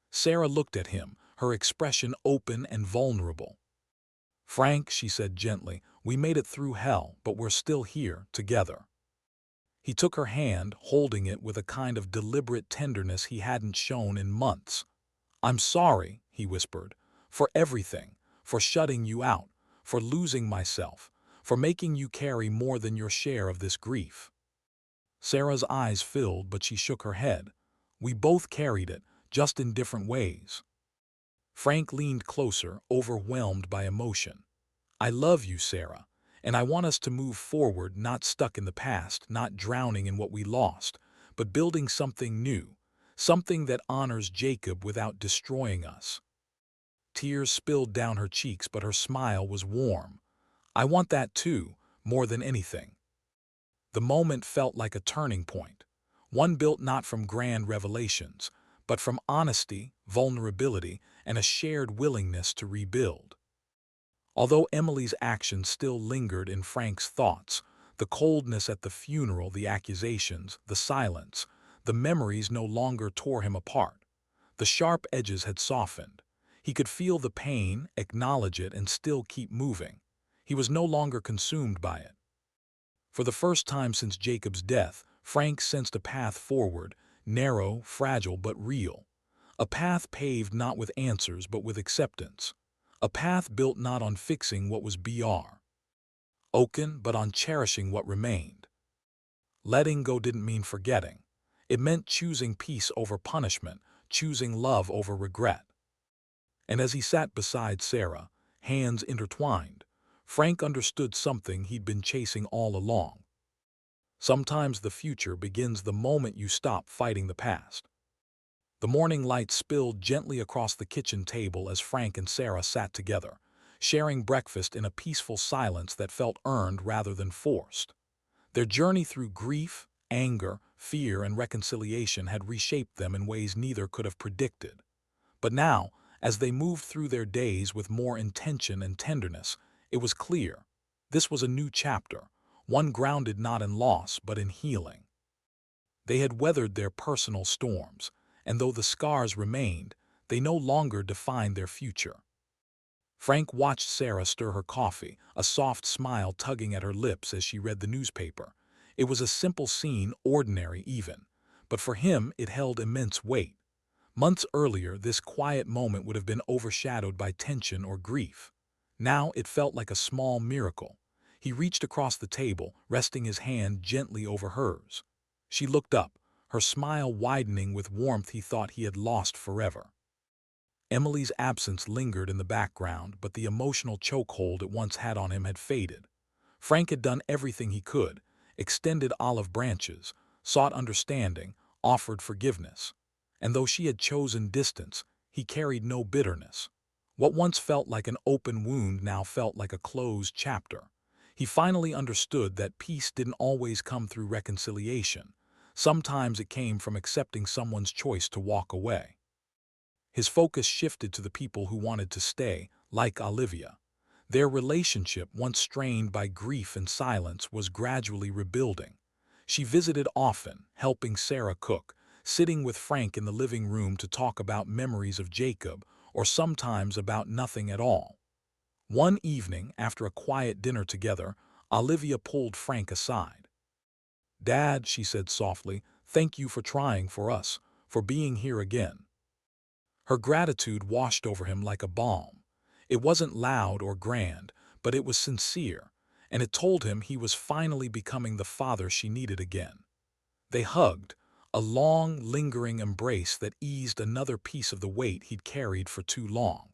Sarah looked at him, her expression open and vulnerable. "Frank," she said gently, "we made it through hell, but we're still here, together." He took her hand, holding it with a kind of deliberate tenderness he hadn't shown in months. "I'm sorry," he whispered, "for everything, for shutting you out, for losing myself, for making you carry more than your share of this grief." Sarah's eyes filled, but she shook her head. "We both carried it, just in different ways." Frank leaned closer, overwhelmed by emotion. "I love you, Sarah, and I want us to move forward, not stuck in the past, not drowning in what we lost, but building something new, something that honors Jacob without destroying us." Tears spilled down her cheeks, but her smile was warm. "I want that too, more than anything." The moment felt like a turning point, one built not from grand revelations, but from honesty, vulnerability, and a shared willingness to rebuild. Although Emily's actions still lingered in Frank's thoughts, the coldness at the funeral, the accusations, the silence, the memories no longer tore him apart. The sharp edges had softened. He could feel the pain, acknowledge it, and still keep moving. He was no longer consumed by it. For the first time since Jacob's death, Frank sensed a path forward, narrow, fragile, but real. A path paved not with answers but with acceptance. A path built not on fixing what was broken, but on cherishing what remained. Letting go didn't mean forgetting. It meant choosing peace over punishment, choosing love over regret. And as he sat beside Sarah, hands intertwined, Frank understood something he'd been chasing all along. Sometimes the future begins the moment you stop fighting the past. The morning light spilled gently across the kitchen table as Frank and Sarah sat together, sharing breakfast in a peaceful silence that felt earned rather than forced. Their journey through grief, anger, fear, and reconciliation had reshaped them in ways neither could have predicted. But now, as they moved through their days with more intention and tenderness, it was clear. This was a new chapter, one grounded not in loss but in healing. They had weathered their personal storms, and though the scars remained, they no longer defined their future. Frank watched Sarah stir her coffee, a soft smile tugging at her lips as she read the newspaper. It was a simple scene, ordinary even, but for him it held immense weight. Months earlier, this quiet moment would have been overshadowed by tension or grief. Now it felt like a small miracle. He reached across the table, resting his hand gently over hers. She looked up, her smile widening with warmth he thought he had lost forever. Emily's absence lingered in the background, but the emotional chokehold it once had on him had faded. Frank had done everything he could, extended olive branches, sought understanding, offered forgiveness. And though she had chosen distance, he carried no bitterness. What once felt like an open wound now felt like a closed chapter. He finally understood that peace didn't always come through reconciliation. Sometimes it came from accepting someone's choice to walk away. His focus shifted to the people who wanted to stay, like Olivia. Their relationship, once strained by grief and silence, was gradually rebuilding. She visited often, helping Sarah cook, sitting with Frank in the living room to talk about memories of Jacob, or sometimes about nothing at all. One evening, after a quiet dinner together, Olivia pulled Frank aside. "Dad," she said softly, "thank you for trying for us, for being here again." Her gratitude washed over him like a balm. It wasn't loud or grand, but it was sincere, and it told him he was finally becoming the father she needed again. They hugged, a long, lingering embrace that eased another piece of the weight he'd carried for too long.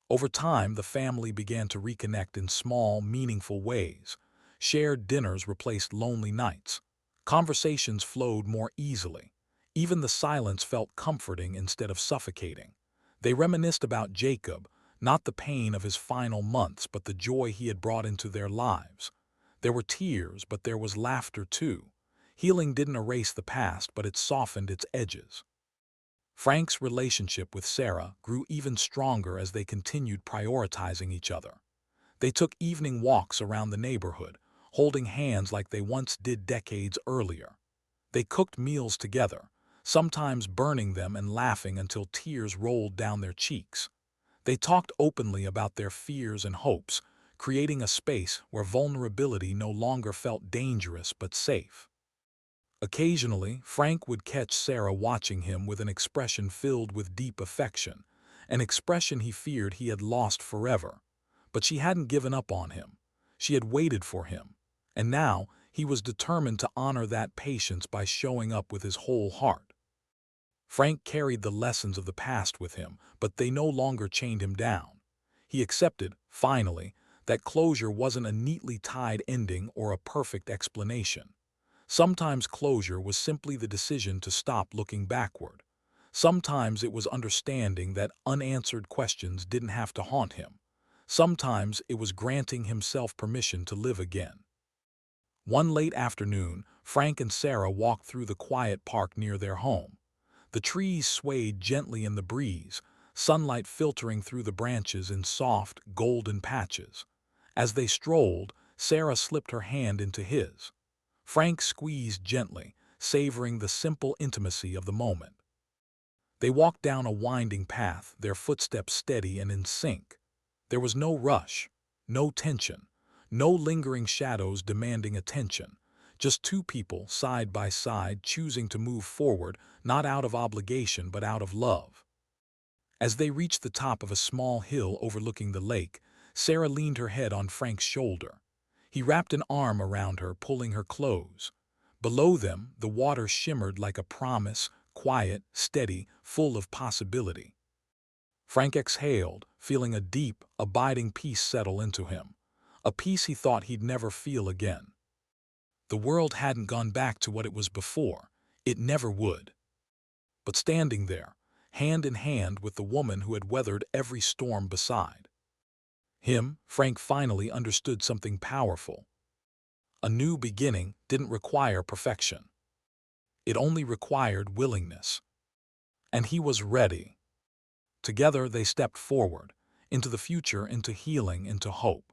Over time, the family began to reconnect in small, meaningful ways. Shared dinners replaced lonely nights. Conversations flowed more easily. Even the silence felt comforting instead of suffocating. They reminisced about Jacob, not the pain of his final months, but the joy he had brought into their lives. There were tears, but there was laughter too. Healing didn't erase the past, but it softened its edges. Frank's relationship with Sarah grew even stronger as they continued prioritizing each other. They took evening walks around the neighborhood, holding hands like they once did decades earlier. They cooked meals together, sometimes burning them and laughing until tears rolled down their cheeks. They talked openly about their fears and hopes, creating a space where vulnerability no longer felt dangerous but safe. Occasionally, Frank would catch Sarah watching him with an expression filled with deep affection, an expression he feared he had lost forever. But she hadn't given up on him. She had waited for him. And now, he was determined to honor that patience by showing up with his whole heart. Frank carried the lessons of the past with him, but they no longer chained him down. He accepted, finally, that closure wasn't a neatly tied ending or a perfect explanation. Sometimes closure was simply the decision to stop looking backward. Sometimes it was understanding that unanswered questions didn't have to haunt him. Sometimes it was granting himself permission to live again. One late afternoon, Frank and Sarah walked through the quiet park near their home. The trees swayed gently in the breeze, sunlight filtering through the branches in soft, golden patches. As they strolled, Sarah slipped her hand into his. Frank squeezed gently, savoring the simple intimacy of the moment. They walked down a winding path, their footsteps steady and in sync. There was no rush, no tension, no lingering shadows demanding attention. Just two people, side by side, choosing to move forward, not out of obligation but out of love. As they reached the top of a small hill overlooking the lake, Sarah leaned her head on Frank's shoulder. He wrapped an arm around her, pulling her close. Below them, the water shimmered like a promise, quiet, steady, full of possibility. Frank exhaled, feeling a deep, abiding peace settle into him, a peace he thought he'd never feel again. The world hadn't gone back to what it was before. It never would. But standing there, hand in hand with the woman who had weathered every storm beside him, Frank finally understood something powerful. A new beginning didn't require perfection. It only required willingness. And he was ready. Together they stepped forward, into the future, into healing, into hope.